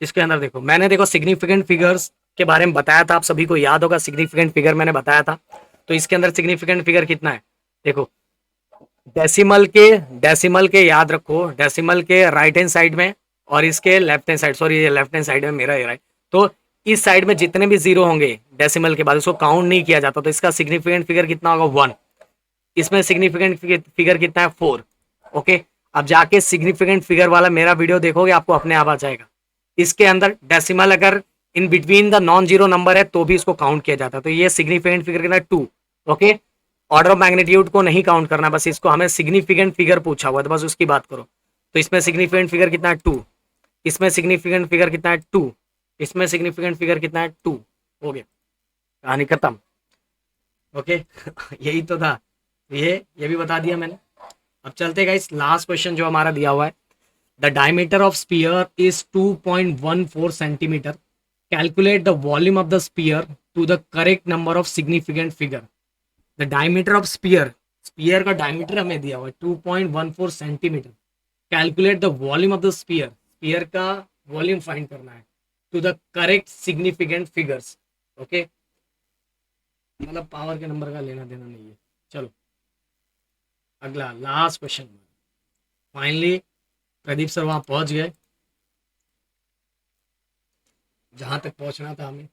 इसके अंदर देखो, मैंने देखो सिग्निफिकेंट फिगर्स के बारे में बताया था, आप सभी को याद होगा सिग्निफिकेंट फिगर मैंने बताया था। तो इसके अंदर सिग्निफिकेंट फिगर कितना है, देखो डेसिमल के याद रखो, डेसिमल के राइट हैंड साइड में और इसके लेफ्ट हैंड साइड, सॉरी ये लेफ्ट हैंड साइड में मेरा ये राइट। तो इस साइड में जितने भी जीरो होंगे डेसिमल के बाद उसको काउंट नहीं किया जाता, तो इसका सिग्निफिकेंट फिगर कितना होगा 1। इसमें सिग्निफिकेंट फिगर कितना है 4। ओके, अब जाके सिग्निफिकेंट फिगर वाला मेरा वीडियो देखोगे आपको अपने आप आ जाएगा। इसके अंदर डेसिमल अगर in between the non zero number है तो भी इसको काउंट किया जाता है। तो ये सिग्निफिकेंट फिगर कितना है 2। ओके, ऑर्डर ऑफ मैग्नीट्यूड को नहीं काउंट करना, बस इसको हमें सिग्निफिकेंट फिगर पूछा हुआ है तो बस उसकी बात करो। तो इसमें सिग्निफिकेंट फिगर कितना है 2, इसमें सिग्निफिकेंट फिगर कितना है 2, इसमें सिग्निफिकेंट फिगर कितना है 2। हो गया, कहानी खत्म। ओके यही तो था, ये भी बता दिया मैंने। अब चलते गाइस लास्ट क्वेश्चन जो हमारा दिया हुआ है, the diameter of sphere is 2.14 centimetre, calculate the volume of the sphere to the correct number of significant figure. The diameter of sphere, sphere का डायमीटर हमें दिया हुआ है 2.14 centimetre, calculate the volume of the sphere, sphere का वॉल्यूम फाइंड करना है to the correct significant figures. Okay, मतलब पावर के नंबर का लेना देना नहीं है। चलो अगला last question. Finally Pradeep sir वहां पहुंच गए जहां तक पहुंचना था हमें।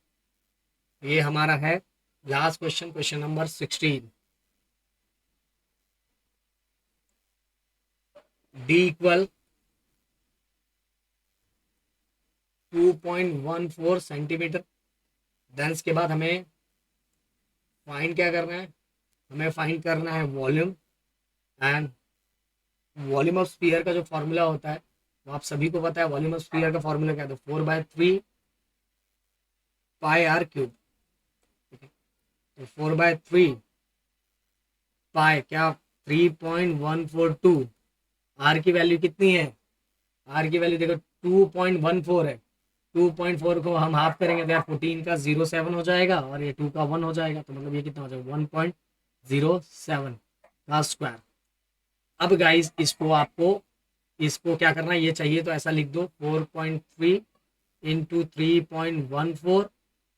ये हमारा है last question, question number 16। D equal 2.14 centimetre. Then इसके बाद हमें फाइंड क्या करना है, हमें फाइंड करना है volume. And volume of sphere का जो फॉर्मूला होता है वो आप सभी को पता है। वॉल्यूम ऑफ स्फीयर का फॉर्मूला क्या है, 4/3 पाई आर क्यूब। तो 4/3 पाई क्या 3.142। आर की वैल्यू कितनी है, आर की वैल्यू देखो 2.14 है। 2.4 को हम हाफ करेंगे तो यार 14 का 0.7 हो जाएगा और ये 2 का 1 हो जाएगा, तो मतलब ये कितना हो जाएगा 1.07 का स्क्वायर। अब गाइस इसको क्या करना है, ये चाहिए तो ऐसा लिख दो 4.3 इंटू 3.142,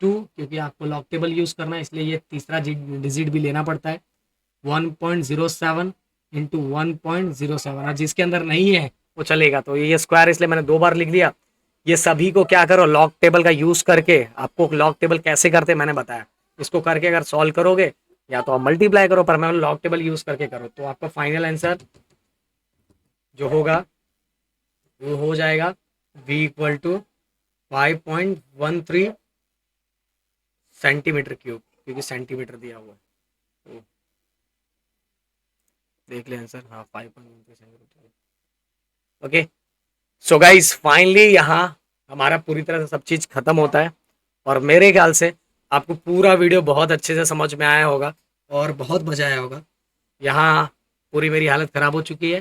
क्योंकि आपको लॉग टेबल यूज करना है इसलिए ये तीसरा डिजिट भी लेना पड़ता है। 1.07 इंटू 1.07, और जिसके अंदर नहीं है वो चलेगा। तो ये स्क्वायर इसलिए मैंने 2 बार लिख दिया। ये सभी को क्या करो, लॉग टेबल का यूज करके, आपको लॉग टेबल कैसे करते मैंने बताया, इसको करके अगर सॉल्व करोगे या तो आप मल्टीप्लाई करो, पर मैं लॉग टेबल यूज करके करो, तो आपका फाइनल आंसर जो होगा वो हो जाएगा v equal to 5.13 centimetre cube, क्योंकि सेंटीमीटर दिया हुआ है। तो देख ले आंसर, हाँ 5.13 centimetre. Okay, so guys finally यहाँ हमारा पूरी तरह से सब चीज़ खत्म होता है, और मेरे ख्याल से आपको पूरा वीडियो बहुत अच्छे से समझ में आया होगा और बहुत मजा आया होगा। यहाँ पूरी मेरी हालत ख़राब हो चुकी है,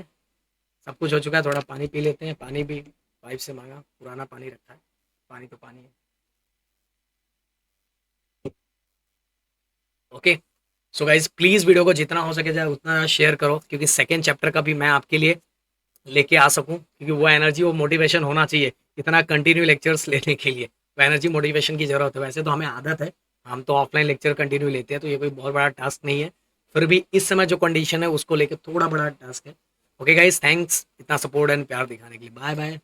सब कुछ हो चुका है। थोड़ा पानी पी लेते हैं, पानी भी पाइप से मांगा, पुराना पानी रखा है, पानी तो पानी है। Okay, so guys please video को जितना हो सके जाए उतना शेयर करो, क्योंकि सेकेंड चैप्टर का भी मैं आपके लिए लेके आ सकूं, क्योंकि वो एनर्जी वो मोटिवेशन होना चाहिए इतना कंटिन्यू लेक्चर्स लेने के लिए। वो एनर्जी मोटिवेशन की ज़रूरत है। वैसे तो हमें आदत है, हम तो ऑफलाइन लेक्चर कंटिन्यू लेते हैं, तो ये कोई बहुत बड़ा टास्क नहीं है। फिर भी इस समय जो कंडीशन है उसको लेकर थोड़ा बड़ा टास्क है। ओके गाइज, थैंक्स इतना सपोर्ट एंड प्यार दिखाने के लिए। Bye bye.